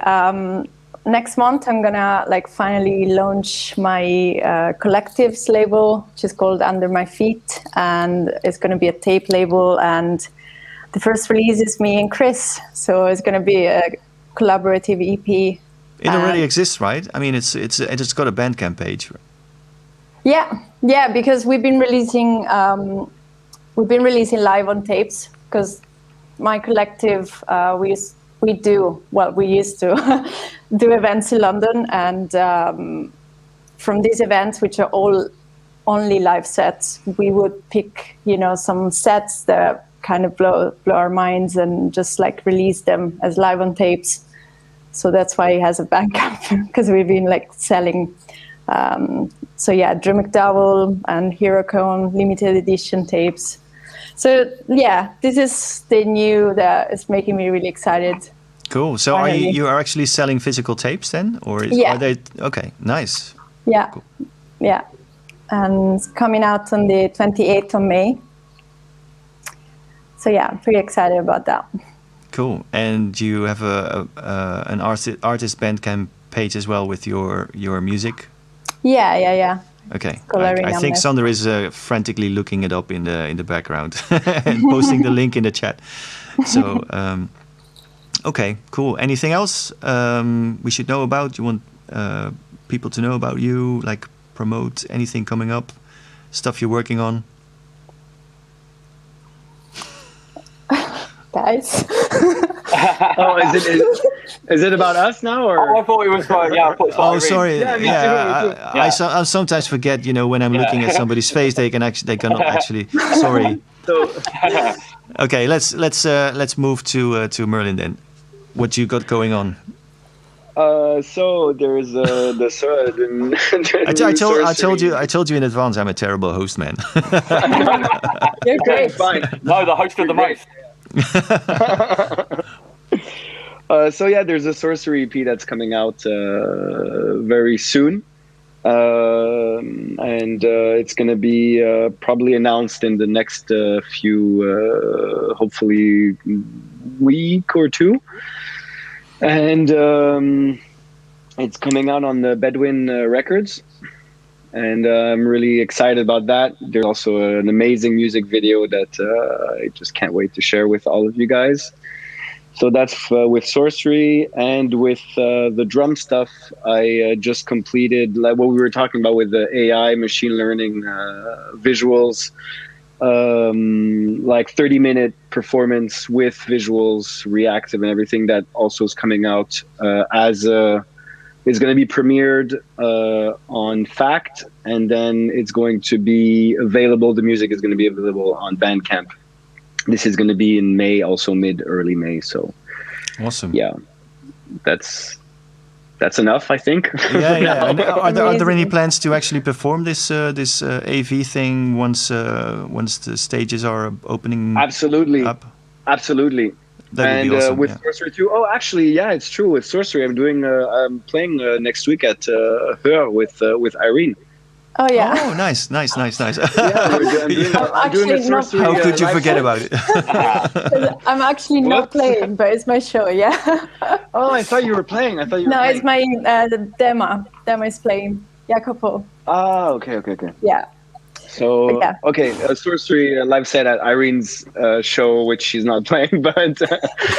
Next month, I'm gonna finally launch my collectives label, which is called Under My Feet, and it's gonna be a tape label. And the first release is me and Chris, so it's gonna be a collaborative EP. It already exists, right? I mean, it's got a Bandcamp page. Yeah, because we've been releasing live on tapes because my collective we used to do events in London, and from these events, which are all only live sets, we would pick, some sets that kind of blow our minds and just release them as live on tapes. So that's why it has a Bandcamp, because we've been selling. Drew McDowell and Hero Cone limited edition tapes. So yeah, this is the new that is making me really excited. Cool. So you are actually selling physical tapes then, or are they? Okay, nice. Yeah, cool. Yeah, and it's coming out on the 28th of May. So yeah, I'm pretty excited about that. Cool. And you have an artist Bandcamp page as well with your music. Yeah. Okay, I think Sander is frantically looking it up in the background and posting the link in the chat. So, okay, cool. Anything else we should know about? You want people to know about you, promote anything coming up, stuff you're working on? Guys. Is it about us now, or? Oh, I thought it was. Sorry. Yeah, I sometimes forget. When I'm looking at somebody's face, they cannot actually. Sorry. Okay, let's move to Merlin then. What you got going on? So there's I told you in advance. I'm a terrible host, man. You're great. Fine. No, the host of the most. So yeah, there's a Sorcery EP that's coming out very soon. And it's going to be probably announced in the next few, hopefully, week or two. And it's coming out on the Bedouin Records. And I'm really excited about that. There's also an amazing music video that I just can't wait to share with all of you guys. So that's with Sorcery, and with the drum stuff. I just completed like what we were talking about with the AI machine learning visuals, like 30-minute performance with visuals, reactive, and everything. That also is coming out as is going to be premiered on Fact, and then it's going to be available. The music is going to be available on Bandcamp. This is going to be in May, also early May. So, awesome. Yeah, that's enough, I think. Yeah. And are there any plans to actually perform this AV thing once the stages are opening? Absolutely, up? Absolutely. That'd be awesome, with Sorcery too. Oh, actually, yeah, it's true. With Sorcery, I'm playing next week at Her with Irene. Oh yeah. Oh, nice. Yeah, I'm doing a Sorcery. How could you forget about it? I'm actually not playing, but it's my show. Yeah. Oh, I thought you were playing. No, it's my Dema. Dema is playing. Jacopo. Ah, okay. Yeah. So okay, Sorcery live set at Irene's show, which she's not playing, but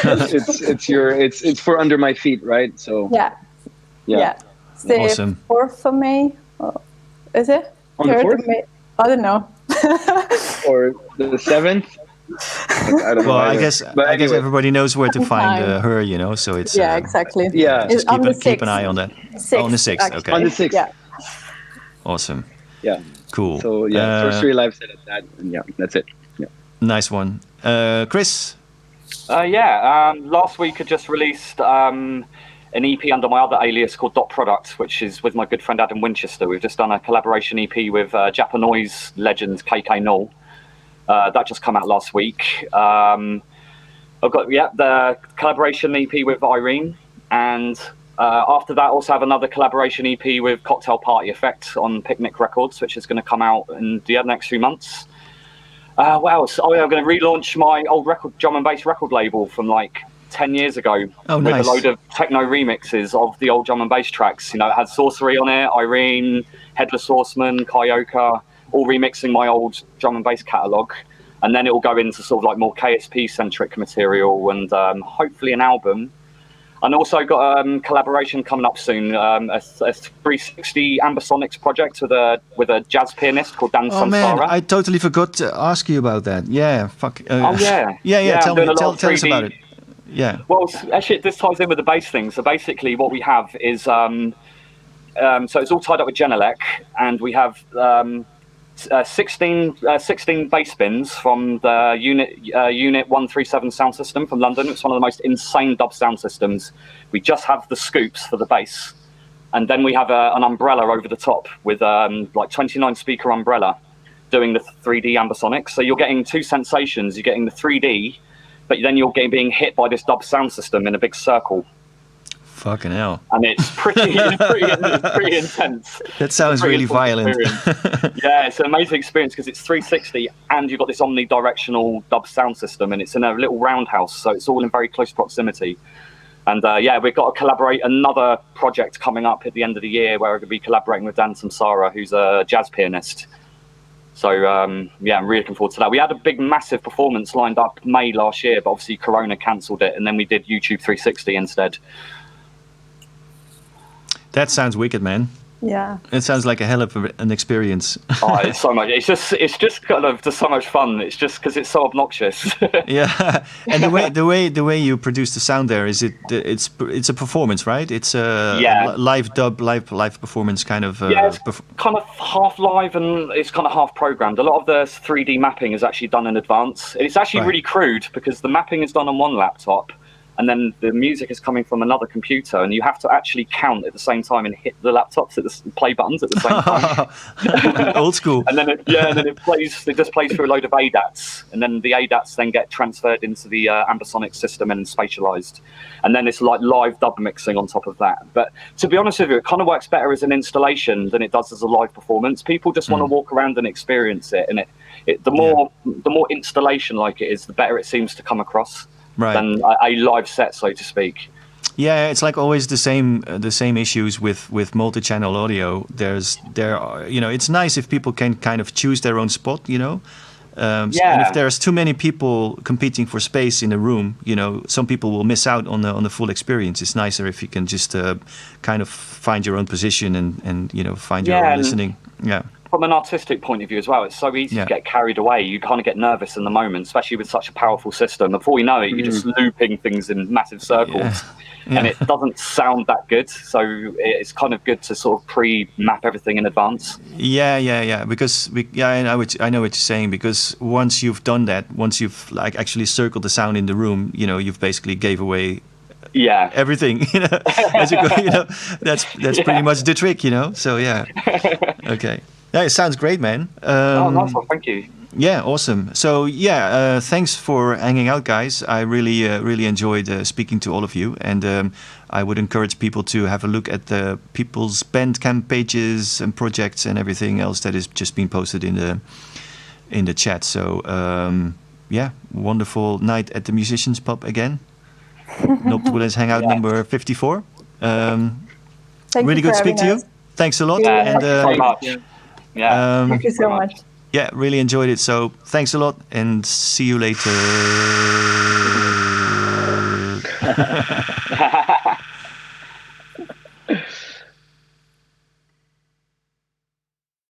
it's for Under My Feet, right? So yeah. It's the Awesome. 4th of May. Is it? On the 4th? Of May? I don't know. Or the 7th? I don't know. Well, either. I guess everybody knows where to find her, So it's exactly. Yeah, just on the keep an eye on that. 6th, on the 6th, actually. okay. On the 6th. Yeah. Awesome. Yeah. Cool. So Sorcery live set at that, and yeah, that's it. Yeah. Nice one. Chris? Last week I just released an EP under my other alias called Dot Product, which is with my good friend Adam Winchester. We've just done a collaboration EP with Japanoise legend KK Null. That just come out last week. I've got the collaboration EP with Irene, and after that also have another collaboration EP with Cocktail Party Effect on Picnic Records, which is going to come out in the next few months. What else? I'm going to relaunch my old drum and bass record label from like 10 years ago with nice. a load of techno remixes of the old drum and bass tracks. It had Sorcery on it, Irene, Headless Horseman, Kyoka, all remixing my old drum and bass catalogue. And then it will go into sort of like more KSP-centric material and hopefully an album. And also got a collaboration coming up soon, a 360 Ambisonics project with a jazz pianist called Dan Samsara. Oh man, I totally forgot to ask you about that. Yeah, fuck. Yeah. Tell us about it. Yeah. Well, actually, this ties in with the bass thing. So basically, what we have is so it's all tied up with Genelec, and we have 16 bass bins from the Unit 137 sound system from London. It's one of the most insane dub sound systems. We just have the scoops for the bass, and then we have an umbrella over the top with like 29 speaker umbrella doing the 3D ambisonics. So you're getting two sensations. You're getting the 3D, but then you're being hit by this dub sound system in a big circle. Fucking hell. And it's pretty intense. That sounds really violent. Yeah, it's an amazing experience because it's 360 and you've got this omnidirectional dub sound system, and it's in a little roundhouse, so it's all in very close proximity. And we've got to collaborate another project coming up at the end of the year where we're going to be collaborating with Dan Samsara, who's a jazz pianist. So, I'm really looking forward to that. We had a big, massive performance lined up May last year, but obviously Corona cancelled it, and then we did YouTube 360 instead. That sounds wicked, man. Yeah. It sounds like a hell of an experience. It's so much. It's just kind of just so much fun. It's just because it's so obnoxious. Yeah, and the way you produce the sound there is it's a performance, right? It's a live dub, live performance kind of. It's kind of half live and it's kind of half programmed. A lot of the 3D mapping is actually done in advance. It's actually really crude because the mapping is done on one laptop, and then the music is coming from another computer, and you have to actually count at the same time and hit the laptops at the play buttons at the same time. Old school. And then it just plays through a load of ADATs. and then the ADATs then get transferred into the ambisonic system and spatialized, and then it's like live dub mixing on top of that. But to be honest with you, it kind of works better as an installation than it does as a live performance. People just want to walk around and experience it, and the more installation like it is, the better it seems to come across than a live set, so to speak. Yeah, it's like always the same issues with multi-channel audio. There are, you know, it's nice if people can kind of choose their own spot, you know. And if there's too many people competing for space in a room, you know, some people will miss out on the full experience. It's nicer if you can just kind of find your own position and you know, find your own listening. Yeah. From an artistic point of view as well, it's so easy to get carried away. You kind of get nervous in the moment, especially with such a powerful system. Before you know it, you're just looping things in massive circles. And it doesn't sound that good, so it's kind of good to sort of pre-map everything in advance. Yeah. Because I know what you're saying. Because once you've done that, once you've like actually circled the sound in the room, you know, you've basically gave away everything. You know, as you go, you know, that's pretty much the trick. You know, so yeah. Okay. Yeah, it sounds great, man. Nice one, thank you. Yeah, awesome. So thanks for hanging out, guys. I really enjoyed speaking to all of you, and I would encourage people to have a look at the people's Bandcamp pages and projects and everything else that is just being posted in the chat. So wonderful night at the Musicians Pub again. Twiddlers Hangout number 54. Really good to speak to you. Thanks a lot. Thanks so much. Yeah. Thank you so much. Yeah, really enjoyed it. So thanks a lot and see you later.